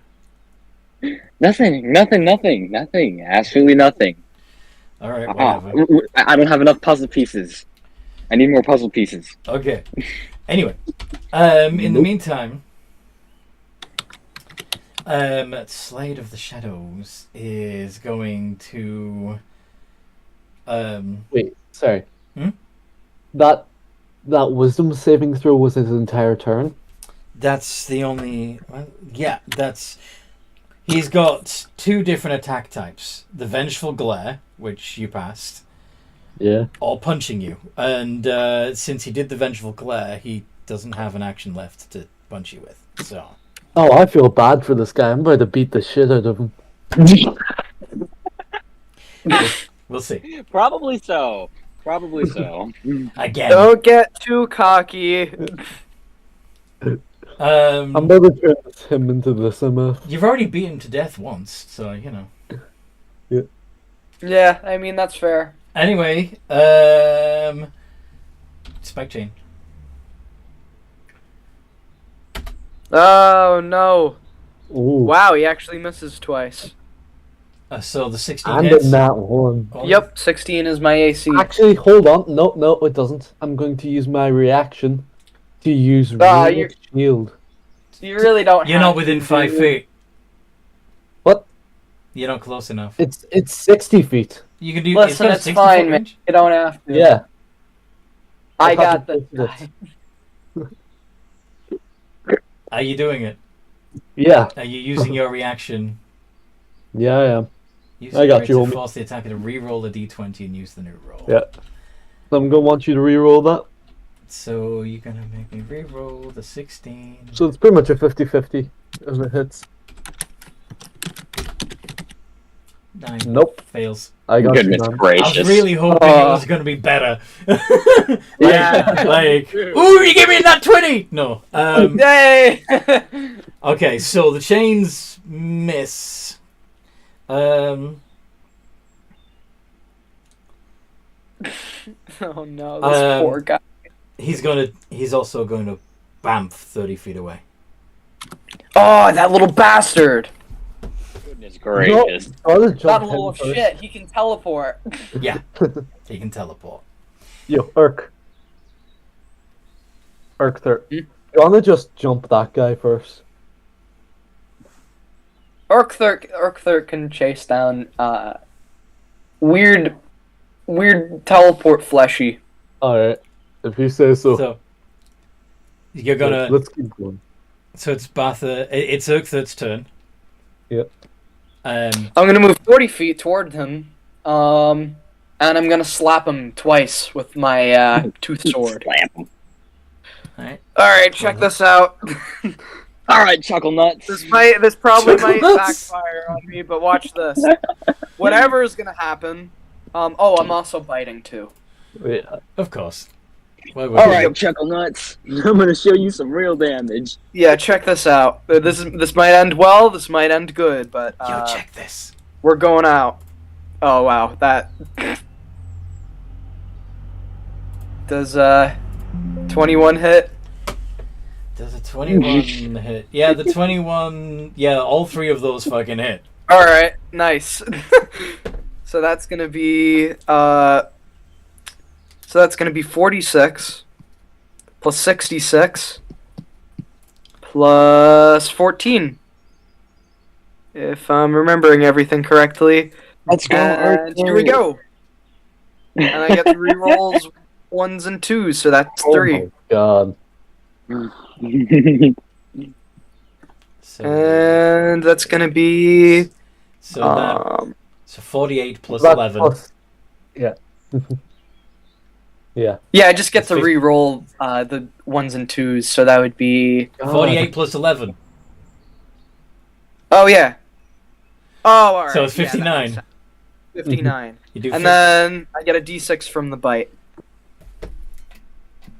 Nothing. Absolutely nothing. Alright, Ah, whatever. I don't have enough puzzle pieces. I need more puzzle pieces. Okay. Anyway, in the meantime, Slade of the Shadows is going to Wait, sorry. Hmm? That wisdom saving throw was his entire turn? that's the only he's got 2 different attack types. The Vengeful Glare, which you passed, Yeah. or punching you. And since he did the Vengeful Glare, he doesn't have an action left to punch you with. So Oh, I feel bad for this guy. I'm about to beat the shit out of him. we'll see. Probably so. Again. Don't get too cocky. I'm about to turn him into the simmer. You've already beaten him to death once, so you know. Yeah, I mean that's fair. Anyway, Spike Chain. Oh no! Ooh. Wow, he actually misses twice. So the 16 And hits. in that one. Oh, Yep, 16 is my AC. Actually, hold on. No, it doesn't. I'm going to use my reaction to use Ah, Runic Shield. You really don't. You're have not within to, 5 do you? feet. What? You're not close enough. It's 60 feet. You can do. Listen, got a it's 60 fine, foot man. range. You don't have to. Yeah. I I've got had to the. push Are you doing it? Yeah. Are you using your reaction? Yeah, I am. Use I got your you, to homie. force the attacker to re-roll a d20 and use the new roll. Yeah. So I'm going to want you to re-roll that. So you're gonna make me re-roll the 16. So it's pretty much a 50-50 if it hits. 9. Nope. Fails. I got Goodness you, man. gracious. I was really hoping it was going to be better. Yeah. like, ooh, you give me that 20! No. Yay! Okay, so the chains miss. Oh no, this poor guy. He's also going to bamf 30 feet away. Oh, that little bastard! Goodness gracious. I'll That jump little him first. shit, he can teleport. Yeah, he can teleport. Yo, Urk. Urk, Hmm? you want to just jump that guy first? Urktherk can chase down weird teleport fleshy. Alright. If you say so. So you're gonna. Let's keep going. So it's Batha. It's Urkther's turn. Yep. I'm gonna move 40 feet toward him, and I'm gonna slap him twice with my tooth sword. Slam. Alright. All right, check this out. All right, chuckle nuts. This probably might Chuckles. backfire on me, but watch this. Whatever is gonna happen. Oh, I'm also biting too. Yeah. Of course. Why would All you? right, chuckle nuts. I'm gonna show you some real damage. Yeah, check this out. This might end well. This might end good, but Yo, check this. we're going out. Oh wow, that does 21 hit? Does a 21 hit? Yeah, the 21. Yeah, all three of those fucking hit. All right, nice. So that's gonna be 46 plus 66 plus 14, if I'm remembering everything correctly. Let's go. And here we go. And I get 3 rolls, 1s and 2s, so that's 3. Oh my god. So, And that's gonna be so 48 plus That 11. yeah. Yeah. yeah. I just get That's to re-roll the 1s and 2s, so that would be 48 plus 11. oh yeah. Oh, all right. So it's Yeah, that 59. makes sense. 59. You do And then I get a d6 from the bite,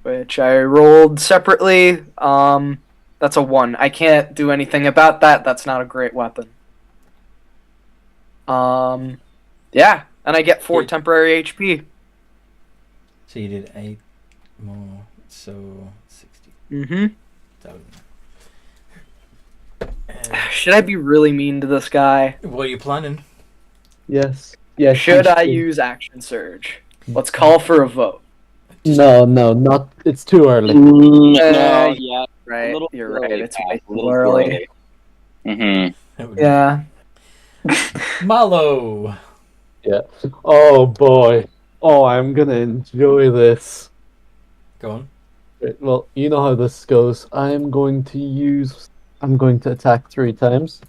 which I rolled separately. That's a 1. I can't do anything about that. That's not a great weapon. Yeah, and I get 4 Yeah. temporary HP. So you did 8 more. So 60. Mm-hmm. Uh, Should I be really mean to this guy? what are you planning? Yes. Yes. Should you I use action surge? Let's call for a vote. No, not. It's too early. No, yeah. Right, little you're early, right. It's Pat, way a too little early. Mm-hmm. That would be- Yeah. Malo. Yeah. Oh boy. Oh, I'm gonna enjoy this. Go on. Right, well, you know how this goes. I'm going to attack 3 times.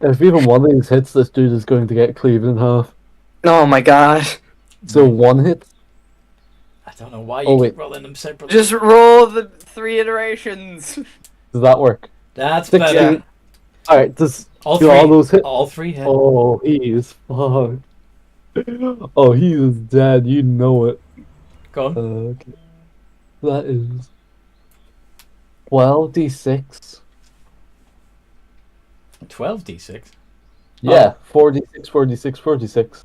If even one of these hits, this dude is going to get cleaved in half. Oh my god. So 1 hit. I don't know why you Oh, keep wait. rolling them separately. Just roll the 3 iterations. Does that work? That's 16. better. Alright, does All do three. all those hit? All 3 hit. Oh, he is fucked. Oh, he is dead. You know it. Go on. Okay. That is 12d6. 12d6. Yeah, 4d6, 4d6, 4d6.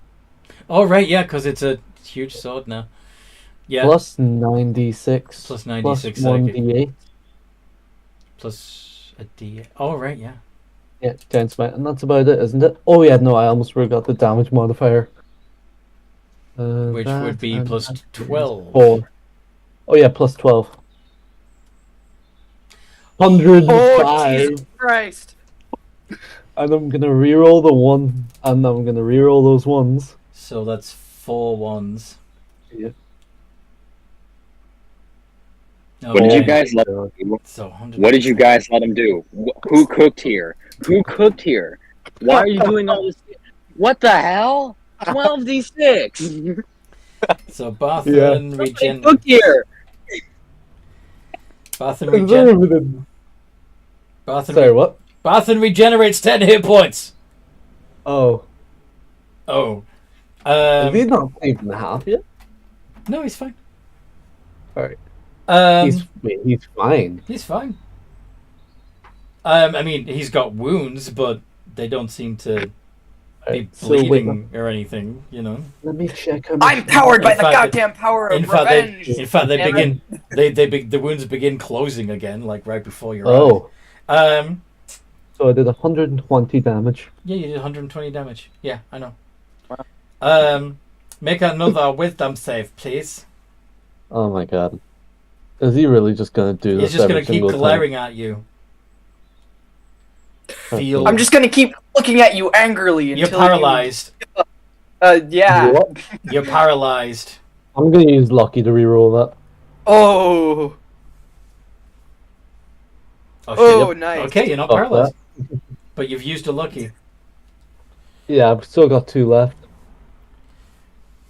Oh, right, yeah, because it's a huge sword now. Yeah. Plus 9d6. Plus Plus 9d6. 1d8. Plus a d. Oh, right, yeah. Yeah, giant smite, and that's about it, isn't it? Oh yeah, no, I almost forgot the damage modifier. Which That would be and plus that is 12. 4. Oh yeah, plus 12. 105. Oh, Jesus Christ. And I'm gonna reroll the 1, and I'm gonna reroll those ones. So that's 4 ones. Yeah. Okay. What did you guys let him do? So 100. What did you guys let him do? Who cooked here? Who cooked here? Why are you doing all this? What the hell? 12d6. So Barthen regen. Cook here. Barthen regen. Sorry, what? Barthen regenerates 10 hit points. Oh. Oh. Is he not even half yet? No, he's fine. Alright. He's He's fine. fine. I mean, he's got wounds, but they don't seem to be Alright, so bleeding wait, or anything, you know. let me check how much. I'm powered by In the fact, goddamn power of In fact, revenge. they Damn begin. The wounds begin closing again, like right before your Oh, eyes. so I did 120 damage. Yeah, you did 120 damage. Yeah, I know. Wow. Make another wisdom save, please. Oh my god. Is he really just gonna do this? He's just gonna every keep single time? glaring at you. Feel. I'm just gonna keep looking at you angrily until You're paralyzed. yeah. You know what? You're paralyzed. I'm gonna use Lucky to reroll that. Oh. Oh, Oh, shit. nice. Okay, you're not Fuck paralyzed, but you've used a lucky. Yeah, I've still got 2 left.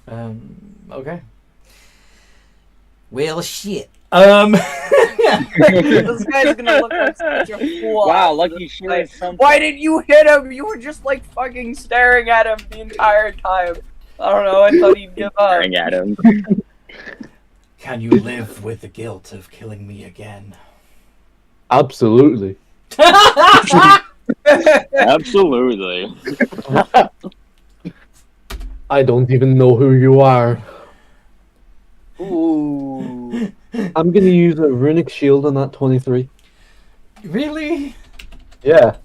Okay. Well, shit. This guy's gonna look like such a fool. Wow, Lucky sure is something. Why didn't you hit him? You were just like fucking staring at him the entire time. I don't know. I thought he'd give up. Staring at him. Can you live with the guilt of killing me again? Absolutely. Absolutely. I don't even know who you are. Ooh. I'm gonna use a runic shield on that 23. Really? Yeah.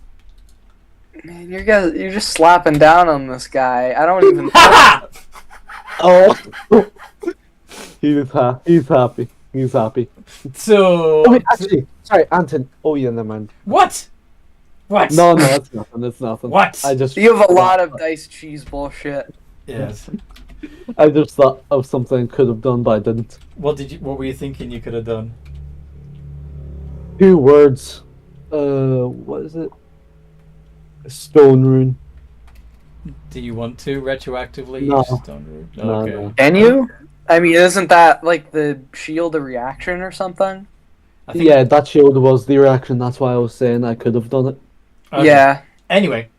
Man, you're just slapping down on this guy. I don't even. Oh. He's happy. He's happy. So. Oh wait, actually, sorry, Anton. Oh yeah, never mind. What? What? No, it's nothing. It's nothing. What? I just You have a lot of dice cheese bullshit. Yes. I just thought of something I could have done, but I didn't. What were you thinking you could have done? 2 words. What is it? A stone rune. Do you want to retroactively No. use Stone Root? No, Okay. no. Can you? I mean, isn't that like the shield a reaction or something? I think, Yeah, that shield was the reaction. That's why I was saying I could have done it. okay. Yeah. Anyway.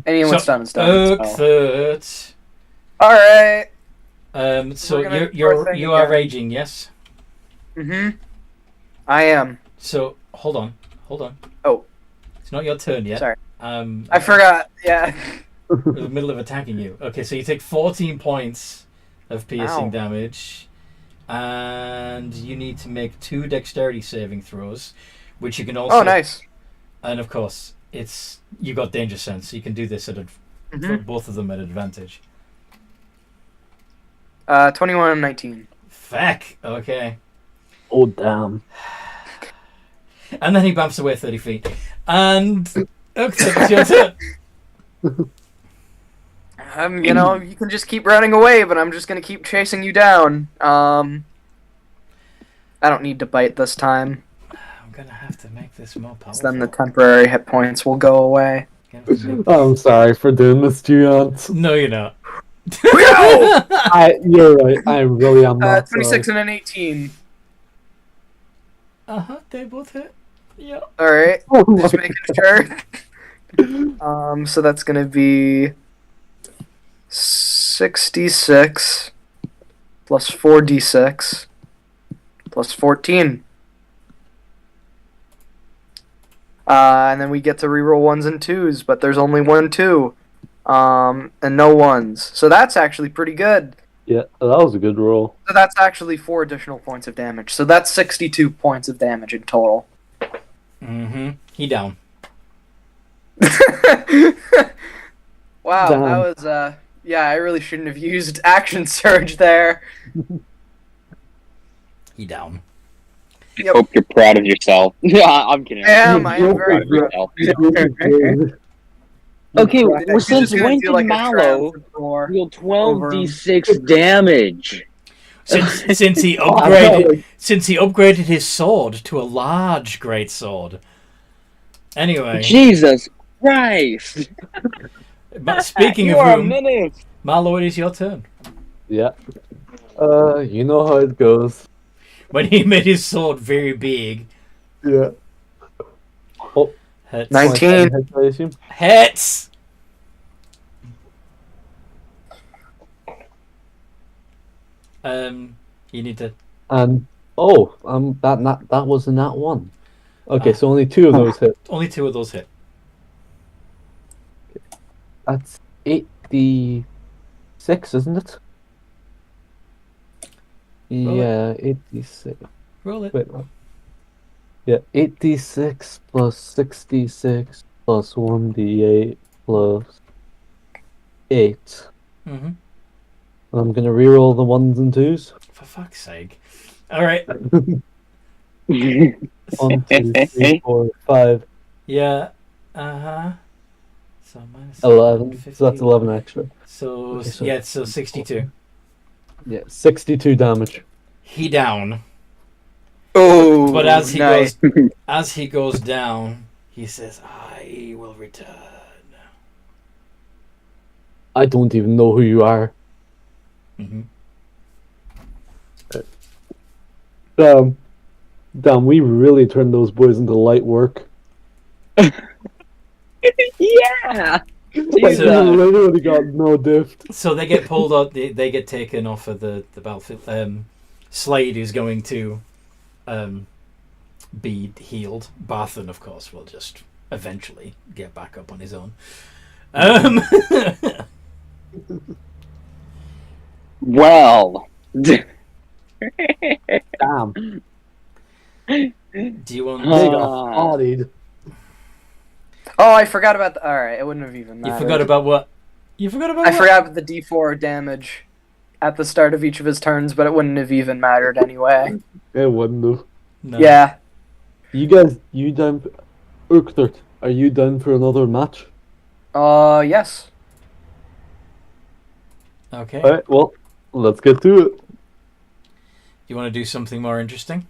Anyway, what's done is done. So. Third. All right. So We're gonna you do our thing are again. raging, yes? Mhm. I am. So hold on. Oh. It's not your turn yet. Sorry. I I forgot. Yeah. We're in the middle of attacking you. Okay, so you take 14 points of piercing Ow. damage, and you need to make 2 dexterity saving throws, which you can also. Oh, nice. And of course, you got danger sense, so you can do this for Mhm. both of them at advantage. 21 and 19. Feck. Okay. Oh damn. And then he bumps away 30 feet. And okay, it's your turn. You can just keep running away, but I'm just gonna keep chasing you down. I don't need to bite this time. I'm gonna have to make this more powerful. 'Cause then the temporary hit points will go away. I'm sorry for doing this to you, Ant. No, you're not. You're right. I really am not 26 sorry. and an 18. They both hit. Yeah. All right, Oh my just making sure. So that's gonna be 66 plus 4d6 plus 14. And then we get to reroll 1s and 2s, but there's only 1 2. And no 1s. So that's actually pretty good. Yeah, that was a good roll. So that's actually 4 additional points of damage. So that's 62 points of damage in total. Mm-hmm. He down. Wow, Damn. that was yeah, I really shouldn't have used action surge there. He down. Yep. Hope you're proud of yourself. Yeah, I'm kidding. I am very Proud of yourself. Okay, He's well, just since gonna when do did like a Mallow transit door. deal 12d6 damage? Since he I'm upgraded his sword to a large great sword. Anyway, Jesus Christ! but speaking You of are a whom, menace. Marlo, it is your turn. Yeah. You know how it goes. When he made his sword very big. Yeah. Oh, Hits. 19. I assume. Hits! You need to. And that was a nat 1. Okay, Ah. so only 2 of those hit. Only 2 of those hit. That's 86, isn't it? Roll it. Yeah, 86. Roll it. Wait, what? Yeah, 86 plus 66 plus 1d8 plus 8. Mm-hmm. I'm gonna reroll the 1s and 2s. For fuck's sake. Alright. 1, 2, 3, 4, 5, Yeah. Uh-huh. So minus 11. 50. So that's 11 extra. So, Okay, so- yeah, so 62. Yeah, 62 damage. He down. Oh, But as he nice. goes down, he says, "I will return." I don't even know who you are. Mm-hmm. Damn, we really turned those boys into light work. Yeah! Like, So- they literally got no diff. So they get pulled up. They get taken off of the battlefield. Slade is going to be healed. Barthen, of course, will just eventually get back up on his own. Well, Do Damn. you want? Nigga, bodied. Oh, I forgot about the. Alright, it wouldn't have even mattered. You forgot about what? You forgot about I what? forgot about the d4 damage at the start of each of his turns, but it wouldn't have even mattered anyway. It wouldn't have. No. Yeah. You guys, you down? Urktert, are you down for another match? Yes. Okay. Alright, well, let's get to it. You want to do something more interesting?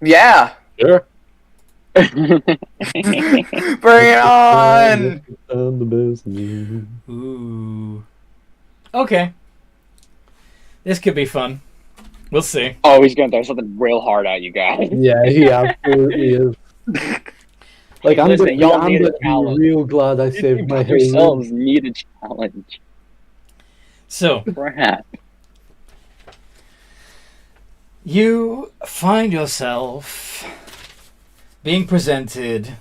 Yeah. Sure. Bring it on! Down the business. Ooh. Okay. This could be fun. We'll see. oh, he's gonna throw something real hard at you guys. Yeah, he absolutely is. Like, I'm Listen, y'all I'm need a gonna be challenge. real glad I You saved my both hay. yourselves need a challenge. So, Crap. you find yourself being presented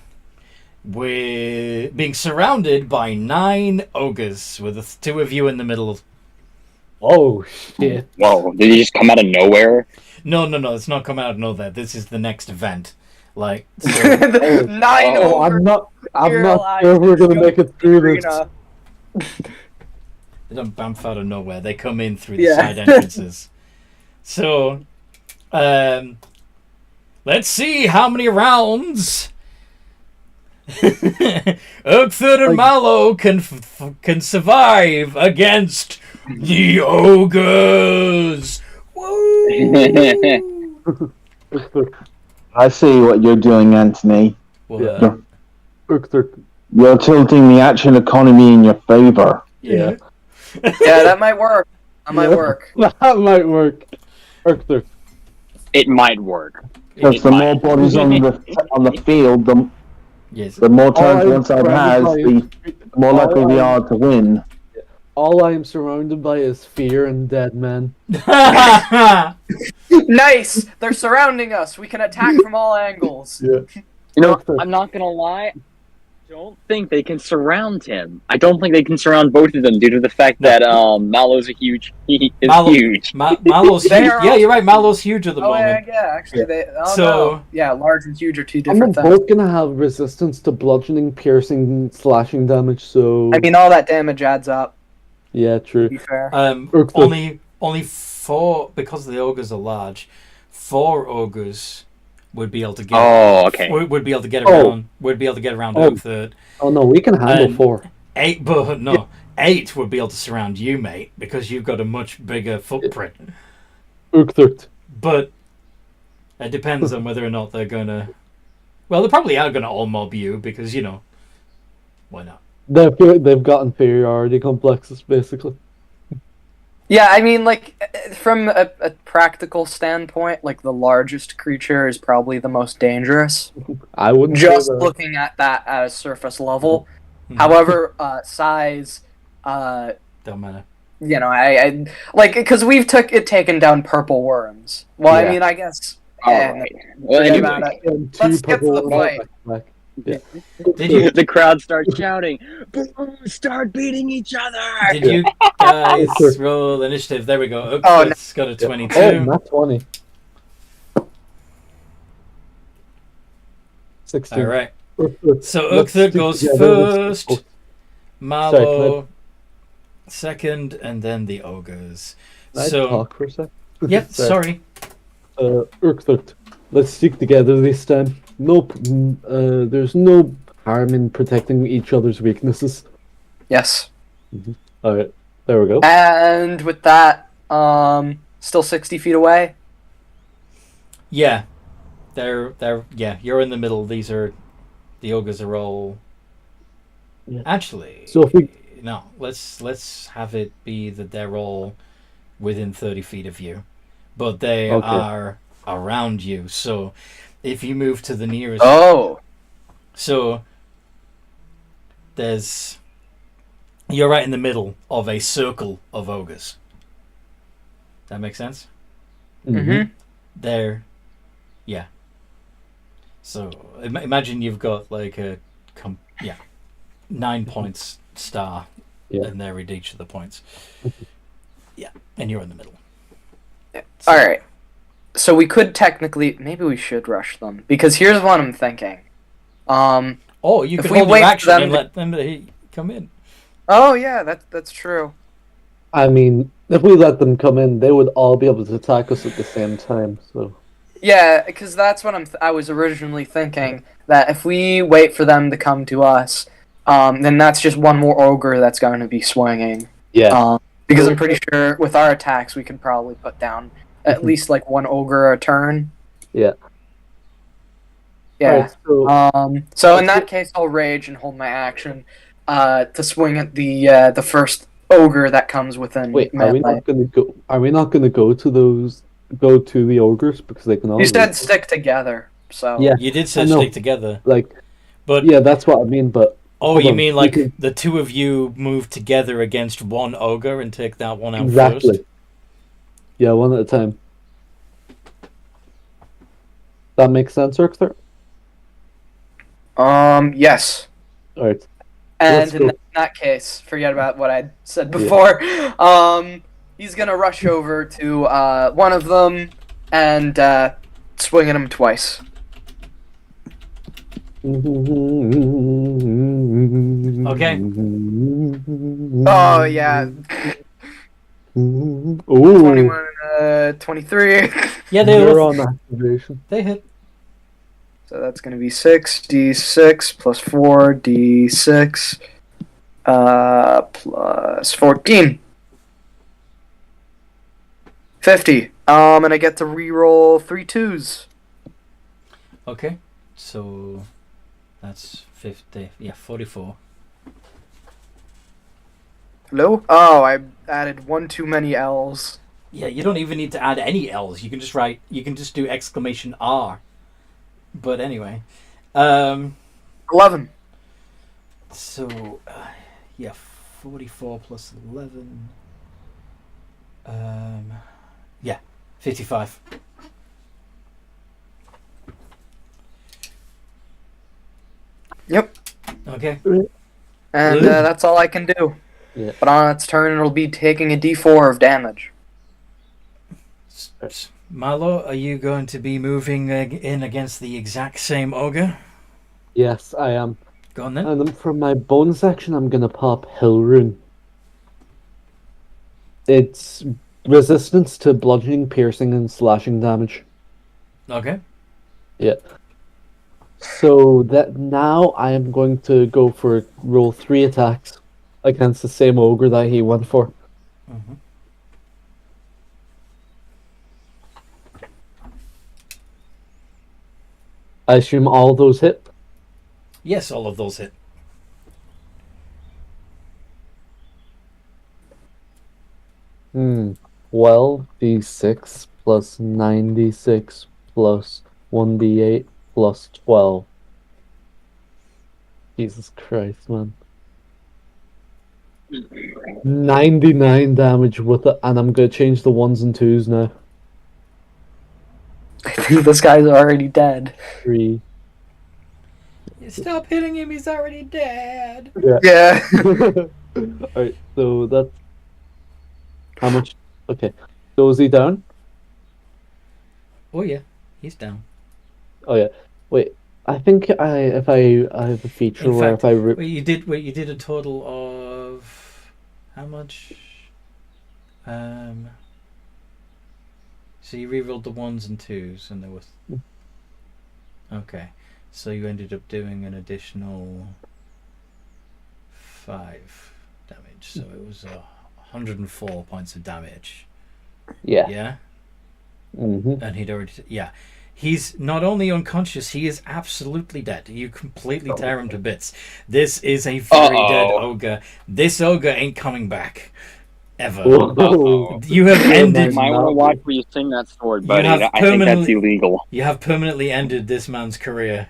with being surrounded by 9 ogres with the 2 of you in the middle. Oh, shit. Whoa, did he just come out of nowhere? No, it's not come out of nowhere. This is the next event. Like, so, 9 Oh, over I'm not materialized sure we're gonna in make it through this. arena. they don't bamf out of nowhere. They come in through the Yeah. side entrances. So, let's see how many rounds Oakthorpe and Mallow can survive against the ogres. Woo! I see what you're doing, Anthony. Well, Urktert, You're tilting the actual economy in your favor. yeah. Yeah, that might work. That might Yeah. work. that might work. Urktert, It might work. Because It the more might. bodies on the field, Yes. the more turns I'm one side has, surrounded the more likely we are to win. all I am surrounded by is fear and dead men. Nice! They're surrounding us. We can attack from all angles. Yeah. You know, Urktert, I'm not gonna lie. I don't think they can surround him. I don't think they can surround both of them due to the fact that Mallow's a huge. He is Mallow- huge. Mallow's They huge. are Yeah, all- you're right. Mallow's huge at the Oh, moment. yeah, actually, they. Oh, So- no. Yeah, large and huge are two and different they're things. both gonna have resistance to bludgeoning, piercing, slashing damage, so... I mean, all that damage adds up, yeah, to true. be fair. Urktert, Only 4, because the ogres are large. 4 ogres would be able to get. Oh, okay. Would be able to get Oh. around. Would be able to get around Oh. Oakthorpe. oh no, we can handle And- 4. 8, but no, 8 would be able to surround you, mate, because you've got a much bigger footprint. Urktert, But it depends on whether or not they're gonna. Well, they probably are gonna all mob you because why not? they've got inferiority complexes, basically. Yeah, I mean, like, from a practical standpoint, like, the largest creature is probably the most dangerous. I wouldn't Just say that. looking at that at a surface level. Mhm. However, size, Don't matter. I like, because we've taken down purple worms. Well, Yeah. I mean, I guess. Alright. Well, forget anyway, about it. And Let's two get to the purple fight. back. Yeah. Did you the crowd starts shouting, "Boom, start beating each other!" Did you guys roll initiative? There we go. Oh, Oakthorpe's got a 22. Oh, not 20. 16. All right. Urktert, So let's Oakthorpe stick goes together. first. Sorry, Mallow second, and then the ogres. Can I So talk for a sec? yep. Sorry. Urktert, let's stick together this time. Nope. There's no harm in protecting each other's weaknesses. Yes. Alright, there we go. And with that, still 60 feet away. Yeah. They're yeah. You're in the middle. These are the ogres are all. Yeah. Actually, So if we- no. Let's have it be that they're all within 30 feet of you, but they Okay. are around you. So if you move to the nearest, Oh. so you're right in the middle of a circle of ogres. That makes sense? Mm-hmm. There, yeah. So imagine you've got like a Yeah, 9 points star, Yeah. and they're at each of the points. Yeah, and you're in the middle. All right. So we could technically, maybe we should rush them because here's what I'm thinking. Oh, you If could we hold wait your for action them and to- let them come in. Oh yeah, that's true. I mean, if we let them come in, they would all be able to attack us at the same time. So Yeah, because that's what I was originally thinking, that if we wait for them to come to us, then that's just one more ogre that's going to be swinging. yeah, Because I'm pretty sure with our attacks we can probably put down at least like one ogre a turn. yeah. Yeah. Alright, So in that case, I'll rage and hold my action to swing at the first ogre that comes within wait, are we melee. not gonna go? Are we not gonna go to those? Go to the ogres because they can all. You said stick together, so Yeah. You did I say know. stick together, Like, but yeah, that's what I mean. But oh, hold you on, mean we like can- the two of you move together against one ogre and take that one out exactly. first? Yeah, one at a time. That makes sense, Erkster? yes. All right. And Let's in go. that case, forget about what I said before. He's gonna rush over to one of them and swing at him twice. Okay. Oh yeah, Ooh. 21, 23. Yeah, they You're all, on activation. they hit. So that's gonna be 6d6 plus 4d6 plus 14. 50. And I get to re-roll 3 2s. Okay, so that's 50. Yeah, 44. Hello? Oh, I added one too many L's. Yeah, you don't even need to add any L's. You can just write. You can just do exclamation R. But anyway, 11. so yeah, 44 plus 11. Yeah, 55. Yep. Okay. And that's all I can do. Yeah. But on its turn, it'll be taking a d4 of damage. Marlo, are you going to be moving in against the exact same ogre? Yes, I am. Go on then. And then for my bonus action, I'm gonna pop Hill Rune. It's resistance to bludgeoning, piercing, and slashing damage. Okay. Yeah. So that now I am going to go for roll 3 attacks against the same ogre that he went for. Mm-hmm. I assume all those hit. Yes, all of those hit. Hmm. 12d6 plus 9d6 plus 1d8 plus 12. Jesus Christ, man. 99 damage with it, and I'm gonna change the 1s and 2s now. I think this guy's already dead. 3. Stop hitting him, he's already dead. Yeah. Alright, so that's how much? Okay. So is he down? Oh yeah, he's down. Oh yeah. Wait. I think I have a feature In where fact, if I you did a total of how much? So you rerolled the 1s and 2s, and there was. Okay, so you ended up doing an additional 5 damage. So it was 104 points of damage. yeah. Yeah, Mm-hmm. and he'd already. Yeah. He's not only unconscious, he is absolutely dead. You completely tear him to bits. This is a very dead ogre. This ogre ain't coming back. Ever. You have ended. You might want to watch where you sing that sword, buddy. have I think that's permanently- illegal. You have permanently ended this man's career.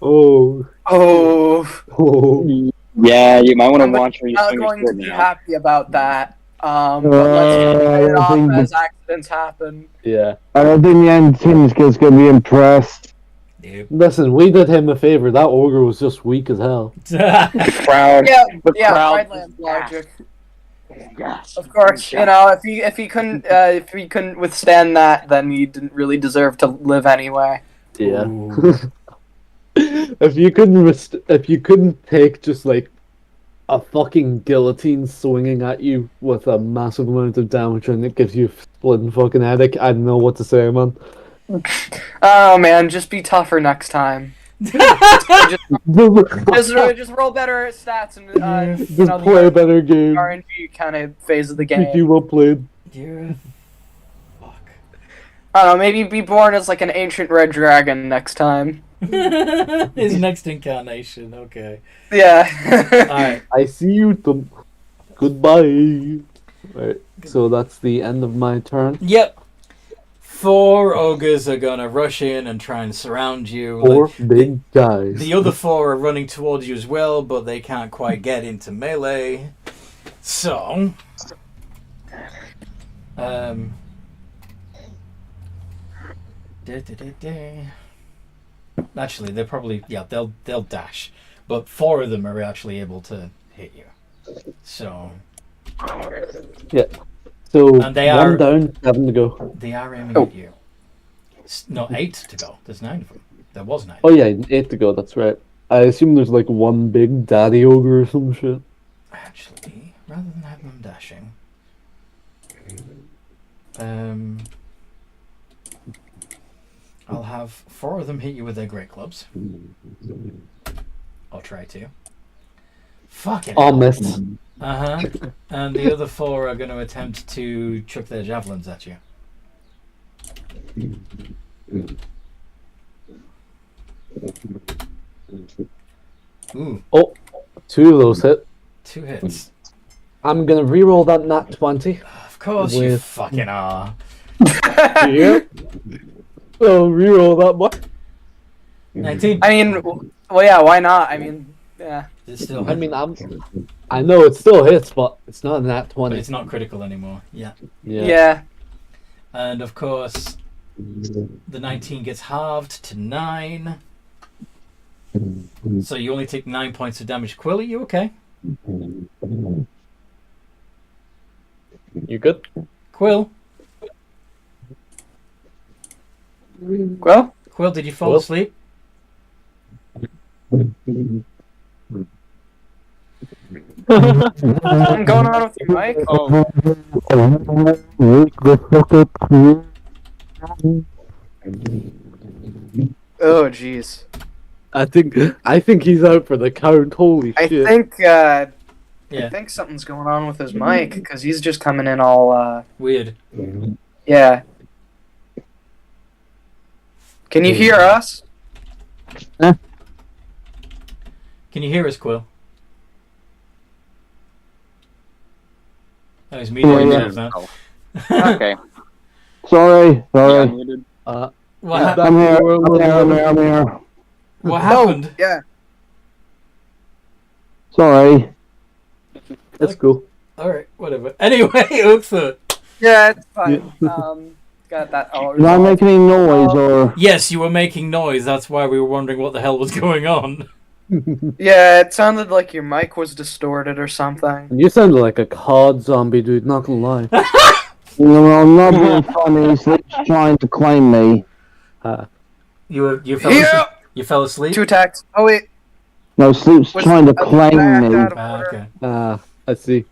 Oh. Oh. Oh. Yeah, you might want to I'm watch where you not sing your going to sword be now. happy about that. But let's write it I off think as accidents happen. Yeah. I don't think the end team's going to be impressed. Yep. Listen, we did him a favor. That ogre was just weak as hell. Crowd. Yeah, The yeah, crowd. Prideland logic. Yes. Of course, you know, if he couldn't withstand that, then he didn't really deserve to live anyway. Yeah. Ooh. if you couldn't take just like a fucking guillotine swinging at you with a massive amount of damage and it gives you splitting fucking headache, I don't know what to say, man. Oh man, just be tougher next time. just roll better stats and Just you know, play a the better game. RNG kind of phase of the game. Pick you up played. You're fuck. I don't know, maybe be born as like an ancient red dragon next time. His next incarnation. Okay. Yeah. Alright. I see you. Goodbye. Right. So that's the end of my turn. Yep. 4 ogres are gonna rush in and try and surround you. 4 big guys. The other 4 are running towards you as well, but they can't quite get into melee. So, da, da, da, da. Actually, they're probably they'll dash, but 4 of them are actually able to hit you. So, So And they one are- down, 7 to go. they are aiming at you. No, 8 to go. There's 9 of them. There was 9. Oh yeah, 8 to go. That's right. I assume there's like one big daddy ogre or some shit. Actually, rather than having them dashing, I'll have 4 of them hit you with their great clubs. I'll try to. Fucking Oh, missed. And the other 4 are going to attempt to chuck their javelins at you. Ooh, Oh, 2 of those hit. 2 hits. I'm gonna re-roll that nat 20. Of course you With- fucking are. Yeah. So re-roll that one. 19. I mean, well, yeah, why not? I mean, yeah. It's still I mean, I know it still hits, but it's not a nat 20. but it's not critical anymore. Yeah. Yeah. And of course, the 19 gets halved to 9. So you only take 9 points of damage. Quill, are you okay? You good? Quill? Well, Quill, did you fall Quill? asleep? something going on with your mic? Oh, jeez. I think he's out for the count. Holy I shit! think, I Yeah. think something's going on with his mic, because he's just coming in all, Weird. yeah. Can you hear us? Can you hear us, Quill? Oh, he's muted Yeah. himself now. Okay. Sorry. Yeah, muted. What, Yeah, hap- I'm here. I'm here. what happened? Yeah. Sorry. That's cool. Alright, whatever. Anyway, Uxut. Yeah, it's fine. Got that all Did I resolved. make any noise or? Yes, you were making noise. That's why we were wondering what the hell was going on. Yeah, it sounded like your mic was distorted or something. You sounded like a COD zombie, dude. Not gonna lie. No, I'm not being funny. Sleep's trying to claim me. You fell asleep? Yeah! You fell asleep? 2 attacks. Oh, wait. No, Sleep's Was trying to a claim back me. out of Ah, order. okay. I see.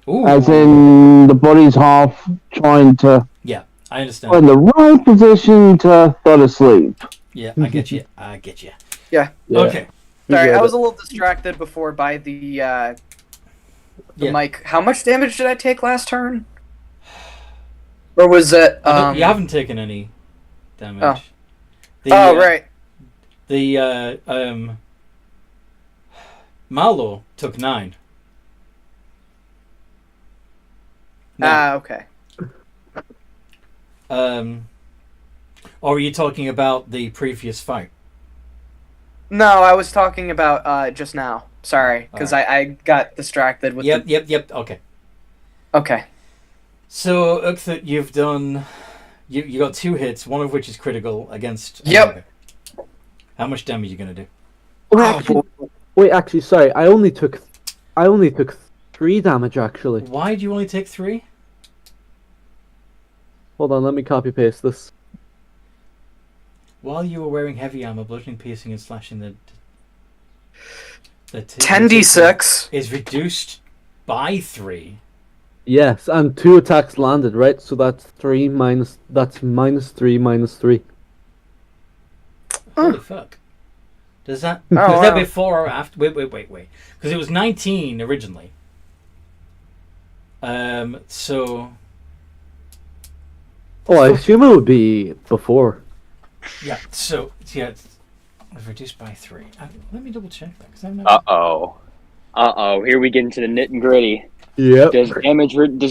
Ooh. As in, the body's half trying to Yeah, I understand. find the right position to go to sleep. Yeah, I get you. I get you. Yeah. Yeah. Okay. Sorry, Yeah, I was a little distracted before by the Yeah. mic. How much damage did I take last turn? Or was it? You haven't taken any damage. Oh. The, Oh, right. The Marlow took 9. No. Ah, okay. Or are you talking about the previous fight? No, I was talking about just now. Sorry, because I got distracted with Yep. Okay. Okay. So, Uxut, you've done... You got 2 hits, one of which is critical against... Yep. How much damage are you gonna do? Wait, actually, sorry. I only took 3 damage actually. Why do you only take 3? Hold on, let me copy paste this. While you were wearing heavy armor, bludgeoning, piercing, and slashing, the 10d6. is reduced by 3. Yes, and 2 attacks landed, right? So that's 3 minus. That's -3 -3. Holy fuck! Does that Oh, was that wow. before or after? Wait. Because it was 19 originally. So Oh, I assume it would be before. yeah. So yeah, it's reduced by 3. Let me double check that because I'm not. Uh-oh. Here we get into the nit and gritty. Yep. Does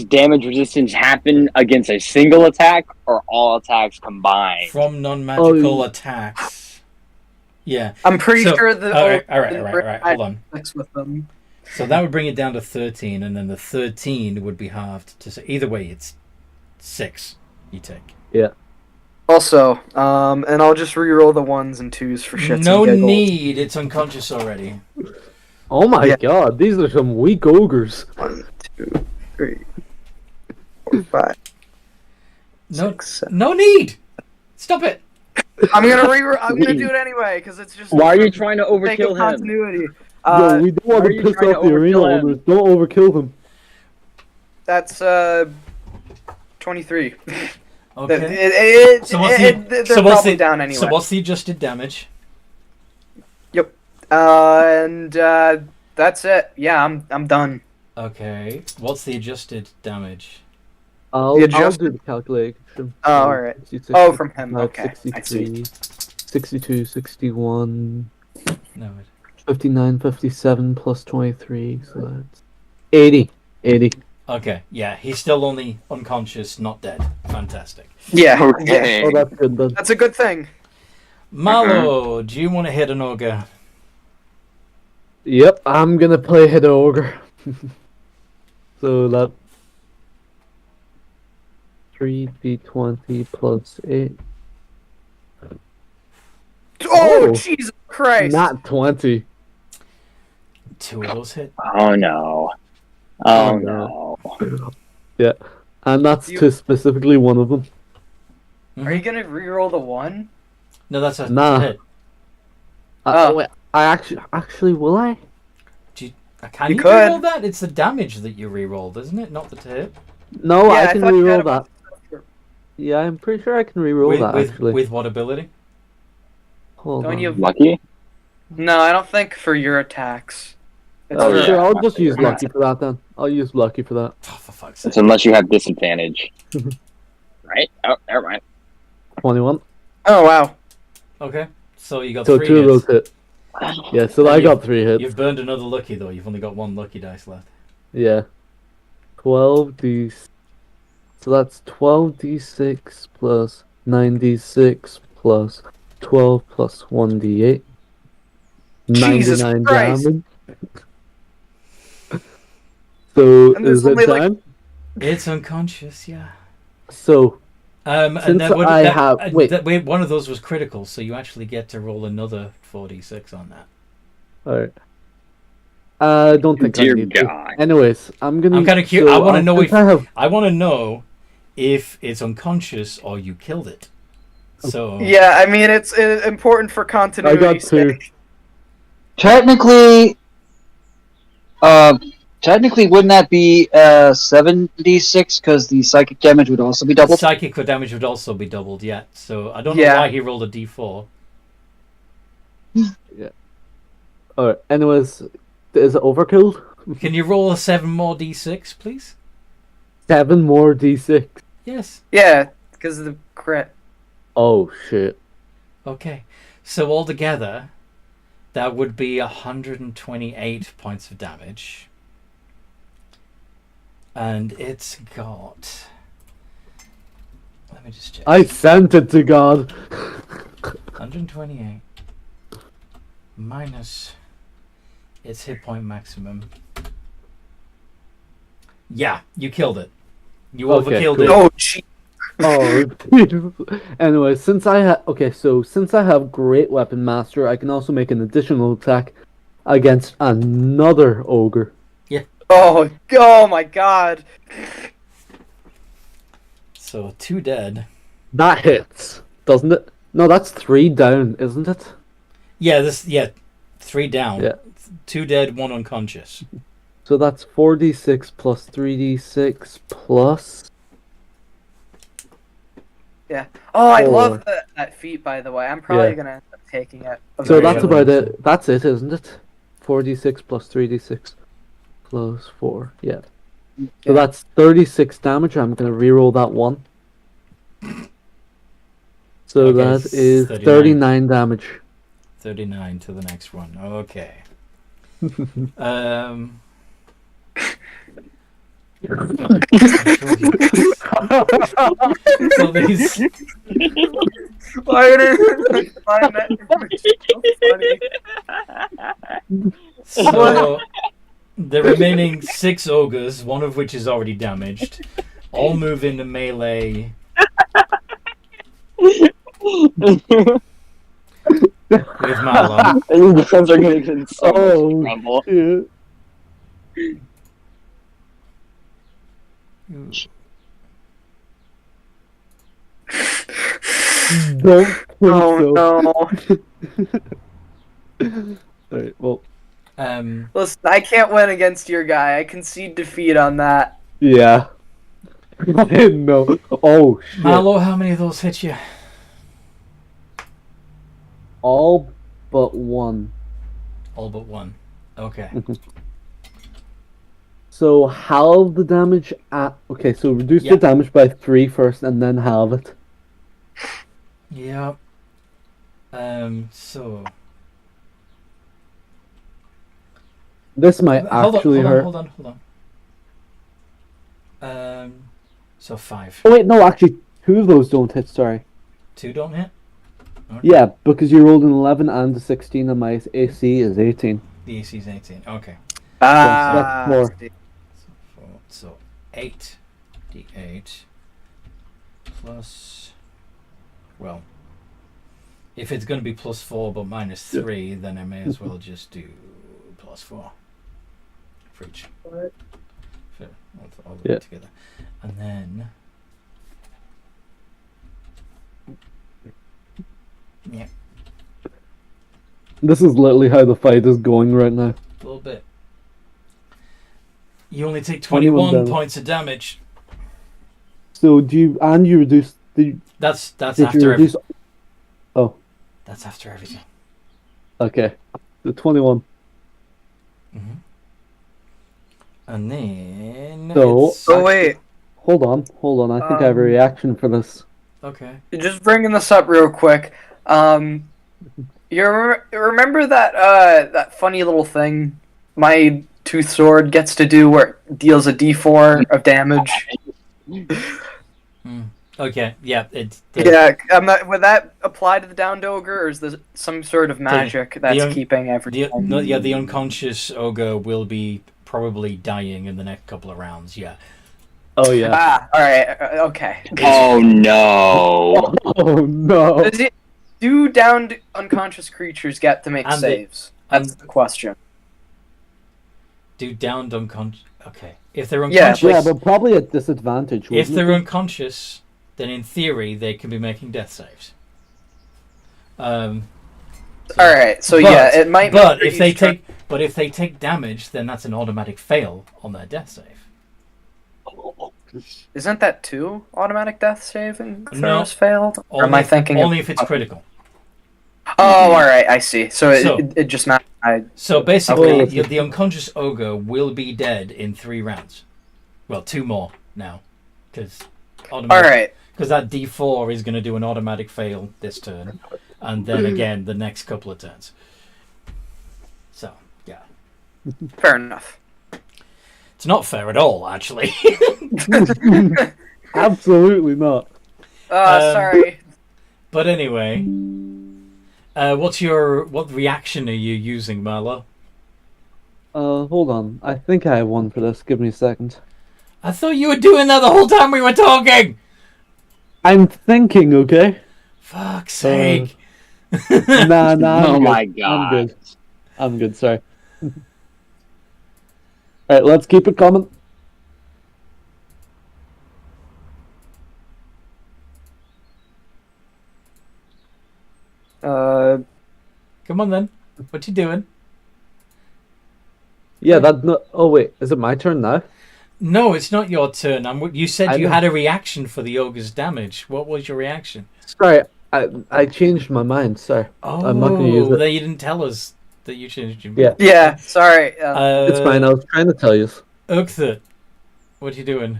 damage resistance happen against a single attack or all attacks combined? From non-magical Oh. attacks. Yeah. I'm pretty So- sure the all right. Hold on. with them. So that would bring it down to 13, and then the 13 would be halved to either way. It's 6 you take. Also, and I'll just re-roll the 1s and 2s for shits No and giggles. need. It's unconscious already. Oh my Yeah. god, these are some weak ogres. 1, 2, 3, 4, 5, No, 6, 7. no need. Stop it. I'm gonna do it anyway because it's just. Why are you trying to for the sake of overkill him? continuity? Yo, we don't want why are to you piss trying off to the arena overkill him? owners. Don't overkill them. That's 23. Okay. So what's the- They're so what's probably the- down anyway. So what's the adjusted damage? And that's it. Yeah, I'm done. Okay. What's the adjusted damage? I'll The adjusted- do the calculation. Oh, alright. 66, Oh, from him. 65, Okay, I see. 62, 61, No. 59, 57 plus 23, so that's 80. 80. Okay. Yeah, he's still only unconscious, not dead. Fantastic. Yeah. Okay. Oh, that's good then. That's a good thing. Mallow, do you want to hit an ogre? Yep, I'm gonna play hit ogre. So that 3d20 plus 8. Oh, Oh. Jesus Christ! Not 20. 2 of those hit. Oh no. Oh no. Yeah, and that's You- to specifically one of them. Are you gonna re-roll the 1? No, that's a Nah. hit. Oh. Wait, I actually will I? Can You you could. reroll that? It's the damage that you rerolled, isn't it? Not the hit. No, Yeah, I I can thought you had reroll that. Yeah, I'm pretty sure I can reroll that actually. with what ability? Hold Don't on. you- Lucky? No, I don't think for your attacks. It's Oh, for- sure, I'll Yeah. just use lucky for that then. I'll use lucky for that. Oh, for fuck's It's sake. unless you have disadvantage. Right? Oh, never mind. 21. Oh wow. Okay, so you got So 3 2 of hits. those hit. Yeah, so I And got 3 hits. You've burned another lucky though. You've only got 1 lucky dice left. Yeah. 12d. So that's 12d6 plus 9d6 plus 12 plus 1d8. Jesus 99 Christ. damage. So And there's is it only, like- time? It's unconscious, yeah. So And Since that would, I that, have- wait. one of those was critical, so you actually get to roll another 4d6 on that. alright. I don't think I Dear need God. to. Anyways, I'm gonna. I'm kinda curious. I wanna know since if- I have. I want to know if it's unconscious or you killed it. So Yeah, I mean it's important for I continuity. got 2. Technically, wouldn't that be 7d6 because the psychic damage would also be doubled? psychic damage would also be doubled. Yeah. So I don't know Yeah. why he rolled a d4. Alright. Anyways, is it overkill? Can you roll a 7 more d6, please? 7 more d6. Yes. Yeah, because of the crit. Oh shit. Okay. So altogether, that would be 128 points of damage. And it's got... Let me just check. I sent it to God. 128 minus its hit point maximum. Yeah, you killed it. You Okay, overkilled cool. it. Oh, gee. Oh, anyway, since I have Great Weapon Master, I can also make an additional attack against another ogre. Oh my god. So 2 dead. That hits, doesn't it? No, that's 3 down, isn't it? Yeah, 3 down. Yeah. 2 dead, 1 unconscious. So that's 4d6 plus 3d6 plus. Yeah. Oh, I 4. love that feat, by the way. I'm probably Yeah. gonna end up taking it. So that's Eventually. about it. That's it, isn't it? 4d6 plus 3d6 plus 4. Yeah. So that's 36 damage. I'm gonna reroll that one. So Okay, that is 39. 39 damage. 39 to the next one. Okay. So these. Why did I find that so funny? So the remaining 6 ogres, one of which is already damaged, all move into melee. With Marlon. Your defense are gonna get in so much trouble. Yeah. Don't think Oh so. no. Alright, well, Listen, I can't win against your guy. I concede defeat on that. yeah. No. Oh, shit. Marlo, how many of those hit you? All but 1. All but 1. Okay. So halve the damage at... Okay, so reduce Yeah. the damage by 3 first and then halve it. Yeah. So. This might Hold actually hurt. Hold on. So 5. Oh wait, no, actually 2 of those don't hit, sorry. 2 don't hit? Okay. Yeah, because you rolled an 11 and a 16 and my AC is 18. The AC is 18. Okay. that's more. I see. So 8 d8 plus. Well, if it's going to be plus 4 but minus 3, then I may as well just do plus 4 for each. For all the way together. And then. Yeah, This is literally how the fight is going right now. a little bit. You only take 21 21 damage. points of damage. So do you... And you reduce... That's Did you after reduce... Oh, that's after everything. okay. The 21. Mm-hmm. And then. So- it's- Oh wait, Hold on. I think I have a reaction for this. Okay. just bringing this up real quick. You remember that funny little thing my tooth sword gets to do, where it deals a D4 of damage? Okay. Yeah. It's Yeah, would that apply to the downed ogre, or is there some sort of magic that's keeping everything? the unconscious ogre will be probably dying in the next couple of rounds. Yeah. Oh yeah. Ah, all right, okay. Oh no! Oh no. Do downed unconscious creatures get to make And saves? That's the question. Do downed unconscious. Okay. If they're unconscious. Yeah, but probably at disadvantage. If wouldn't they're it? unconscious, then in theory they can be making death saves. All right, so But- yeah, it might. But make if they these take damage, then that's an automatic fail on their death save. isn't that 2 automatic death saving throws No. failed? Or am I thinking? Only if it's critical. Oh, all right, I see. So So- it just not. So basically, Okay. the unconscious ogre will be dead in 3 rounds. Well, 2 more now, because All right. because that D4 is going to do an automatic fail this turn, and then again the next couple of turns. So yeah, Fair enough. it's not fair at all, actually. Absolutely not. Sorry. But anyway, what reaction are you using, Marlo? Hold on. I think I have one for this. Give me a second. I thought you were doing that the whole time we were talking. I'm thinking, okay? Fuck's sake. Nah, I'm Oh good. my God. I'm good, sorry. Alright, let's keep it coming. Come on then. What you doing? Yeah, oh wait, is it my turn now? No, it's not your turn. You said I you know. had a reaction for the ogre's damage. What was your reaction? Sorry, I changed my mind, sorry. I'm not gonna use it. Then you didn't tell us that you changed your mind. Yeah. Yeah, sorry. It's fine, I was trying to tell you. Uchtha, what are you doing?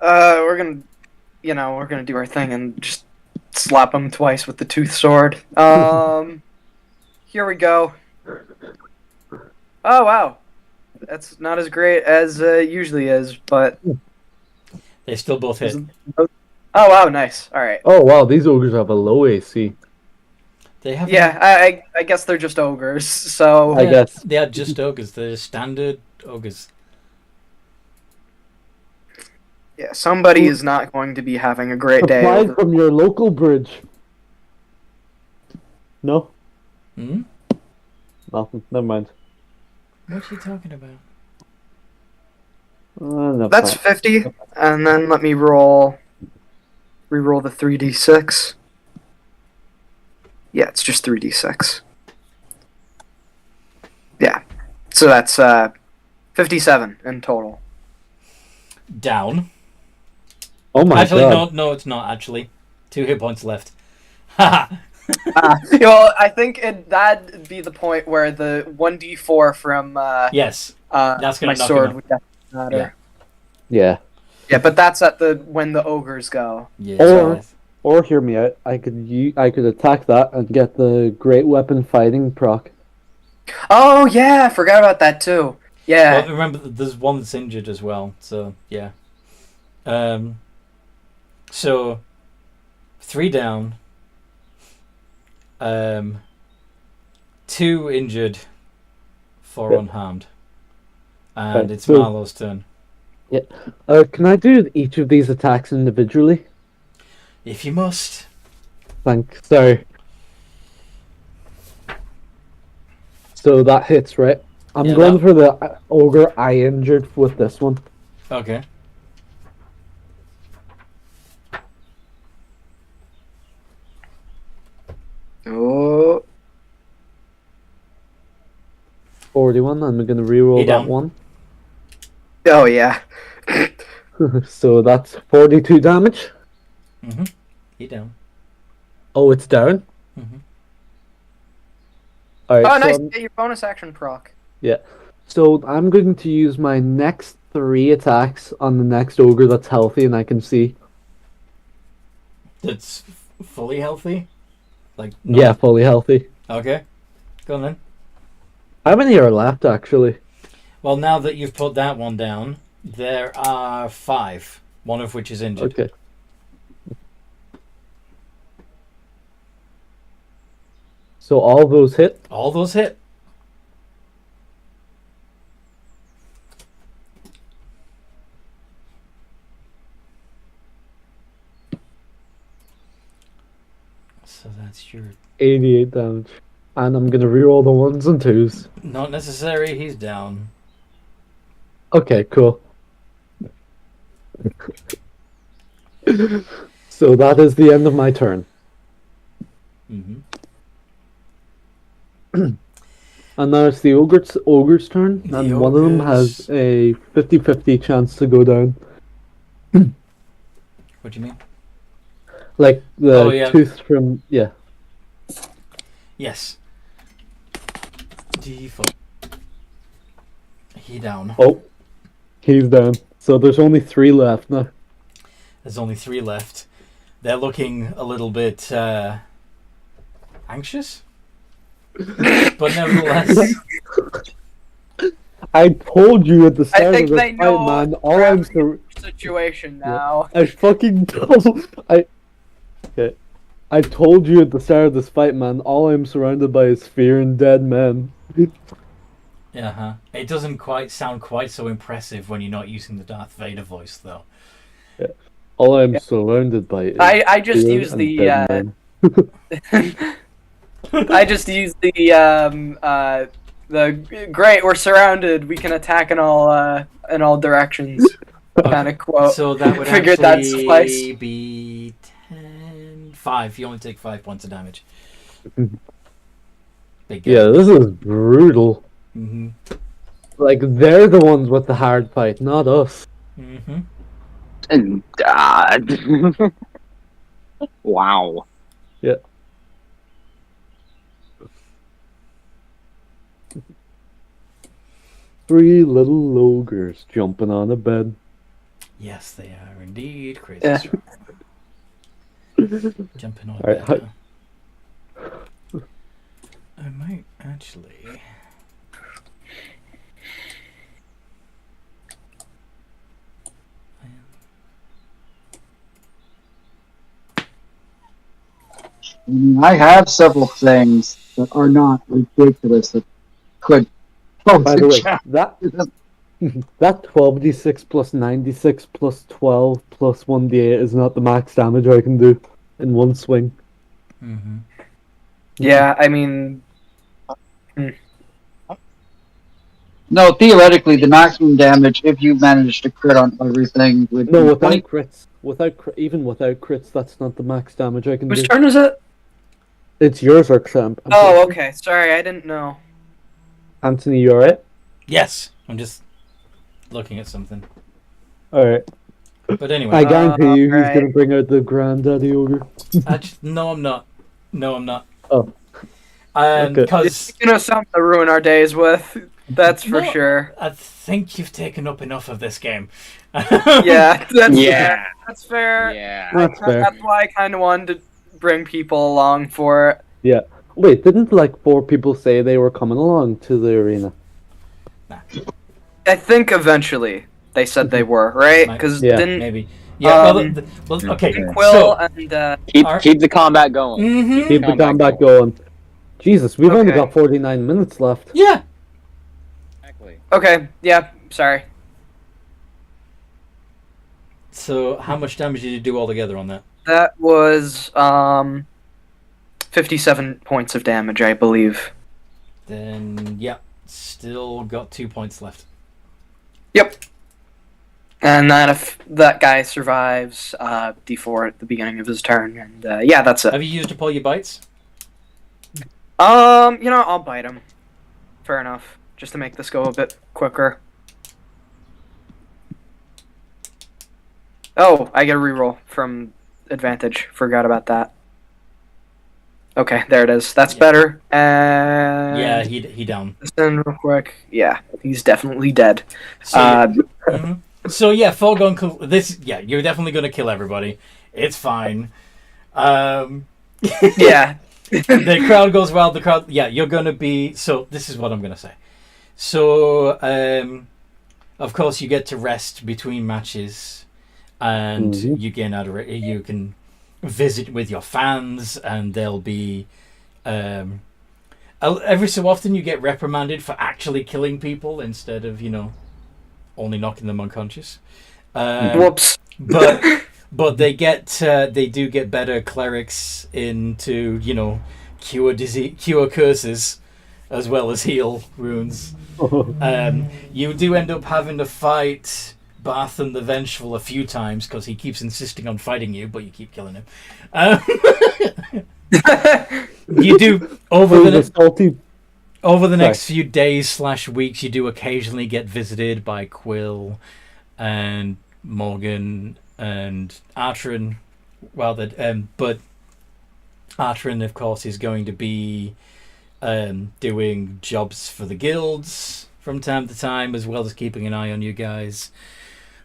We're gonna do our thing and just slap him twice with the tooth sword. Here we go. Oh wow, that's not as great as usually is, but They still both hit. oh wow, nice. All right. Oh wow, these ogres have a low AC. They have. Yeah, I guess they're just ogres. So I guess. They are just ogres. They're standard ogres. yeah, somebody is not going to be having a great day. Supplied from your local bridge. No? Hmm? Nothing. Never mind. What are you talking about? No, That's fine. 50, and then let me re-roll the 3d6. Yeah, it's just 3d6. Yeah, so that's 57 in total. Down. Oh my Actually, god. no, it's not. Actually, 2 hit points left. Haha. Well, I think that'd be the point where the 1d4 from Yes. That's gonna my knock sword him out. would definitely matter. Yeah. Yeah, but that's at when the ogres go. Yeah. Or hear me out. I could attack that and get the great weapon fighting proc. Oh yeah, I forgot about that too. Yeah. Well, remember, there's one that's injured as well. So yeah. So 3 down. 2 injured, 4 Yep. unharmed. And Okay, it's so- Marlowe's turn. Can I do each of these attacks individually? If you must. Thanks. Sorry. So that hits, right? I'm Yeah, going that- for the ogre I injured with this one. Okay. Oh. 41. I'm going to reroll He that down. one. Oh yeah. So that's 42 damage. Mm-hmm. He down. Oh, it's down? Mhm. Alright, Oh, so nice. I'm- Get your bonus action proc. So I'm going to use my next 3 attacks on the next ogre that's healthy and I can see. That's fully healthy? Like, Yeah, fully healthy. Okay. Go on then. How many are left, actually? Well, now that you've put that one down, there are 5. One of which is injured. Okay. So all those hit? All those hit. So that's your... 88 damage. And I'm going to reroll the 1s and 2s. Not necessary, he's down. Okay, cool. So that is the end of my turn. Mm-hmm. And now it's the ogre's turn, The and one of them ogres. has a 50-50 chance to go down. What do you mean? Like the Oh, yeah. tooth from... Yeah. Yes. D4. He down. Oh. He's down. So there's only 3 left now. There's only 3 left. They're looking a little bit anxious, but nevertheless, I told you at the I start think of they this know fight, man. All I'm situation now. I fucking told... Okay. I told you at the start of this fight, man. All I'm surrounded by is fear and dead men. uh-huh. It doesn't quite sound quite so impressive when you're not using the Darth Vader voice, though. All I'm surrounded by is I just fear use and the dead men. I just use the great. We're surrounded. We can attack in all directions. Kind of quote. So that would Figured that'd actually suffice. be 10... 5. You only take 5 points of damage. Big guy. Yeah, this is brutal. Mm-hmm. Like, they're the ones with the hard fight, not us. Mm-hmm. And wow. Yeah. Three little ogres jumping on a bed. Yes, they are indeed crazy Yeah. strong. Jumping on a Alright, bed. Huh? I might actually. I have several things that are not ridiculous that could. Oh, By the way, that 12d6 plus 96 plus 12 plus 1d8 is not the max damage I can do in one swing. Mm-hmm. Yeah, I mean, no, theoretically, the maximum damage if you manage to crit on everything would No, be without 20. crits. Even without crits, that's not the max damage I can whose do. turn is it? It's yours, Archamp. Oh, okay. Sorry, I didn't know. Anthony, you alright? Yes, I'm just looking at something. Alright. But anyway, I guarantee you he's alright. gonna bring out the granddaddy ogre. no, I'm not. No, I'm not. Oh. Okay. Because You know, something to ruin our days with. That's for No. sure. I think you've taken up enough of this game. Yeah, that's Yeah. fair. That's fair. Yeah. That's fair. That's why I kind of wanted to bring people along for it. Wait, didn't like 4 people say they were coming along to the arena? I think eventually they said they were, right? Because Yeah. didn't Maybe. Yeah. Um, well, okay. Quill So, and Keep the combat going. mhm. Keep the Combat combat going. Jesus, we've only Okay. got 49 minutes left. Yeah. Exactly. okay, yeah, sorry. So, how much damage did you do altogether on that? That was 57 points of damage, I believe. Then, yeah, still got 2 points left. Yep. And then if that guy survives, D4 at the beginning of his turn, and yeah, that's it. Have you used up all your bites? I'll bite him. Fair enough. Just to make this go a bit quicker. Oh, I get a reroll from advantage. Forgot about that. Okay, there it is. That's Yeah. better. And Yeah, he down. this in real quick. Yeah, he's definitely dead. So, mhm. So yeah, foregone this. Yeah, you're definitely gonna kill everybody. It's fine. Yeah. The crowd goes wild. The crowd. Yeah, you're gonna be. So this is what I'm gonna say. So of course you get to rest between matches, and Mhm. you gain you can visit with your fans, and they'll be. Every so often you get reprimanded for actually killing people instead of only knocking them unconscious. Whoops. But they do get better clerics into cure curses as well as heal wounds. You do end up having to fight Barthen the Vengeful a few times because he keeps insisting on fighting you, but you keep killing him. You do over the next few days / weeks. You do occasionally get visited by Quill and Morgan and Artrin. But Artrin, of course, is going to be doing jobs for the guilds from time to time, as well as keeping an eye on you guys.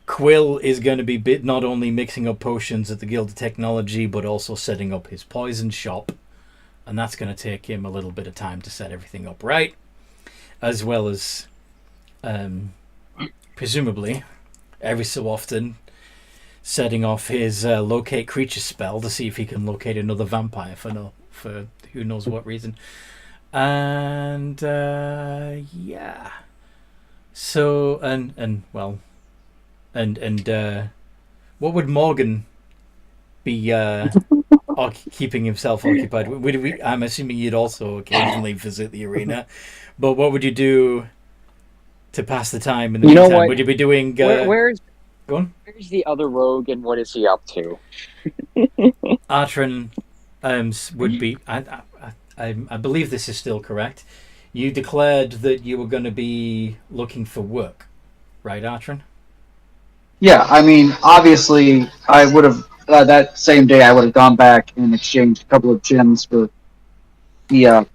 Quill is going to be not only mixing up potions at the Guild of Technology, but also setting up his poison shop, and that's going to take him a little bit of time to set everything up right, as well as presumably every so often setting off his locate creature spell to see if he can locate another vampire for who knows what reason. And yeah, so and What would Morgan be keeping himself occupied? I'm assuming you'd also occasionally visit the arena, but what would you do to pass the time in the You know meantime? what? Would you be doing? Where's Go on. the other rogue, and what is he up to? Atron would be. I believe this is still correct. You declared that you were going to be looking for work, right, Atron? Yeah, I mean, obviously, I would have that same day. I would have gone back and exchanged a couple of gems for the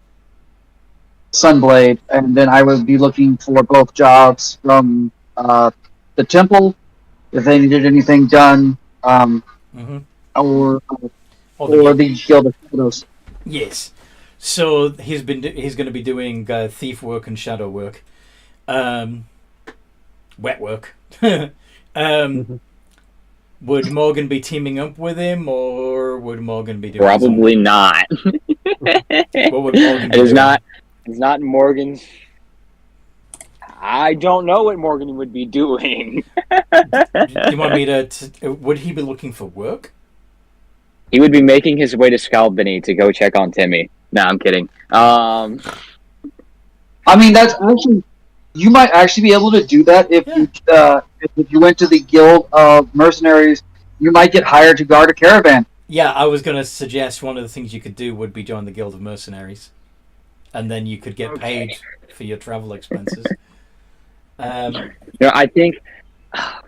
Sunblade, and then I would be looking for both jobs from the temple if they needed anything done, Mm-hmm. or Or the Guild of Shadows. Yes. So he's going to be doing thief work and shadow work, wet work. Would Morgan be teaming up with him, or would Morgan be doing Probably not. something? What would Morgan be It is doing? not. It's not Morgan's. I don't know what Morgan would be doing. You want me to? Would he be looking for work? He would be making his way to Scalbany to go check on Timmy. No, I'm kidding. I mean, that's actually you might actually be able to do that if you went to the Guild of Mercenaries. You might get hired to guard a caravan. Yeah, I was going to suggest one of the things you could do would be join the Guild of Mercenaries, and then you could get paid for your travel expenses. I think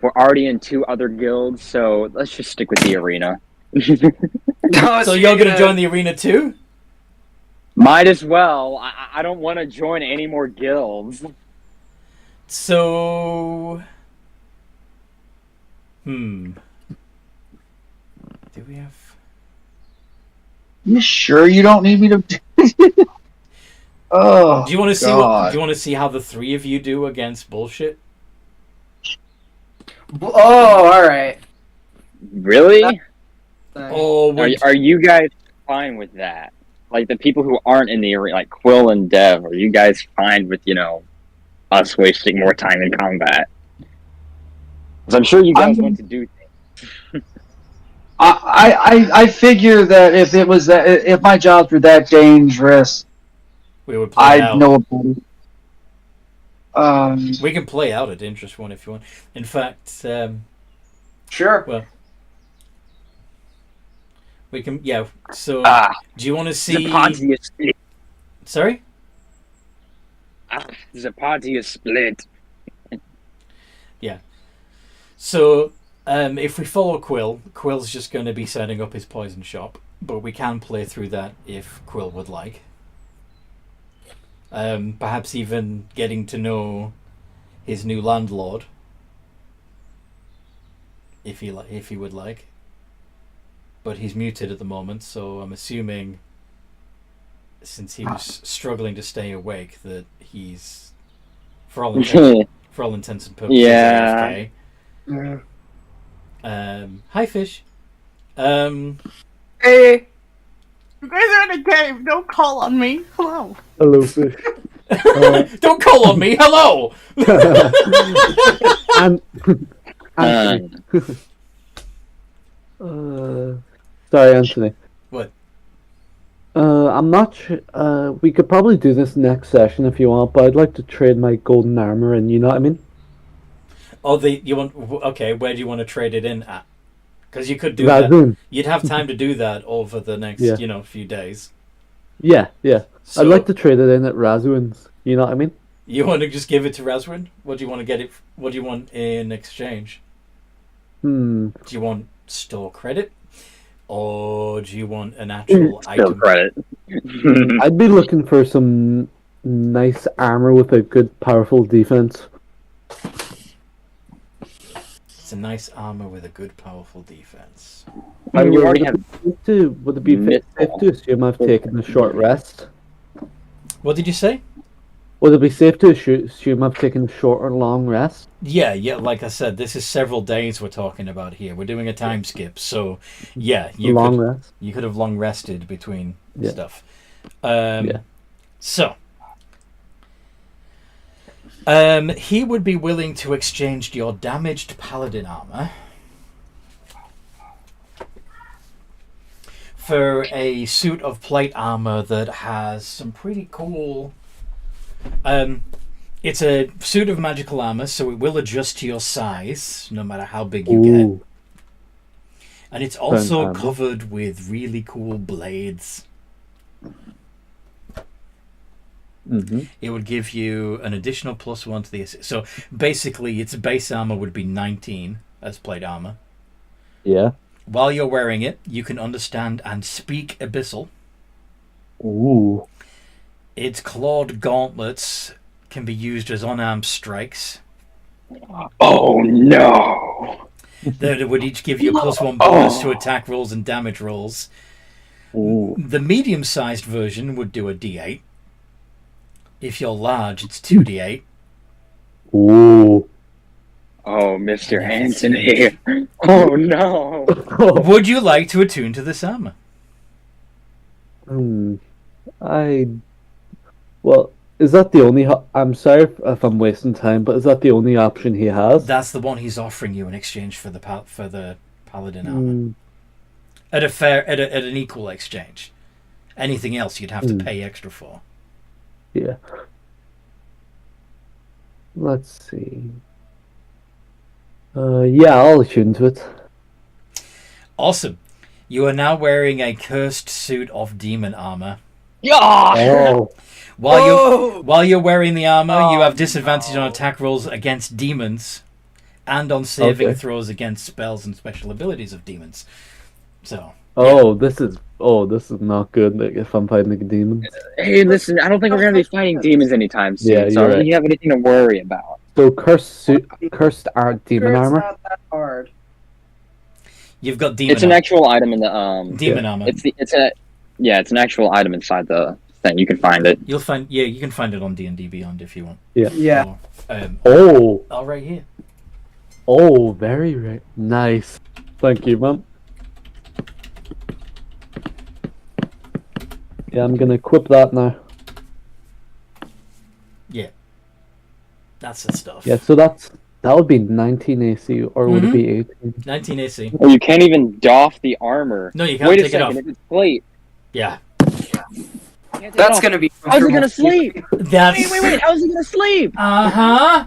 we're already in 2 other guilds, so let's just stick with the arena. So you're going to join the arena too? Might as well. I don't want to join any more guilds. So, do we have? You sure you don't need me to? Oh, Do you want to see? Do you want to see how the 3 of you do against bullshit? Oh, all right. Really? Oh, Are you guys fine with that? Like the people who aren't in the arena, like Quill and Dev, are you guys fine with us wasting more time in combat? Because I'm sure you guys want to do things. I figure that if my jobs were that dangerous, we would play I'd out. know about it. We can play out a dangerous one if you want. In fact, Sure. well, we can. Yeah. So, do you want to see? The party is split. Sorry. The party is split. Yeah. So, if we follow Quill's just going to be setting up his poison shop, but we can play through that if Quill would like. Perhaps even getting to know his new landlord, if he would like. But he's muted at the moment, so I'm assuming, since he was struggling to stay awake, that he's, for all intents and purposes, Yeah. AFK. Hi, Fish. Hey, you guys are in a game. Don't call on me. Hello. Hello, fish. Don't call on me. Hello. and sorry, Anthony. What? I'm not sure. We could probably do this next session if you want, but I'd like to trade my golden armor in. You know what I mean? Oh, you want? Okay, where do you want to trade it in at? Because you could do Razoon. that. You'd have time to do that over the next, few days. Yeah. So, I'd like to trade it in at Razoon's. You know what I mean? You want to just give it to Razwin? What do you want to get it? What do you want in exchange? Do you want store credit, or do you want an actual item? Credit. I'd be looking for some nice armor with a good, powerful defense. It's a nice armor with a good, powerful defense. You already have. Would it be safe to assume I've taken a short rest? What did you say? Would it be safe to assume I've taken a short or long rest? Yeah. Like I said, this is several days we're talking about here. We're doing a time skip, so yeah, you could have long rested between stuff. So, he would be willing to exchange your damaged paladin armor for a suit of plate armor that has some pretty cool. It's a suit of magical armor, so it will adjust to your size no matter how big you get. Ooh. And it's also handy. covered with really cool blades. Mm-hmm. It would give you an additional +1 to the... So basically, its base armor would be 19 as plate armor. Yeah. While you're wearing it, you can understand and speak Abyssal. Ooh. Its clawed gauntlets can be used as unarmed strikes. Oh no! That would each give you a +1 bonus to attack rolls and damage rolls. Ooh. The medium-sized version would do a d8. If you're large, it's 2d8. Ooh. Oh, Mr. Anthony! Oh no! Would you like to attune to this armor? Well, is that the only... I'm sorry if I'm wasting time, but is that the only option he has? That's the one he's offering you in exchange for the paladin armor. Mm, At an equal exchange. Anything else you'd have to pay extra for. yeah. Let's see. Yeah, I'll attune to it. Awesome. You are now wearing a cursed suit of demon armor. Yeah! Oh. While you're wearing the armor, you have disadvantage on attack rolls against demons, and on saving Okay. throws against spells and special abilities of demons. So This is not good. Like, if I'm fighting a demon. Hey, listen, I don't think we're gonna be fighting demons anytime soon, Yeah, so I you're don't right. think you have anything to worry about. So cursed art demon It's armor. not that hard. you've got demon. It's an actual item in the demon armor. It's an actual item inside the thing. You can find it. You can find it on D&D Beyond if you want. Yeah. Oh, Right here. oh, very right. Nice. Thank you, man. Yeah, I'm gonna equip that now. That's the stuff. Yeah, so that would be 19 AC, or would it be 18? 19 AC. Oh, you can't even doff the armor. No, you can't Wait a take it second, off. if it's plate. Yeah. That's gonna be. How's he gonna sleep? That's... Wait, how's he gonna sleep? Uh-huh.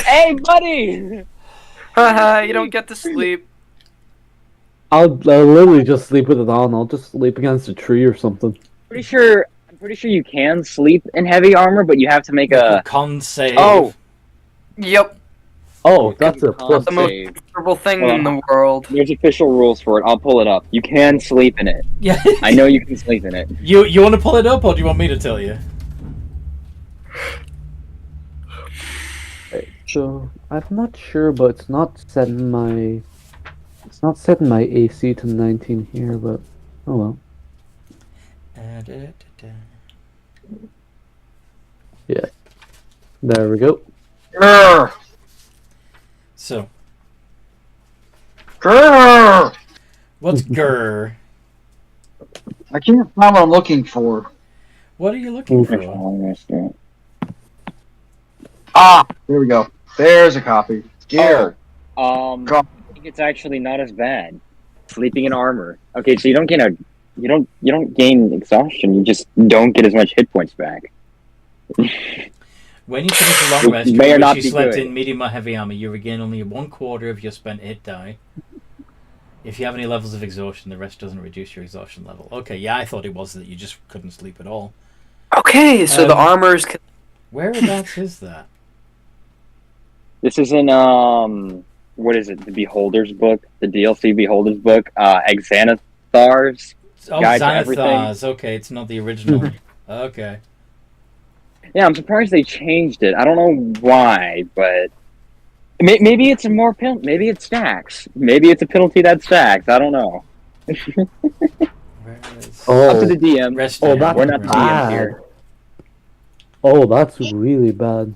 Hey, buddy! Haha, you don't get to sleep. I'll literally just sleep with it on. I'll just sleep against a tree or something. I'm pretty sure you can sleep in heavy armor, but you have to make a... Con save. Oh! Yep. Oh, that's a plus. The most Save. comfortable thing Hold in on. the world. There's official rules for it. I'll pull it up. You can sleep in it. Yeah. I know you can sleep in it. You want to pull it up, or do you want me to tell you? So I'm not sure, but it's not setting my AC to 19 here. But oh well. Yeah. There we go. Grr, So, grr. what's grr? I can't find what I'm looking for. What are you looking for? Ah, there we go. There's a copy. Here. I think it's actually not as bad. Sleeping in armor. Okay, so you don't gain exhaustion. You just don't get as much hit points back. When you finish a long rest, May or during not which you be slept good. in medium or heavy armor, you regain only 1/4 of your spent hit die. If you have any levels of exhaustion, the rest doesn't reduce your exhaustion level. Okay, yeah, I thought it was that you just couldn't sleep at all. Okay, so the armors. Whereabouts is that? This is in what is it? The Beholder's book, the DLC Beholder's book, Xanathar's. Oh, Guide to Everything. Xanathar's. Okay, it's not the original. Okay. Yeah, I'm surprised they changed it. I don't know why, but maybe it's a more maybe it stacks. Maybe it's a penalty that stacks. I don't know. Where is... Oh, Up to the DM. Rest oh, in that's We're not the DM bad. here. Oh, that's really bad.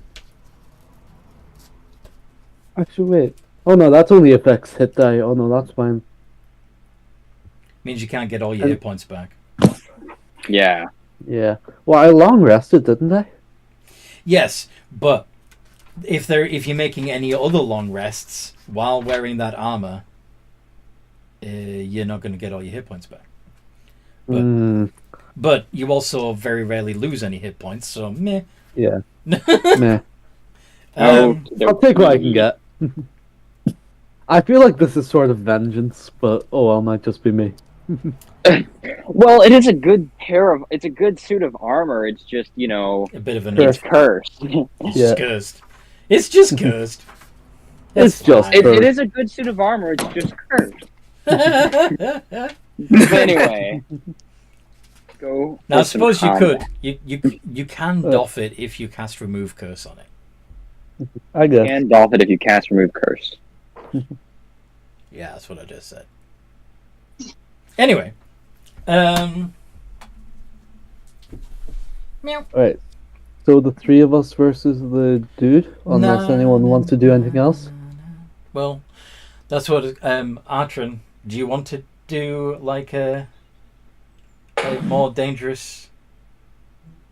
Actually, wait. Oh no, that's only affects hit die. Oh no, that's fine. Means you can't get all your hit points back. Yeah. Yeah. Well, I long rested, didn't I? Yes, but if you're making any other long rests while wearing that armor, you're not going to get all your hit points back. But Mm, but you also very rarely lose any hit points, so meh. yeah. Meh. Um, I'll take what I can get. I feel like this is sort of vengeance, but oh well, might just be me. Well, it is a good it's a good suit of armor. It's just, a bit of a Sure. it's cursed. It's Yeah. just cursed. It's just cursed. It's just fine. It is a good suit of armor. It's just cursed. Anyway, go. Now, I for some suppose you could. combat. You can doff it if you cast Remove Curse on it. I guess. And doff it if you cast remove curse. Yeah, that's what I just said. Anyway, meow. Alright. So the three of us versus the dude, unless anyone wants to do anything else. Well, that's what. Artron, do you want to do like a more dangerous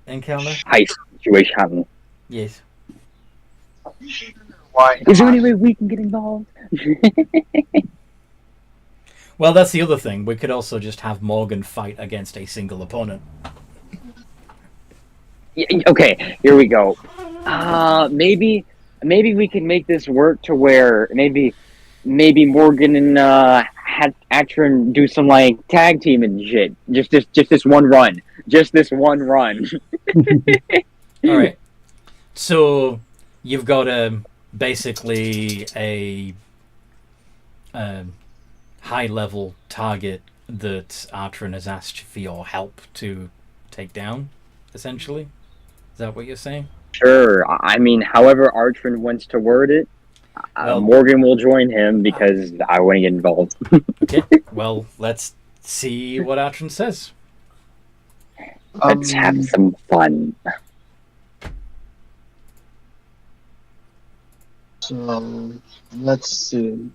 encounter? Heist situation. Yes. Why? Is there any way we can get involved? Well, that's the other thing. We could also just have Morgan fight against a single opponent. Yeah, okay, here we go. Maybe we can make this work to where maybe Morgan and Atron do some like tag team and shit. Just this one run. Just this one run. All right. So you've got basically a high-level target that Artron has asked for your help to take down, essentially. Is that what you're saying? Sure. I mean, however Artron wants to word it, Well- Morgan will join him because I want to get involved. Okay. Well, let's see what Atron says. Let's have some fun. So let's see.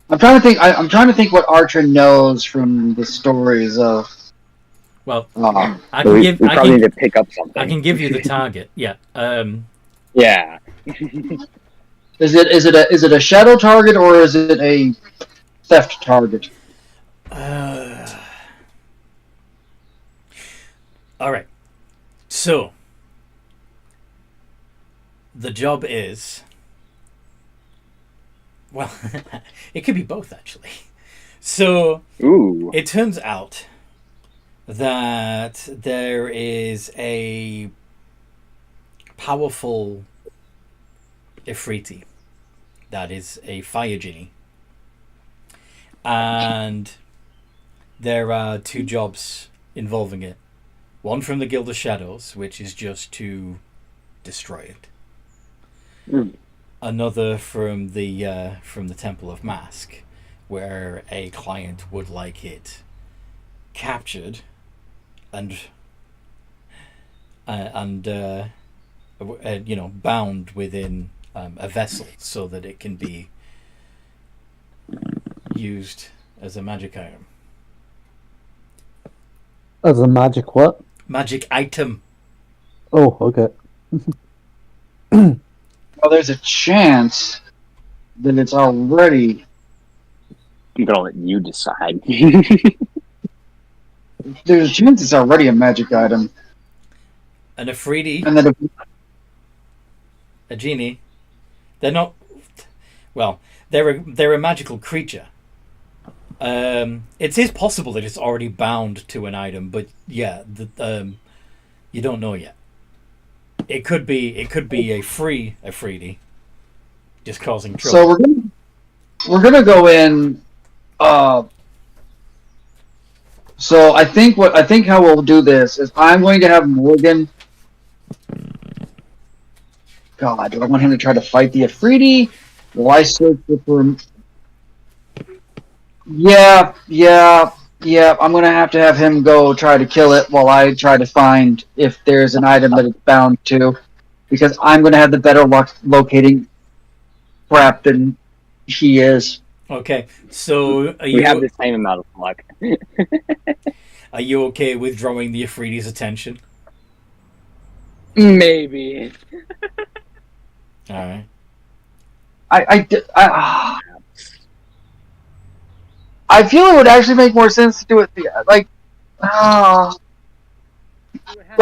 I'm trying to think. I'm trying to think what Archer knows from the stories of. Well, Uh, I So can we give probably need to pick up something. I can give you the target. Yeah. Yeah. is it a shadow target or is it a theft target? All right. So the job is, well, it could be both actually. So Ooh. it turns out that there is a powerful Ifriti that is a fire genie, and there are two jobs involving it. One from the Guild of Shadows, which is just to destroy it. Mm. Another from the Temple of Mask, where a client would like it captured and bound within a vessel so that it can be used as a magic item. As a magic what? Magic item. Oh, okay. Well, there's a chance that it's already. I'm gonna let you decide. There's a chance it's already a magic item, And a 3D, and that a genie. They're not. Well, they're a magical creature. It is possible that it's already bound to an item, but yeah, you don't know yet. It could be a 3D, just causing trouble. So we're gonna go in. So I think how we'll do this is I'm going to have Morgan. God, do I want him to try to fight the Afridi? Will I search for him? Yeah. I'm gonna have him go try to kill it while I try to find if there's an item that it's bound to, because I'm gonna have the better luck locating crap than he is. Okay, so We have the same amount of luck. are you okay with drawing the Afridi's attention? Maybe. All right. I feel it would actually make more sense to do it like. But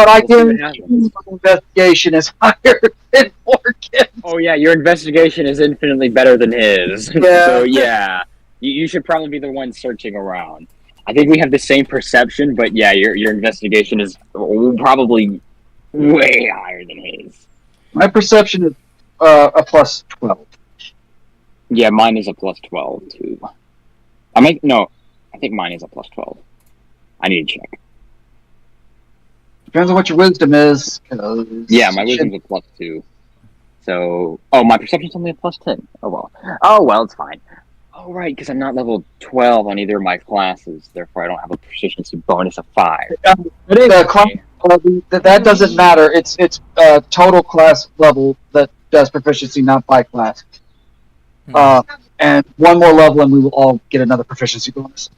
I We'll see what can. happens. Investigation is higher than Morgan. Oh yeah, your investigation is infinitely better than his. Yeah. So yeah, you should probably be the one searching around. I think we have the same perception, but yeah, your investigation is probably way higher than his. My perception is a plus 12. Yeah, mine is a plus 12 too. I think mine is a plus 12. I need to check. Depends on what your wisdom is. Yeah, my wisdom's a plus 2. So, my perception's only a plus 10. Oh well, it's fine. Oh right, because I'm not level 12 on either of my classes, therefore I don't have a proficiency bonus of 5. That doesn't matter. It's total class level that does proficiency, not by class. And one more level, and we will all get another proficiency bonus.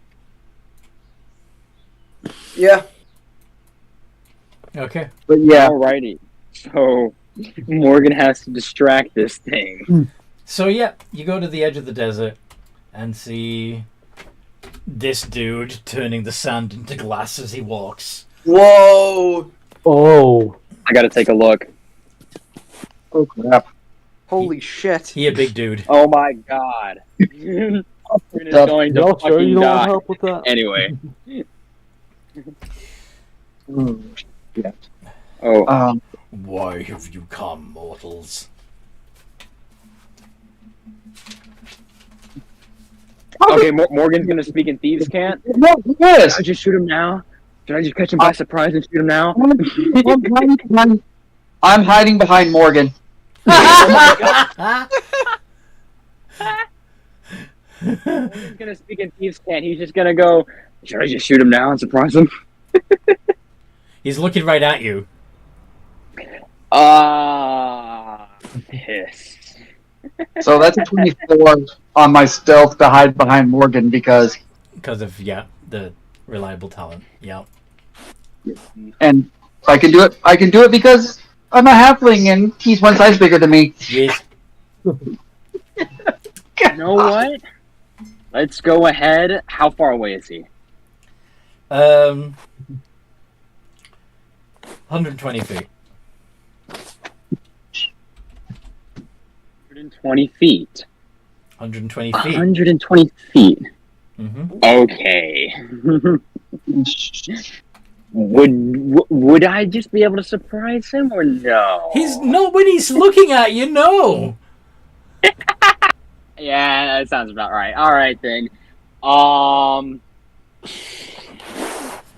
Yeah. Okay. But yeah. Alrighty. So Morgan has to distract this thing. So yeah, you go to the edge of the desert and see this dude turning the sand into glass as he walks. Whoa! Oh. I gotta take a look. Oh crap! Holy shit! He a big dude. Oh my god. Morgan is going to Y'all sure fucking you don't want die. help with that? Anyway. Yeah. Oh. Why have you come, mortals? Okay, Morgan's gonna speak in Thieves' Cant. No, yes. Should I just shoot him now? Should I just catch him by surprise and shoot him now? I'm hiding behind Morgan. Morgan's gonna speak in Thieves' Cant. He's just gonna go, should I just shoot him now and surprise him? He's looking right at you. Piss. So that's a 24 on my stealth to hide behind Morgan because of the reliable talent. Yeah. and I can do it. I can do it because I'm a halfling and he's one size bigger than me. Yes. You know what? Let's go ahead. How far away is he? 120 feet. 120 feet. 120 feet. 120 feet. Mm-hmm. Okay. Would I just be able to surprise him or no? He's no when he's looking at you. No. Yeah, that sounds about right. All right then.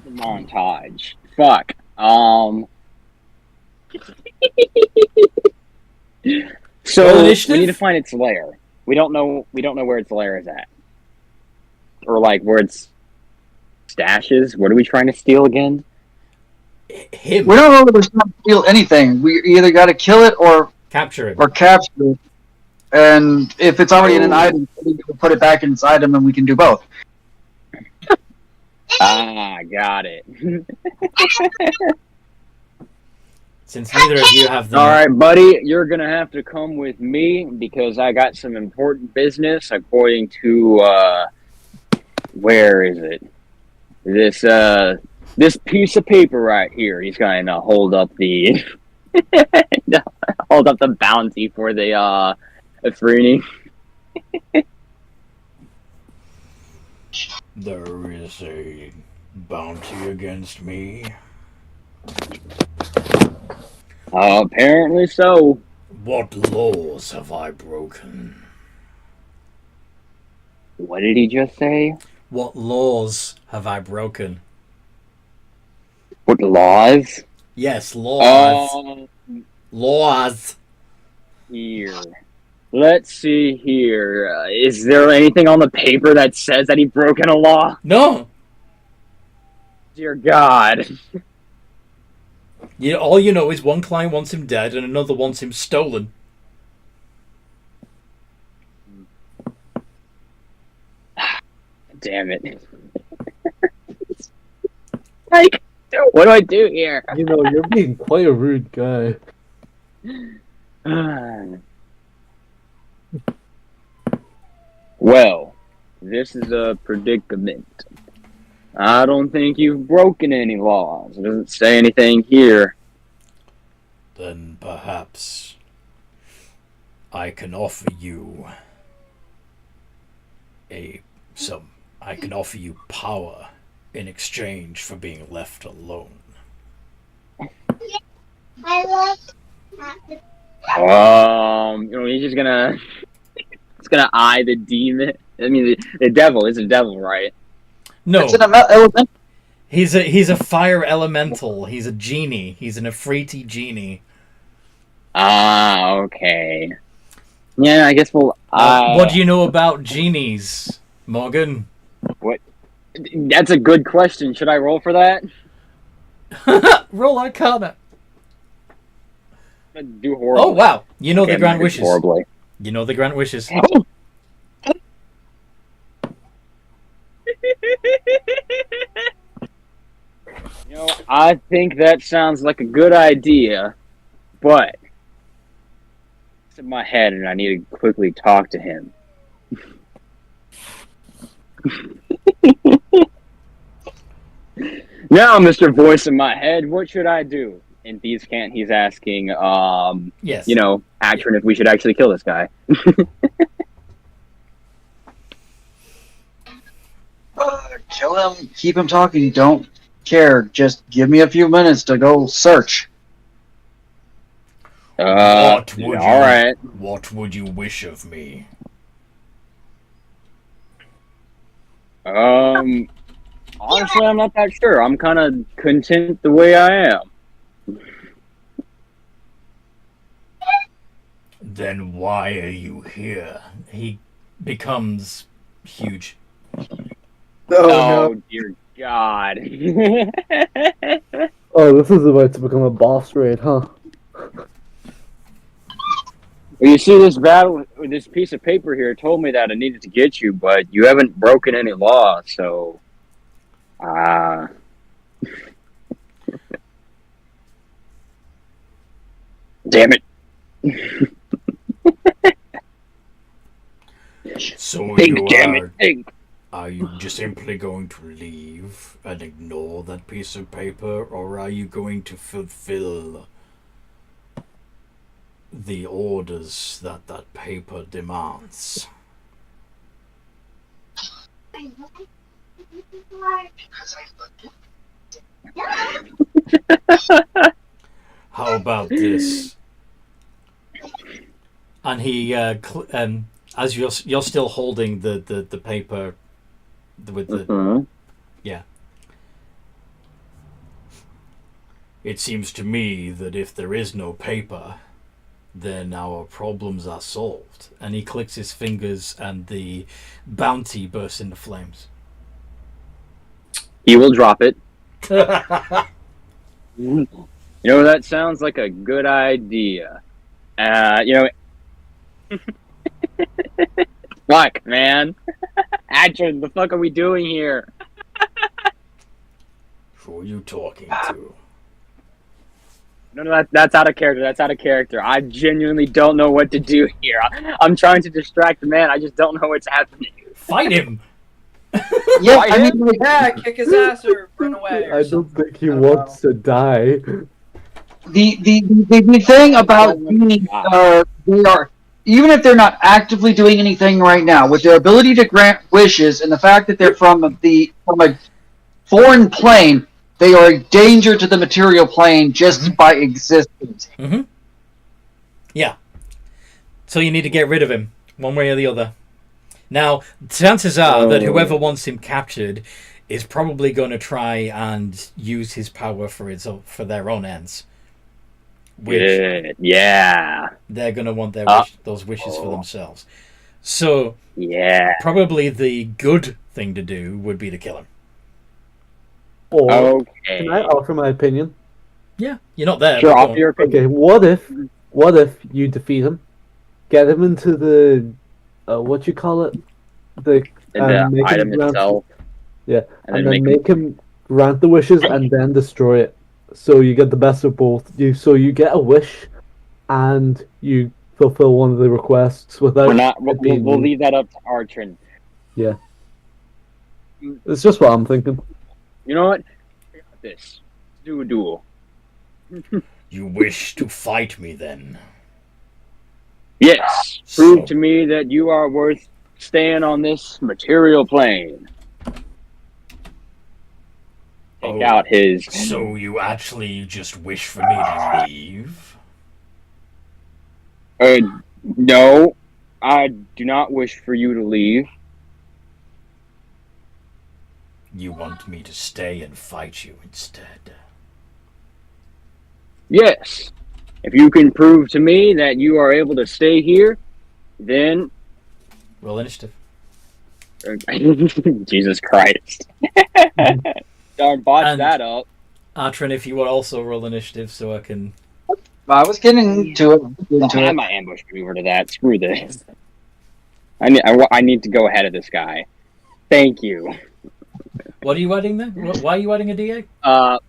Montage. Fuck. So initiative? we need to find its lair. We don't know where its lair is at, or like where its stash is. What are we trying to steal again? Him. We don't know that we're not to steal anything. We either got to kill it or Capture him. capture it. And if it's already in an item, we can put it back in its item, and we can do both. Got it. Since neither of you have the. All right, buddy, you're gonna have to come with me because I got some important business. According to where is it? This piece of paper right here. He's gonna hold up the bounty for the Efrini. There is a bounty against me. Apparently so. What laws have I broken? What did he just say? What laws have I broken? What laws? Yes, laws. Laws. Here. Let's see here. Is there anything on the paper that says that he broken a law? No. Dear God. All you know is one client wants him dead and another wants him stolen. Damn it. Like, what do I do here? You know, you're being quite a rude guy. Well, this is a predicament. I don't think you've broken any laws. It doesn't say anything here. Then perhaps I can offer you I can offer you power in exchange for being left alone. I love He's just gonna eye the demon. I mean, the devil is a devil, right? No, It's an element. he's a fire elemental. He's a genie. He's an Afriti genie. Ah, okay. Yeah, I guess we'll. What do you know about genies, Morgan? That's a good question. Should I roll for that? Roll Arcana. I'm gonna do horrible. Oh wow! You know Okay, the I'm grant gonna do wishes. horribly. You know the grant wishes. I think that sounds like a good idea, but it's in my head, and I need to quickly talk to him. Now, Mr. Voice in my head, what should I do? And he's asking, Yes. Atron, if we should actually kill this guy. Kill him. Keep him talking. Don't care. Just give me a few minutes to go search. What would all right. What would you wish of me? Honestly, I'm not that sure. I'm kind of content the way I am. Then why are you here? He becomes huge. Oh, dear God. Oh, this is about to become a boss raid, huh? Well, you see, this battle, this piece of paper here told me that I needed to get you, but you haven't broken any law, so... Damn it. So are you just simply going to leave and ignore that piece of paper, or are you going to fulfill the orders that that paper demands? How about this? And he, as you're still holding the paper with the yeah. It seems to me that if there is no paper, then our problems are solved. And he clicks his fingers, and the bounty bursts into flames. He will drop it. That sounds like a good idea. Fuck, man. Atron, the fuck are we doing here? Who are you talking to? No, that's out of character. That's out of character. I genuinely don't know what to do here. I'm trying to distract the man. I just don't know what's happening. Fight him! Yeah, I mean, Yeah, kick his ass or run away. Or I don't something. think he wants to die. the thing about genies are they are, even if they're not actively doing anything right now, with their ability to grant wishes and the fact that they're from a foreign plane, they are a danger to the material plane just by existence. Mm-hmm. Yeah. So you need to get rid of him, one way or the other. Now, chances are that whoever wants him captured is probably going to try and use his power for their own ends. Good. Yeah. They're going to want those wishes for themselves. So, yeah. Probably the good thing to do would be to kill him. Or, Okay. can I offer my opinion? Yeah, you're not there. Sure, but offer your opinion. Okay, what if you defeat him, get him into the, what you call it? The make item him grant, itself. Yeah, And then make him grant the wishes and then destroy it. So you get the best of both. So you get a wish, and you fulfill one of the requests without. We'll leave that up to Archon. Yeah. It's just what I'm thinking. You know what? I got this. Let's do a duel. You wish to fight me then? Yes. So- Prove to me that you are worth staying on this material plane. Take out his. So you actually just wish for me to leave? No, I do not wish for you to leave. You want me to stay and fight you instead? Yes. If you can prove to me that you are able to stay here, then. Roll initiative. Jesus Christ. Darn, botched And- that up. Atron, if you would also roll initiative so I can... I was getting to it. I might ambush maneuver to that. Screw this. I need to go ahead of this guy. Thank you. What are you adding then? Why are you adding a D8?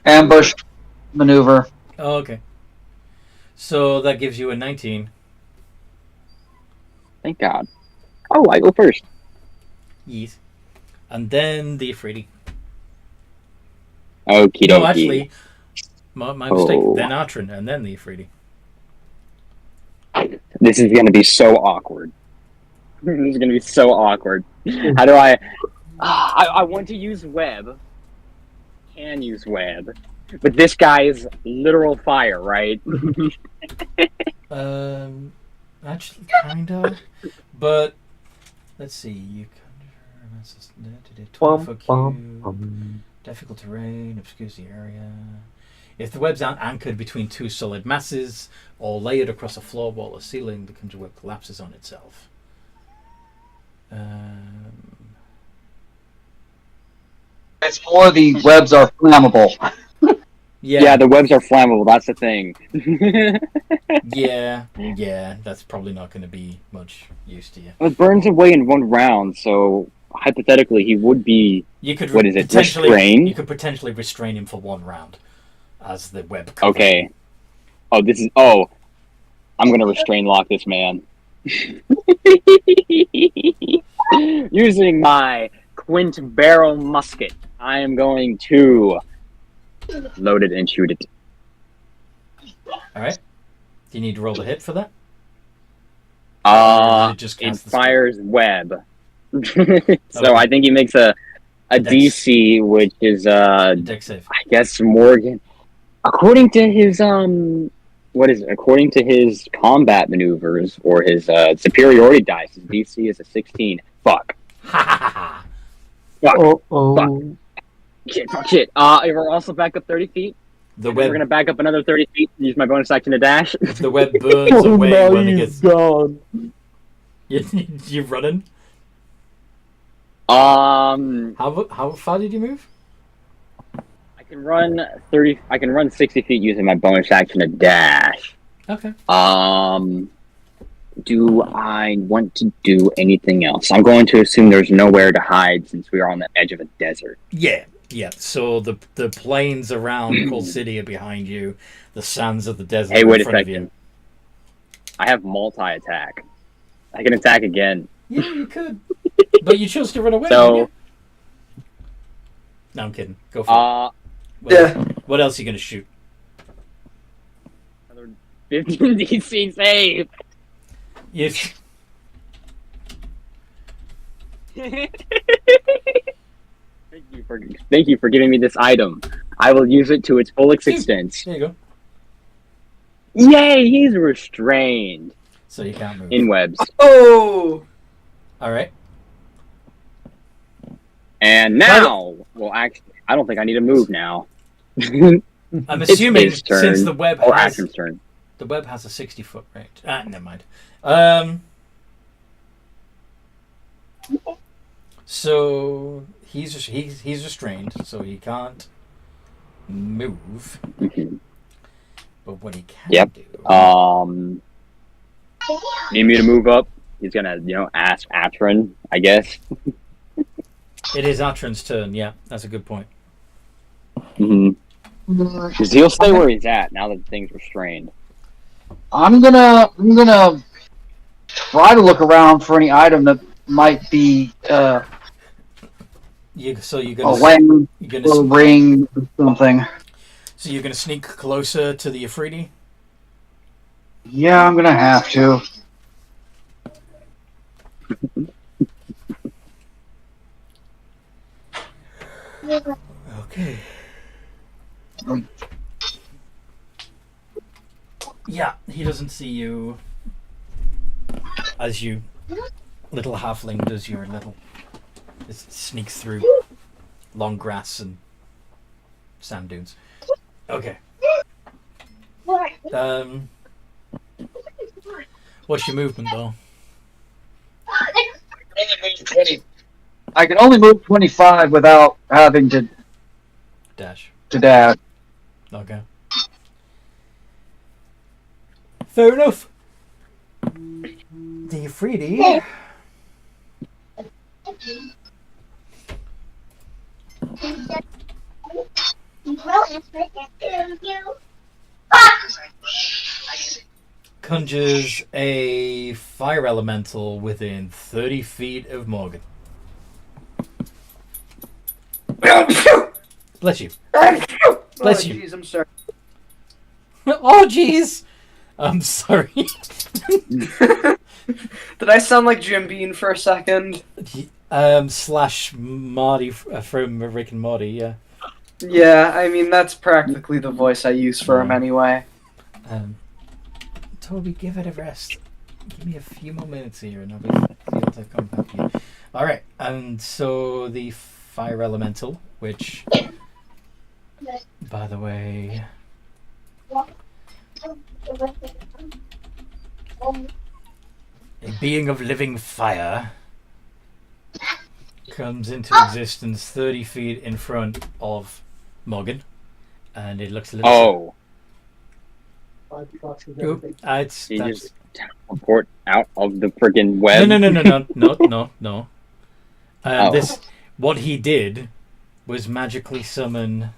Ambush maneuver. Oh, okay. So that gives you a 19. Thank God. Oh, I go first. Yes. And then the Afridi. Okie dokie. No, actually, my mistake. Oh. Then Atron, and then the Afridi. This is gonna be so awkward. This is gonna be so awkward. How do I want to use web. Can use web. But this guy is literal fire, right? Actually, kinda. But let's see. You can 12 foot cube. Difficult terrain obscures the area. If the webs aren't anchored between two solid masses or layered across a floor, wall, or ceiling, the conjure web collapses on itself. It's more the webs are flammable. Yeah, the webs are flammable. That's the thing. yeah. That's probably not going to be much use to you. It burns away in one round, so hypothetically he would be. You could What is it? potentially Restrain? You could potentially restrain him for one round, as the web. Covers. Okay. Oh, this is. Oh, I'm gonna restrain lock this man. Using my Quint barrel musket, I am going to load it and shoot it. All right. Do you need to roll the hit for that? Or does it just It cast the spell? fires web. So Okay. I think he makes a Dex. DC, which is Dex save. I guess Morgan. According to his what is it? According to his combat maneuvers or his superiority dice, his DC is a 16. Fuck. Ha ha ha ha. Oh. Shit. We're also back up 30 feet. The We're web. gonna back up another 30 feet and use my bonus action to dash. The web burns Oh away no, when it he's gets. gone. You're running. How far did you move? I can run 30. I can run 60 feet using my bonus action to dash. Okay. Do I want to do anything else? I'm going to assume there's nowhere to hide since we are on the edge of a desert. Yeah. So the plains around Cold City are behind you. The sands of the desert Hey, are wait in a front of second. you. I have multi-attack. I can attack again. Yeah, you could. But you chose to run away. So- didn't you? No, I'm kidding. Go for it. Yeah. What else are you gonna shoot? Another 15 DC save. If Thank you for giving me this item. I will use it to its full extent. there you go. Yay! He's restrained So you can't move. in webs. Oh! All right. And now, well, actually, I don't think I need to move now. I'm It's assuming his turn. since the web Or has Akram's turn. the web has a 60-foot range. Never mind. So he's restrained, so he can't move. Mhm. But what he can Yep. do. Need me to move up? He's gonna, ask Atron, I guess. It is Atron's turn. Yeah, that's a good point. Mm-hmm. Because he'll stay where he's at now that things restrained. I'm gonna try to look around for any item that might be So you're A gonna lane you're gonna or ring or something. so you're gonna sneak closer to the Afridi. Yeah, I'm gonna have to. Okay. Yeah, he doesn't see you as you little halfling does your little sneaks through long grass and sand dunes. Okay. What's your movement though? I can only move 25 without having to Dash. dash. Okay. Fair enough. The Afridi. Conjures a fire elemental within 30 feet of Morgan. Bless you. Bless you. Jeez, I'm sorry. Oh, jeez. I'm sorry. Did I sound like Jim Bean for a second? Slash Marty from Rick and Morty, yeah. Yeah, I mean, that's practically the voice I use for him anyway. Toby, give it a rest. Give me a few more minutes here and I'll be able to come back to you. Alright, and so the fire elemental, which, by the way, a being of living fire comes into existence 30 feet in front of Morgan, and it looks a little... Oh, It's, you that's... just teleport out of the friggin' web. No. Oh. This, what he did was magically summon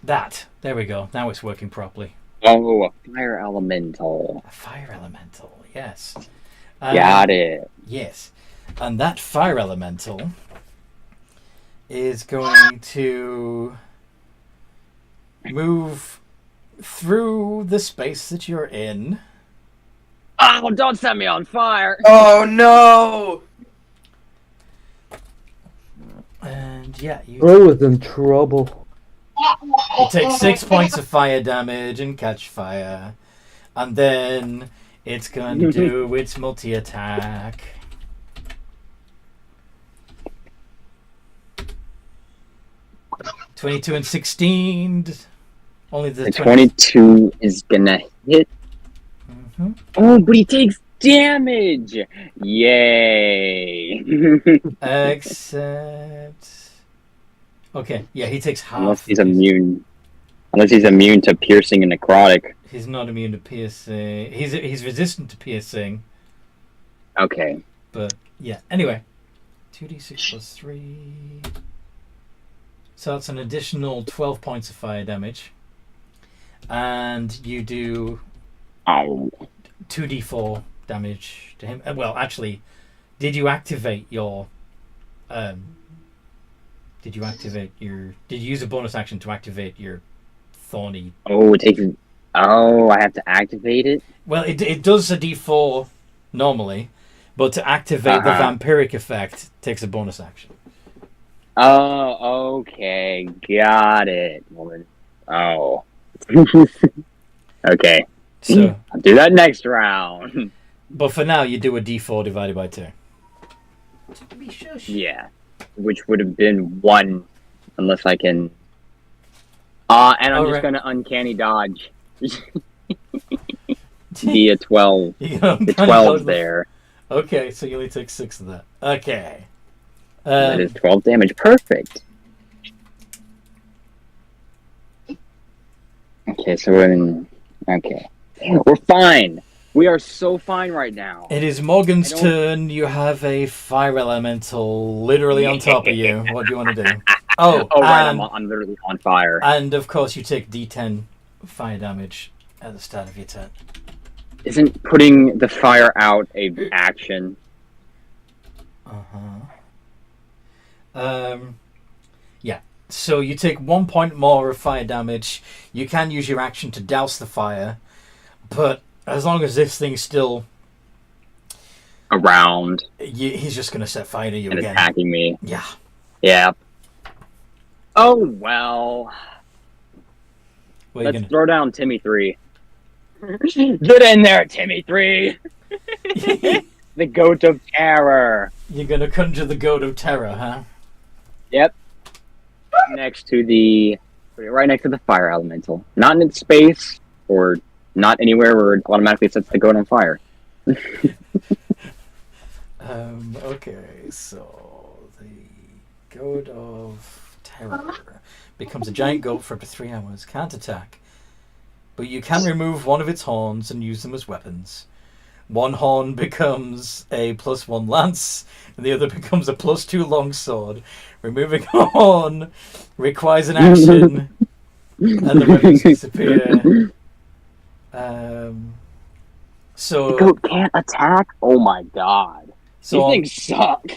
that. There we go. Now it's working properly. Oh, a fire elemental. A fire elemental, yes. Got it. Yes. And that fire elemental is going to move through the space that you're in. Oh, don't set me on fire! Oh no! And yeah, you Bro is in trouble. take 6 points of fire damage and catch fire. And then it's going to do its multi-attack. (22 and 16). Only the 22 is gonna hit. Mm-hmm. Oh, but he takes damage! Yay! Except... Okay, yeah, he takes half. Unless he's immune. Unless he's immune to piercing and necrotic. He's not immune to piercing. He's resistant to piercing. Okay. But, yeah. Anyway. 2d6 plus 3... So that's an additional 12 points of fire damage. And you do Oh. 2d4 damage to him. Well, actually, did you activate your... Did you use a bonus action to activate your thorny... Oh, it takes... Oh, I have to activate it? Well, it does a d4 normally, but to activate the vampiric effect takes a bonus action. Oh, okay. Got it. Woman. Oh. Okay. So, I'll do that next round. but for now, you do a d4 divided by 2. Yeah. Which would have been 1, unless I can... and I'm just gonna uncanny dodge. Be a 12. The 12 there. Okay, so you only take 6 of that. Okay. That is 12 damage. Perfect. Okay, so we're in... Okay. We're fine. We are so fine right now. It is Morgan's turn. You have a fire elemental literally on top of you. What do you want to do? Oh, right, I'm literally on fire. And of course you take d10 fire damage at the start of your turn. Isn't putting the fire out a action? Uh-huh. Yeah. So you take 1 point more of fire damage. You can use your action to douse the fire, but as long as this thing's still Around he's just going to set fire to you and again. attacking me. Yeah. Yeah. Oh, well. What are you Let's gonna... throw down Timmy 3. Get in there, Timmy 3! The Goat of Terror. You're going to conjure the Goat of Terror, huh? Yep. Right next to the fire elemental. Not in its space, or not anywhere where it automatically sets the goat on fire. Okay, so the Goat of Terror becomes a giant goat for up to 3 hours. Can't attack. But you can remove one of its horns and use them as weapons. One horn becomes a +1 lance, and the other becomes a +2 longsword. Removing a horn requires an action, and the weapons disappear. So The goat can't attack? Oh my god. So These things suck.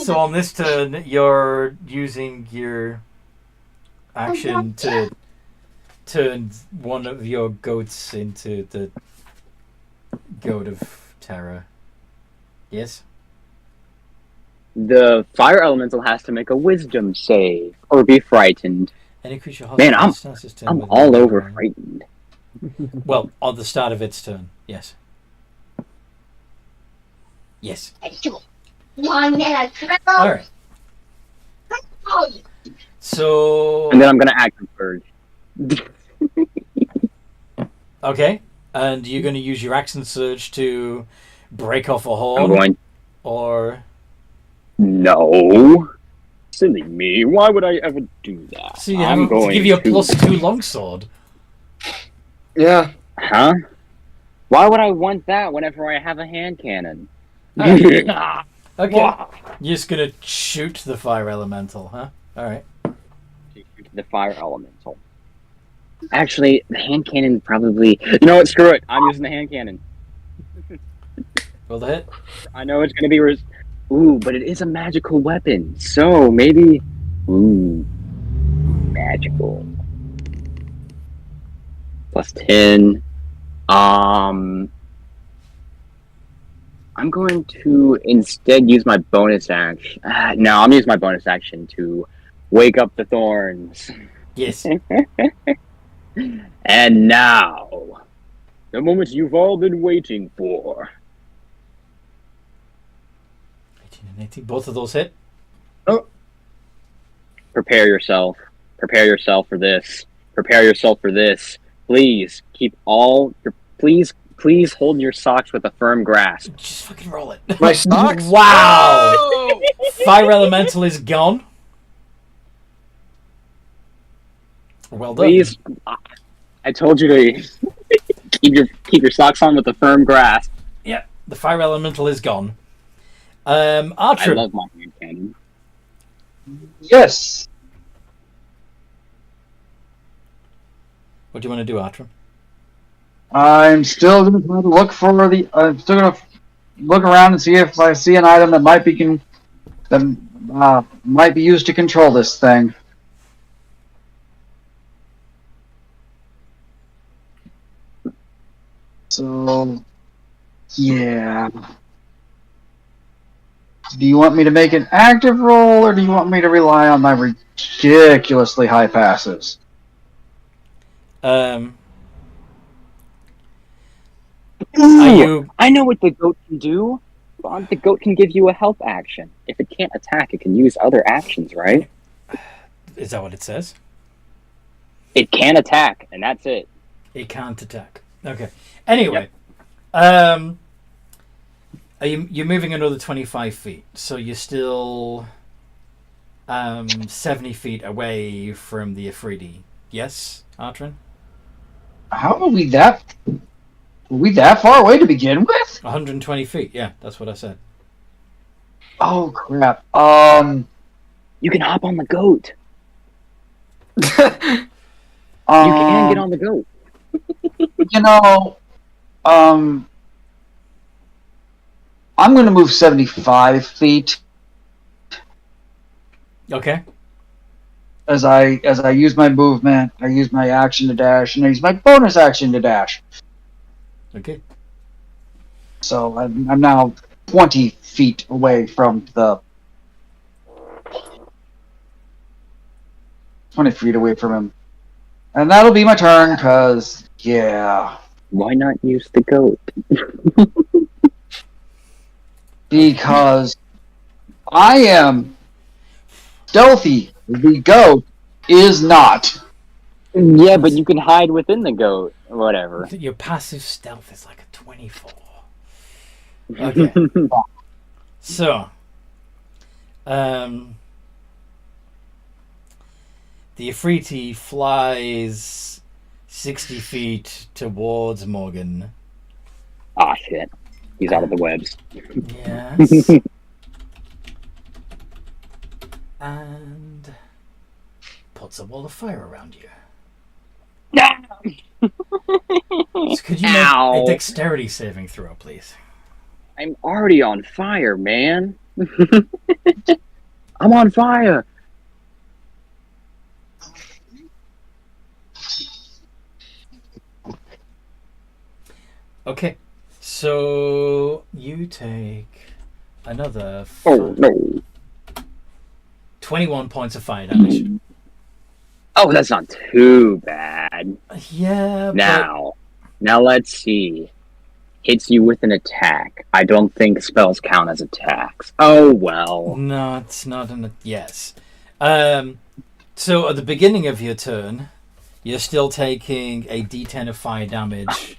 So on this turn, you're using your action to turn one of your goats into the Goat of Terror. Yes? The fire elemental has to make a wisdom save, or be frightened. Any creature Man, starts its turn I'm with all one over round. frightened. Well, on the start of its turn, yes. Yes. Alright. So... And then I'm gonna action surge. Okay. And you're going to use your action surge to break off a I'm horn? going... Or... No. Silly me. Why would I ever do that? So you I'm have to going give you a to... +2 longsword. Yeah. Huh? Why would I want that whenever I have a hand cannon? Okay. You're just going to shoot the fire elemental, huh? Alright. The fire elemental. Actually, the hand cannon probably... You know what? Screw it. I'm using the hand cannon. Roll the hit. I know it's gonna be... Ooh, but it is a magical weapon. So, maybe... Ooh. Magical. +10. I'm going to instead use my bonus action. No, I'm using my bonus action to wake up the thorns. Yes. And now, the moment you've all been waiting for. 18 and 18. Both of those hit. Prepare yourself. Prepare yourself for this. Prepare yourself for this. Please keep all your... Please hold your socks with a firm grasp. Just fucking roll it. My socks? Wow! Oh! Fire elemental is gone. Well done. Please, I told you to keep your socks on with a firm grasp. Yep, the fire elemental is gone. I Archer. love my hand cannon. Yes. What do you want to do, Archer? I'm still going to look for the. I'm still going to look around and see if I see an item that might be might be used to control this thing. So, yeah. Do you want me to make an active roll, or do you want me to rely on my ridiculously high passes? Are Ooh, you... I know what the goat can do. The goat can give you a help action. If it can't attack, it can use other actions, right? Is that what it says? It can attack, and that's it. It can't attack. Okay. Anyway, you're moving another 25 feet, so you're still 70 feet away from the Afridi. Yes, Artrin? How are we that? Were we that far away to begin with? 120 feet. Yeah, that's what I said. Oh crap. You can hop on the goat. You can get on the goat. You know, I'm going to move 75 feet. Okay. As I use my movement, I use my action to dash, and I use my bonus action to dash. Okay. So I'm now 20 feet away from the 20 feet away from him, and that'll be my turn. Cause yeah, Why not use the goat? because I am stealthy. The goat is not. Yeah, but you can hide within the goat or whatever. Your passive stealth is like a 24. Okay. So, the Ifriti flies 60 feet towards Morgan. Ah, shit. He's out of the webs. Yes. And puts a wall of fire around you. So could you make Ow. a dexterity saving throw, please? I'm already on fire, man. I'm on fire. Okay. So you take another Oh, no. 21 points of fire damage. Oh, that's not too bad. Yeah, Now let's see. Hits you with an attack. I don't think spells count as attacks. Oh, but well. no, it's not an yes. So at the beginning of your turn, you're still taking a D10 of fire damage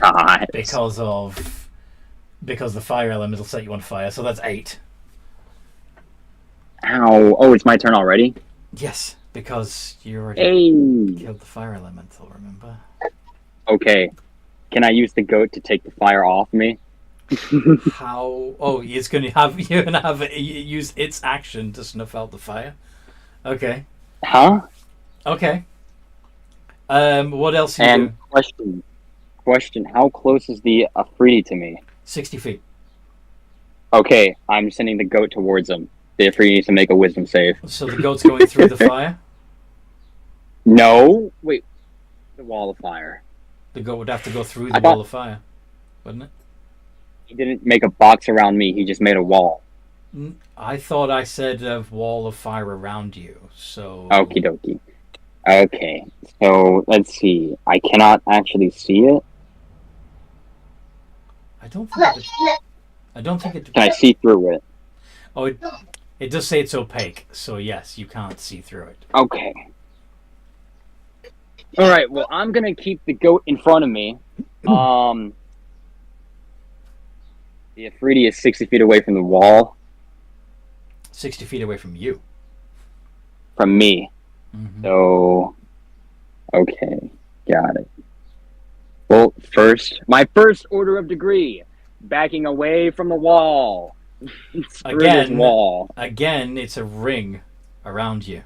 God. because the fire element will set you on fire. So that's 8. Ow. Oh, it's my turn already? Yes, because you already Hey. killed the fire elemental. Remember? Okay. Can I use the goat to take the fire off me? How? Oh, it's going to have you're going to have it use its action to snuff out the fire. Okay. Huh? Okay. What else do you do? And question, how close is the Afridi to me? 60 feet. Okay, I'm sending the goat towards him. The Afridi needs to make a wisdom save. So the goat's going through the fire. No? Wait. The wall of fire. The goat would have to go through I the thought- wall of fire, wouldn't it? He didn't make a box around me, he just made a wall. I thought I said a wall of fire around you. So. Okie dokie. Okay, so let's see. I cannot actually see it. I don't think. I don't think it. Can I see through it? Oh, it does say it's opaque. So yes, you can't see through it. Okay. Alright, well, I'm gonna keep the goat in front of me. The Afridi is 60 feet away from the wall. 60 feet away from you. From me. Mm-hmm. So, okay, got it. Well, my first order of degree, backing away from the wall. Screw this wall. Again, it's a ring around you.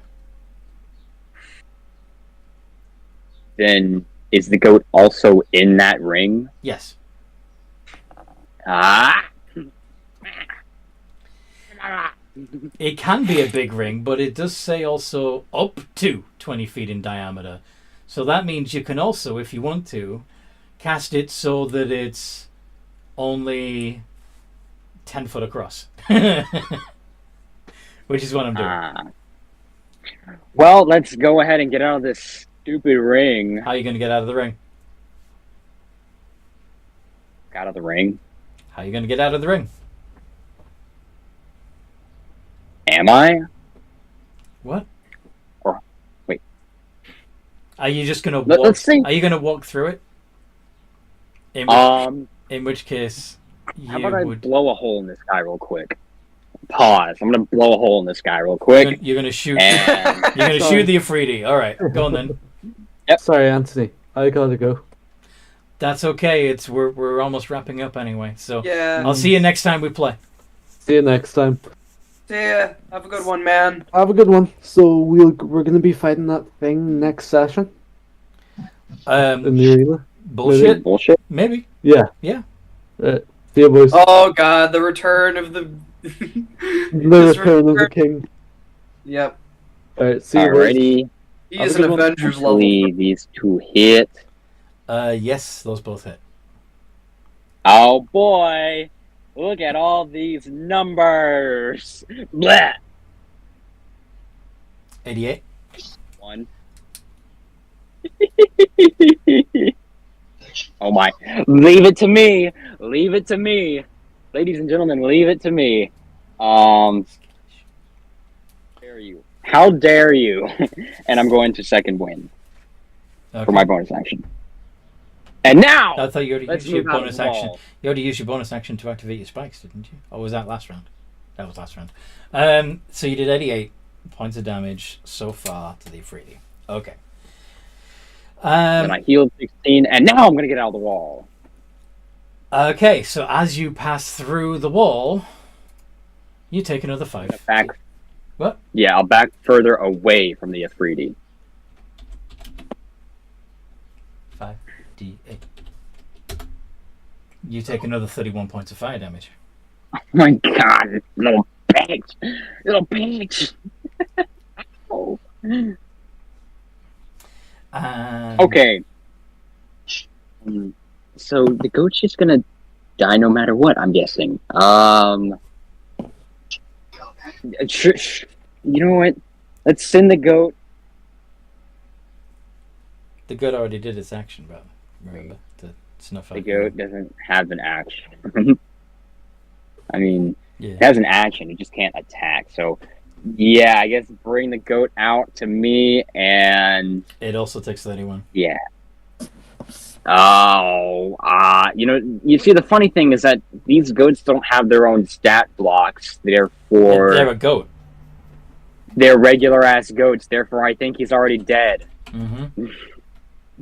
Then, is the goat also in that ring? Yes. Ah! It can be a big ring, but it does say also up to 20 feet in diameter. So that means you can also, if you want to, cast it so that it's only 10 foot across. Which is what I'm doing. Well, let's go ahead and get out of this stupid ring. How are you going to get out of the ring? Out of the ring? How are you going to get out of the ring? Am I? What? Or, wait. Are you just going to walk? Let's see. Are you going to walk through it? In which case, how you about I would. blow a hole in this guy real quick? Pause. I'm gonna blow a hole in this guy real quick. You're going to shoot. And You're going to shoot the Afridi. All right, go on then. Yep. Sorry, Anthony. I gotta go. That's okay. We're almost wrapping up anyway. So Yeah. I'll see you next time we play. See you next time. See ya. Have a good one, man. Have a good one. So we're gonna be fighting that thing next session in the arena. Bullshit. bullshit. Maybe. Yeah. Yeah. See you, boys. Oh god, the return of the The return of the king. Yep. Alright, see Alrighty. He is an Avengers level. Hopefully these two hit. Yes, those both hit. Oh boy! Look at all these numbers! Blah! 88. 1. Oh my. Leave it to me! Leave it to me! Ladies and gentlemen, leave it to me. Dare you? How dare you? And I'm going to second win Okay. for my bonus action. And now! I thought you already Let's used your move out bonus of the action. wall. You already used your bonus action to activate your spikes, didn't you? Or was that last round? That was last round. So you did 88 points of damage so far to the Ifriti. Okay. And I healed 16, and now I'm going to get out of the wall. Okay, so as you pass through the wall, you take another 5. Back. What? Yeah, I'll back further away from the Ifriti. 5d8. You take another 31 points of fire damage. Oh my god, little bitch! Little bitch! Oh. Okay. So the goat's just gonna die no matter what, I'm guessing. You know what? Let's send the goat. The goat already did its action, brother. Remember to snuff out. The goat doesn't have an action. I mean, Yeah. it has an action, it just can't attack. So, yeah, I guess bring the goat out to me, and It also takes 31. yeah. Oh, you see, the funny thing is that these goats don't have their own stat blocks. Therefore, They're a goat. they're regular ass goats. Therefore, I think he's already dead. Mm-hmm.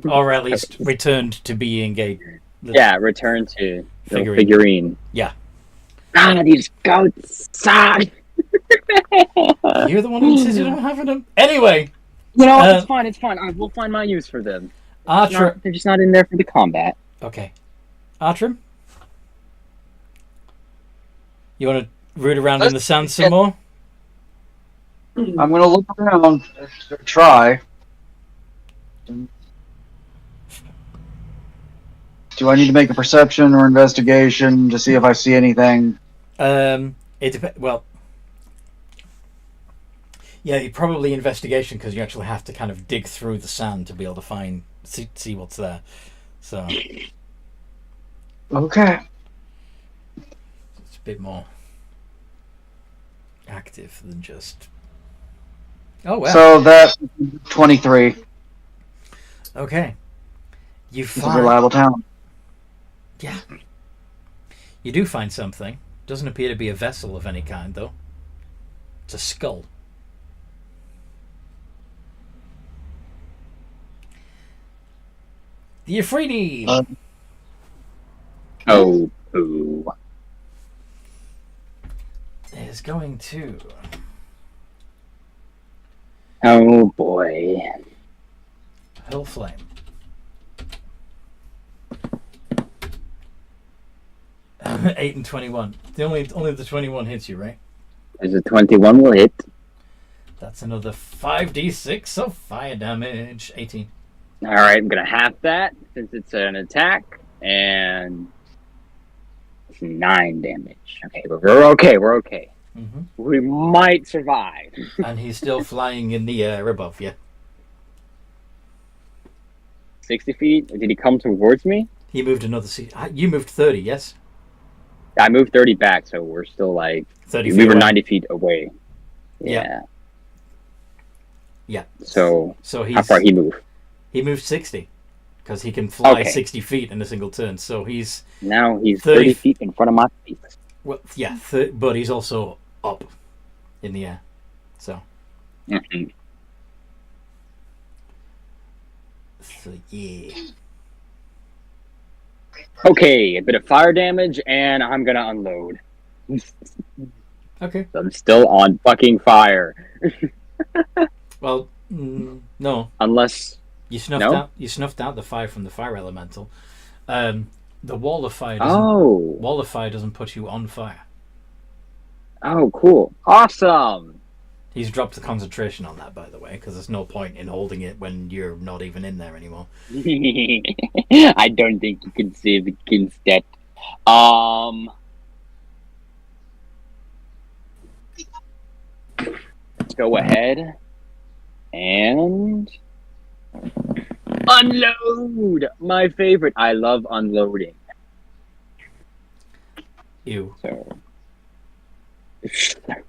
Or at least returned to being a... Yeah, return to Figurine. figurine. Yeah. Ah, these goats suck. You're the one who says you don't have them. Anyway, You know, it's fine. It's fine. I will find my use for them. Artrim. They're just not in there for the combat. Okay. Artrim? You want to root around in the sand some more? I'm going to look around, try. Do I need to make a perception or investigation to see if I see anything? It depends. Well, yeah, probably investigation because you actually have to kind of dig through the sand to be able to see what's there. So Okay. it's a bit more active than just. Oh well. So that's 23. Okay. You It's a find. reliable talent. Yeah. You do find something. Doesn't appear to be a vessel of any kind, though. It's a skull. The Ifriti Oh, poo. is going to. Oh boy. Hill Flame. Eight and 21. Only the 21 hits you, right? There's a 21 will hit. That's another 5d6 of fire damage. 18. Alright, I'm gonna half that since it's an attack. And it's 9 damage. Okay, we're okay, we're okay. Mm-hmm. We might survive. And he's still flying in the air above you. 60 feet? Did he come towards me? He moved another You moved 30, yes? I moved 30 back, so we're still like 30 we feet were away. 90 feet away. Yeah. So So how far he moved? He moved 60 because he can fly Okay. 60 feet in a single turn. So he's Now he's 30 30 feet in front of my feet. well, yeah, but he's also up in the air. So Mhm. yeah. Okay, a bit of fire damage, and I'm gonna unload. Okay. I'm still on fucking fire. Well, no. Unless You snuffed out the fire from the fire elemental. The wall of fire doesn't put you on fire. Oh, cool. Awesome. He's dropped the concentration on that, by the way, because there's no point in holding it when you're not even in there anymore. I don't think you can save against that. Let's go ahead and unload. My favorite. I love unloading. Ew. So, shut.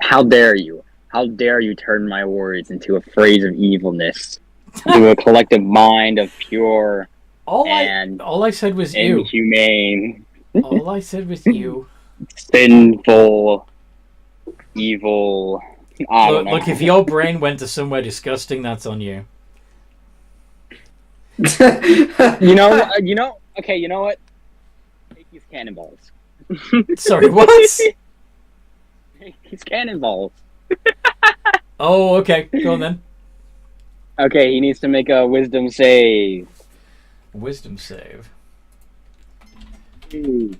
How dare you? How dare you turn my words into a phrase of evilness, into a collective mind of pure All and I said was you. inhumane, All I said was you. sinful, evil. I don't know. Look, if your brain went to somewhere disgusting, that's on you. You know. Okay, you know what? Take these cannonballs. Sorry, what? Take these cannonballs. Oh, okay. Go on then. Okay, he needs to make a wisdom save. Wisdom save. +8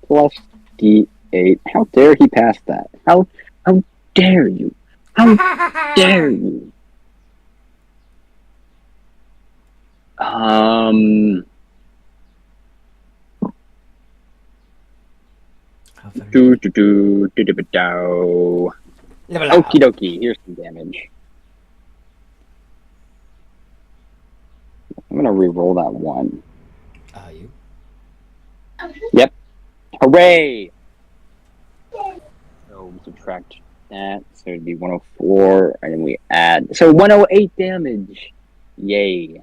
plus D8. How dare he pass that? How dare you? How dare you? Okie dokie, here's some damage. I'm gonna re-roll that one. Are you? Yep. Hooray! So we subtract that, so it'd be 104, and then we add. So 108 damage! Yay.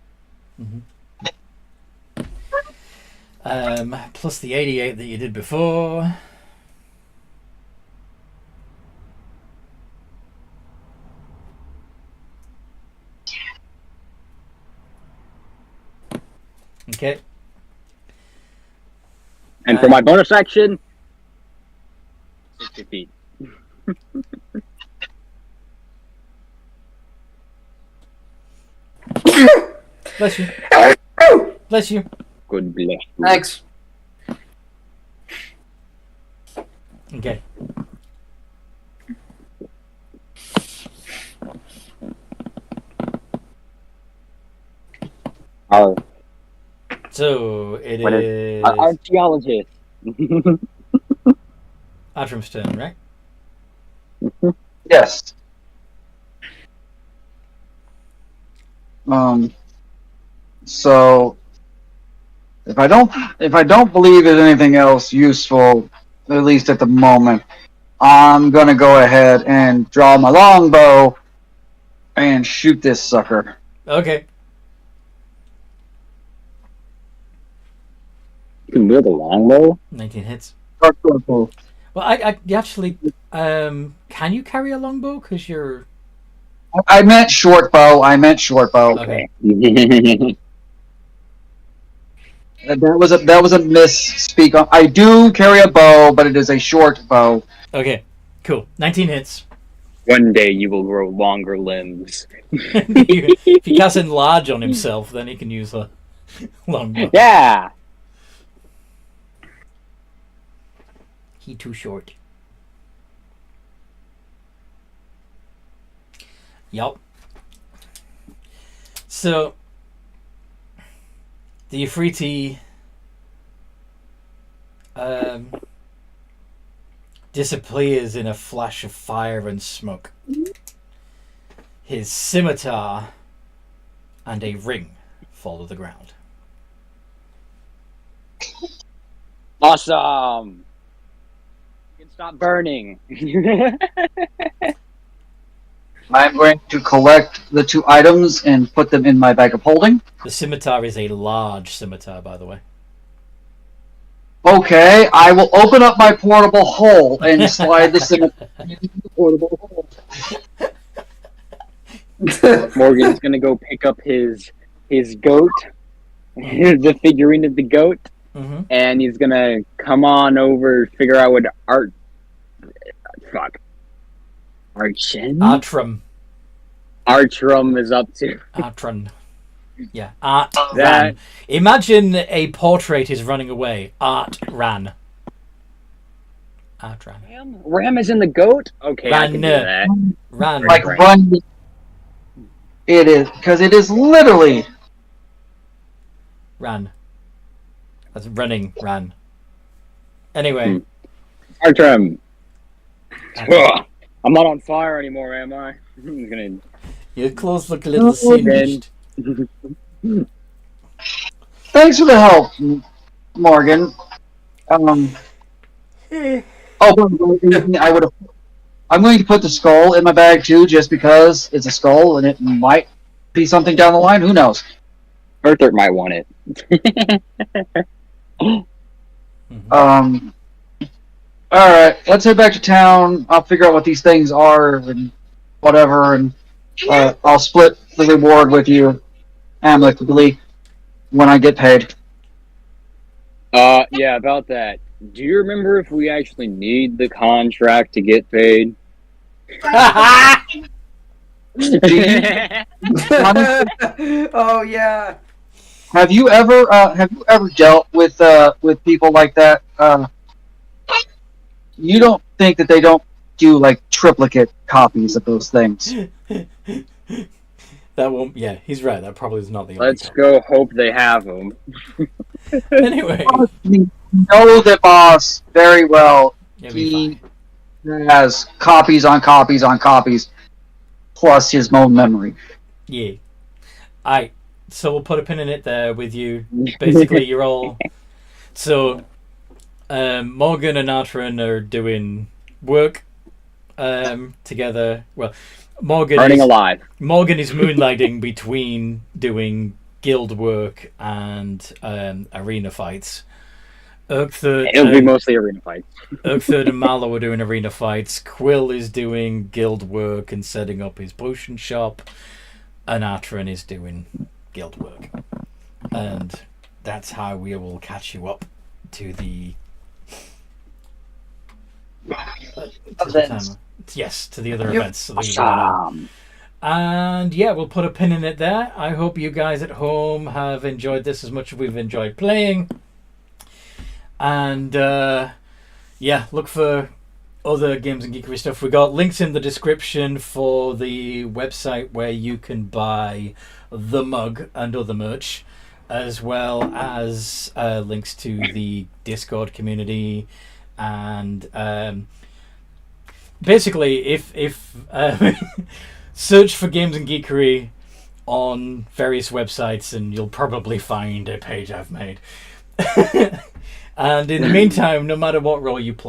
Plus the 88 that you did before. Okay. And for my bonus action, 60 feet. Bless you. Bless you. Good bless. Thanks. Okay. So it is archaeologist. Atrim's turn, right? Yes. So if I don't believe there's anything else useful, at least at the moment, I'm gonna go ahead and draw my longbow and shoot this sucker. Okay. You can wield a longbow? 19 hits. Well, I actually can you carry a longbow? Because you're I meant short bow. okay. That was a misspeak. I do carry a bow, but it is a short bow. Okay, cool. 19 hits. One day you will grow longer limbs. If he casts enlarge on himself, then he can use a longbow. Yeah! He too short. Yup. So the Ifriti disappears in a flash of fire and smoke. His scimitar and a ring fall to the ground. Awesome! You can stop burning. I'm going to collect the 2 items and put them in my bag of holding. The scimitar is a large scimitar, by the way. Okay, I will open up my portable hole and slide the scimitar into the portable hole. Morgan's gonna go pick up his goat, the figurine of the goat, and he's gonna come on over, figure out what Artrum Artrum is up to. Artrum. Yeah, Art That- ran. Imagine a portrait is running away. Art ran. Art ran. Ram is in the goat? Okay, I can do Ran. that. Ran. Like Right. run. It is because it is literally Ran. That's running. Ran. Anyway. Artrum. Ugh, I'm not on fire anymore, am I? I'm gonna... Your clothes look a little singed. thanks for the help, Morgan. Oh, by the way, I would have. I'm going to put the skull in my bag too, just because it's a skull and it might be something down the line. Who knows? Arthur might want it. Mhm. All right, let's head back to town. I'll figure out what these things are and whatever, and I'll split the reward with you amicably when I get paid. Yeah, about that. Do you remember if we actually need the contract to get paid? Oh yeah. Have you ever dealt with people like that? You don't think that they don't do like triplicate copies of those things? That won't. Yeah, he's right. That probably is not the only. Let's go hope they have them. Anyway. You know the boss very well. You'll be He has copies on copies on copies, plus his own memory. Yeah. Alright, so we'll put a pin in it there with you. Basically, you're all... So, Morgan and Atron are doing work together. Well, Morgan Burning alive. Morgan is moonlighting between doing guild work and arena fights. Urkthird, It'll be mostly arena fights. Urkthird and Mallow are doing arena fights. Quill is doing guild work and setting up his potion shop. And Atron is doing guild work. And that's how we will catch you up to the... Events. Yes, to the other Yep. events. So that you know. And yeah, we'll put a pin in it there. I hope you guys at home have enjoyed this as much as we've enjoyed playing. And yeah, look for other Games and Geekery stuff. We got links in the description for the website where you can buy the mug and other merch, as well as links to the Discord community. And basically, if search for Games and Geekery on various websites and you'll probably find a page I've made. And in the meantime, no matter what role you play,